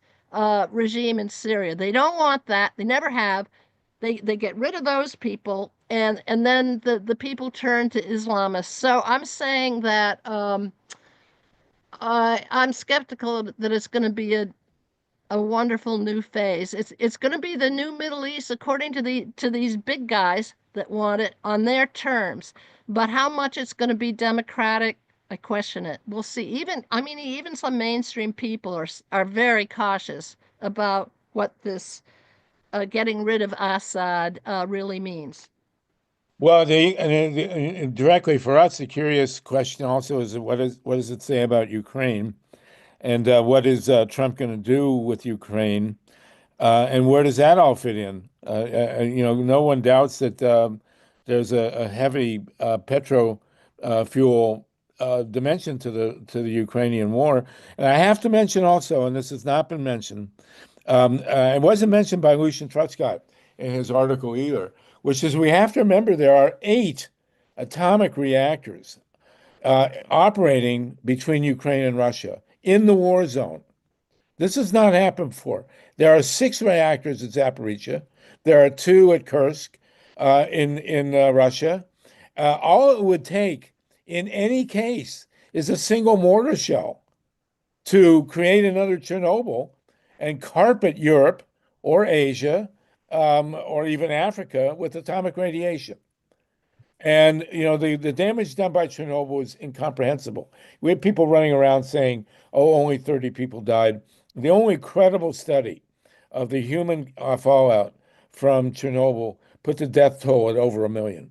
regime in Syria. They don't want that. They never have. They get rid of those people, and then the people turn to Islamists. So I'm saying that I'm skeptical that it's going to be a wonderful new phase. It's going to be the new Middle East according to these big guys that want it on their terms. But how much it's going to be democratic, I question it. We'll see. Even some mainstream people are very cautious about what this getting rid of Assad really means. Well, directly for us, the curious question also is what does it say about Ukraine, and what is Trump going to do with Ukraine, and where does that all fit in? No one doubts that there's a heavy petro fuel dimension to the Ukrainian war, and I have to mention also, and this has not been mentioned. It wasn't mentioned by Lucian Truscott in his article either, which is we have to remember there are 8 atomic reactors operating between Ukraine and Russia in the war zone. This has not happened before. There are 6 reactors at Zaporizhia. There are 2 at Kursk in Russia. All it would take in any case is a single mortar shell to create another Chernobyl and carpet Europe or Asia or even Africa with atomic radiation. And, the damage done by Chernobyl is incomprehensible. We have people running around saying, oh, only 30 people died. The only credible study of the human fallout from Chernobyl put the death toll at over 1 million.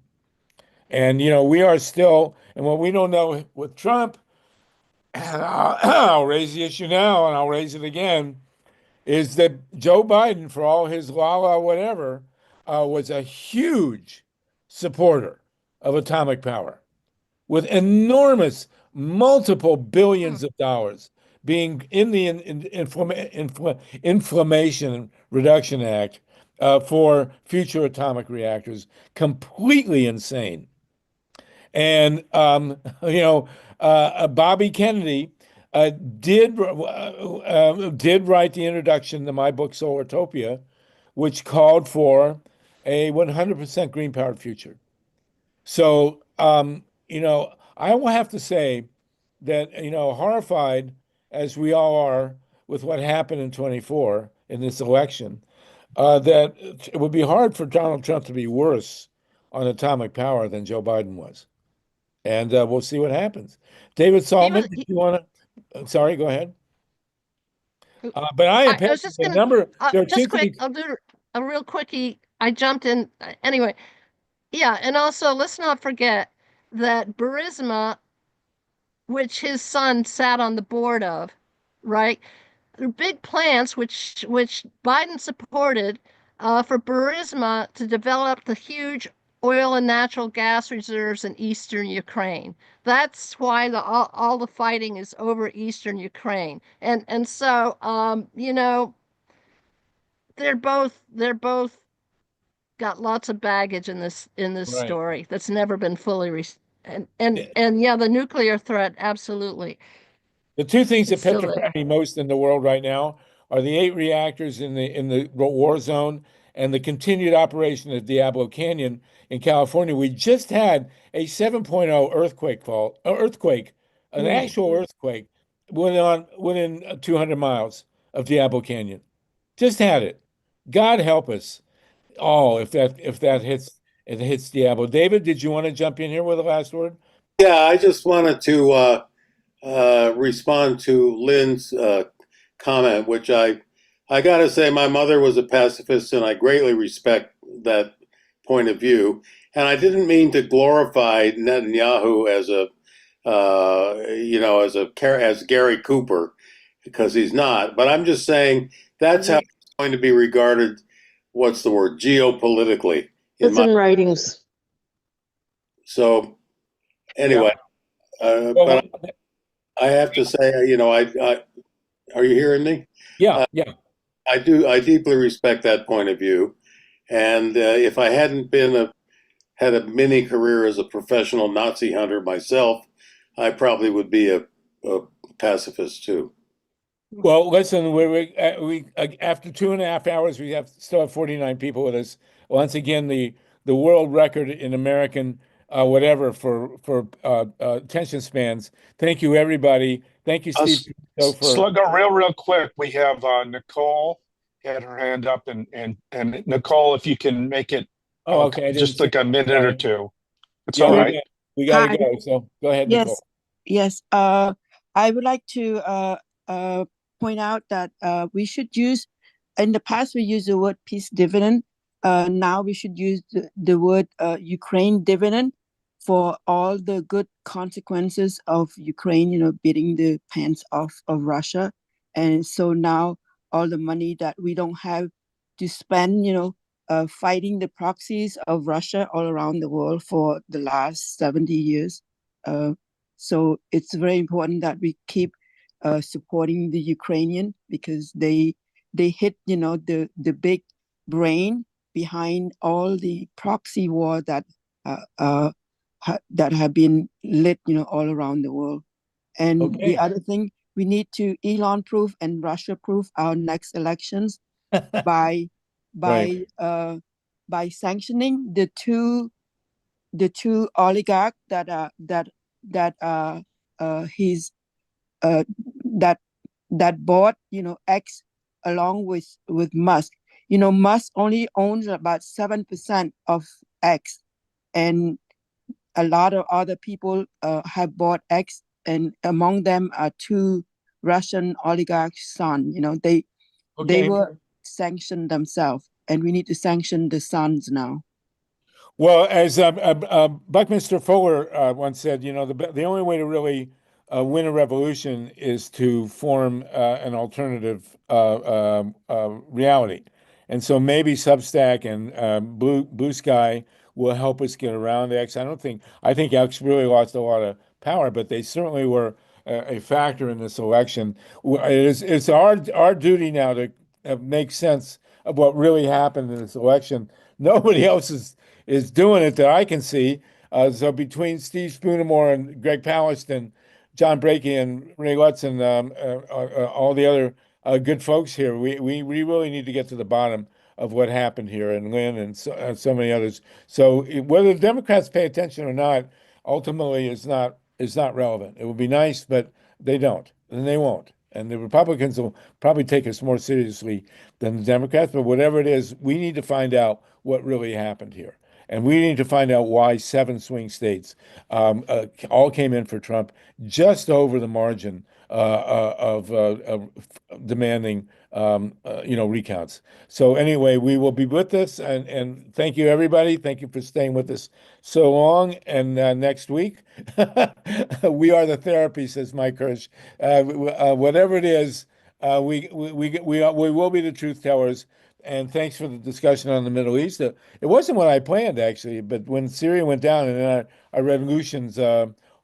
And, we are still, and what we don't know with Trump, and I'll raise the issue now and I'll raise it again, is that Joe Biden, for all his la whatever, was a huge supporter of atomic power. with enormous, multiple billions of dollars being in the Inflammation Reduction Act for future atomic reactors. Completely insane. And Bobby Kennedy did write the introduction to my book Solartopia, which called for a 100% green powered future. So I will have to say that horrified as we all are with what happened in 24 in this election, that it would be hard for Donald Trump to be worse on atomic power than Joe Biden was. And we'll see what happens. David Saltman, if you want to, sorry, go ahead. But I am was just gonna, there are just two quick, things. I'll do a real quickie. I jumped in anyway. Yeah, and also let's not forget that Burisma, which his son sat on the board of, right? There are big plans which Biden supported for Burisma to develop the huge oil and natural gas reserves in eastern Ukraine. That's why all the fighting is over eastern Ukraine. And so they're both got lots of baggage in this Right. story that's never been fully and yeah, the nuclear threat, absolutely. The two things that It's still petrify there. me most in the world right now are the 8 reactors in the war zone and the continued operation of Diablo Canyon in California. We just had a 7.0 earthquake, an actual earthquake within 200 miles of Diablo Canyon. Just had it. God help us all if that hits Diablo. David, did you want to jump in here with a last word? Yeah, I just wanted to respond to Lynn's comment, which I got to say, my mother was a pacifist, and I greatly respect that point of view. And I didn't mean to glorify Netanyahu as Gary Cooper, because he's not. But I'm just saying that's how it's going to be regarded. What's the word? Geopolitically. It's in writings. So anyway, but I have to say, are you hearing me? Yeah. I do. I deeply respect that point of view, and if I hadn't had a mini career as a professional Nazi hunter myself, I probably would be a pacifist too. Well, listen, we after 2.5 hours, we still have 49 people with us. Once again, the world record in American whatever for attention spans. Thank you, everybody. Thank you, Steve. Sluggo, real quick. We have Nicole had her hand up, and Nicole, if you can make it okay, just like a minute or two. It's Yeah, all right. we gotta go. So go ahead, Nicole. Yes. I would like to point out that we should use, in the past, we used the word peace dividend. Now we should use the word Ukraine dividend for all the good consequences of Ukraine, beating the pants off of Russia. And so now all the money that we don't have to spend, fighting the proxies of Russia all around the world for the last 70 years. So it's very important that we keep supporting the Ukrainian, because they hit, the big brain behind all the proxy war that have been lit, all around the world. And the other thing, we need to Elon-proof and Russia-proof our next elections by sanctioning the two oligarchs that bought X along with Musk. Musk only owns about 7% of X, and a lot of other people have bought X, and among them are two Russian oligarchs' sons. They were sanctioned themselves, and we need to sanction the sons now. Well, as Buckminster Fuller once said, the only way to really win a revolution is to form an alternative reality. And so maybe Substack and Blue Sky will help us get around X. I think X really lost a lot of power, but they certainly were a factor in this election. It's our duty now to make sense of what really happened in this election. Nobody else is doing it that I can see. So between Steve Spoonermore and Greg Pallaston, John Brakey and Ray Lutz and all the other good folks here, we really need to get to the bottom of what happened here, and Lynn and so many others. So whether the Democrats pay attention or not, ultimately is not relevant. It would be nice, but they don't, and they won't. And the Republicans will probably take us more seriously than the Democrats. But whatever it is, we need to find out what really happened here. And we need to find out why 7 swing states all came in for Trump just over the margin of demanding recounts. So anyway, we will be with this, and thank you, everybody. Thank you for staying with us so long. And next week, we are the therapy, says Mike Hirsch. Whatever it is, we will be the truth tellers. And thanks for the discussion on the Middle East. It wasn't what I planned, actually, but when Syria went down, and then I read Lucian's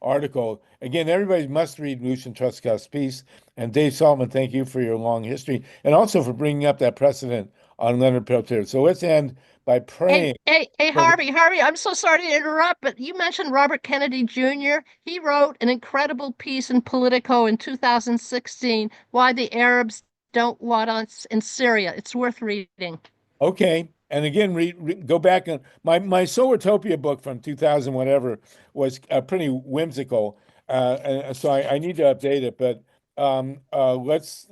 article. Again, everybody must read Lucian Truscott's piece. And Dave Saltman, thank you for your long history, and also for bringing up that precedent on Leonard Peltier. So let's end by praying. Hey, Harvey, I'm so sorry to interrupt, but you mentioned Robert Kennedy Jr. He wrote an incredible piece in Politico in 2016, Why the Arabs Don't Want Us in Syria. It's worth reading. Okay. And again, go back and my Solartopia book from 2000 whatever was pretty whimsical, and so I need to update it. But let's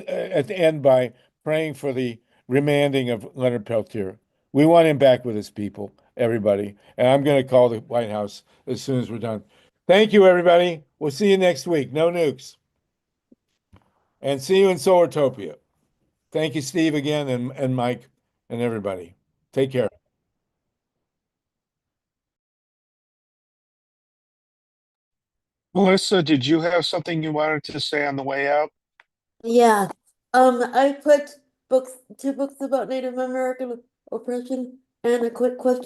at the end by praying for the remanding of Leonard Peltier. We want him back with his people, everybody. And I'm going to call the White House as soon as we're done. Thank you, everybody. We'll see you next week. No nukes. And see you in Solartopia. Thank you, Steve, again, and Mike, and everybody. Take care. Melissa, did you have something you wanted to say on the way out? Yeah. I put 2 books about Native American oppression and a quick question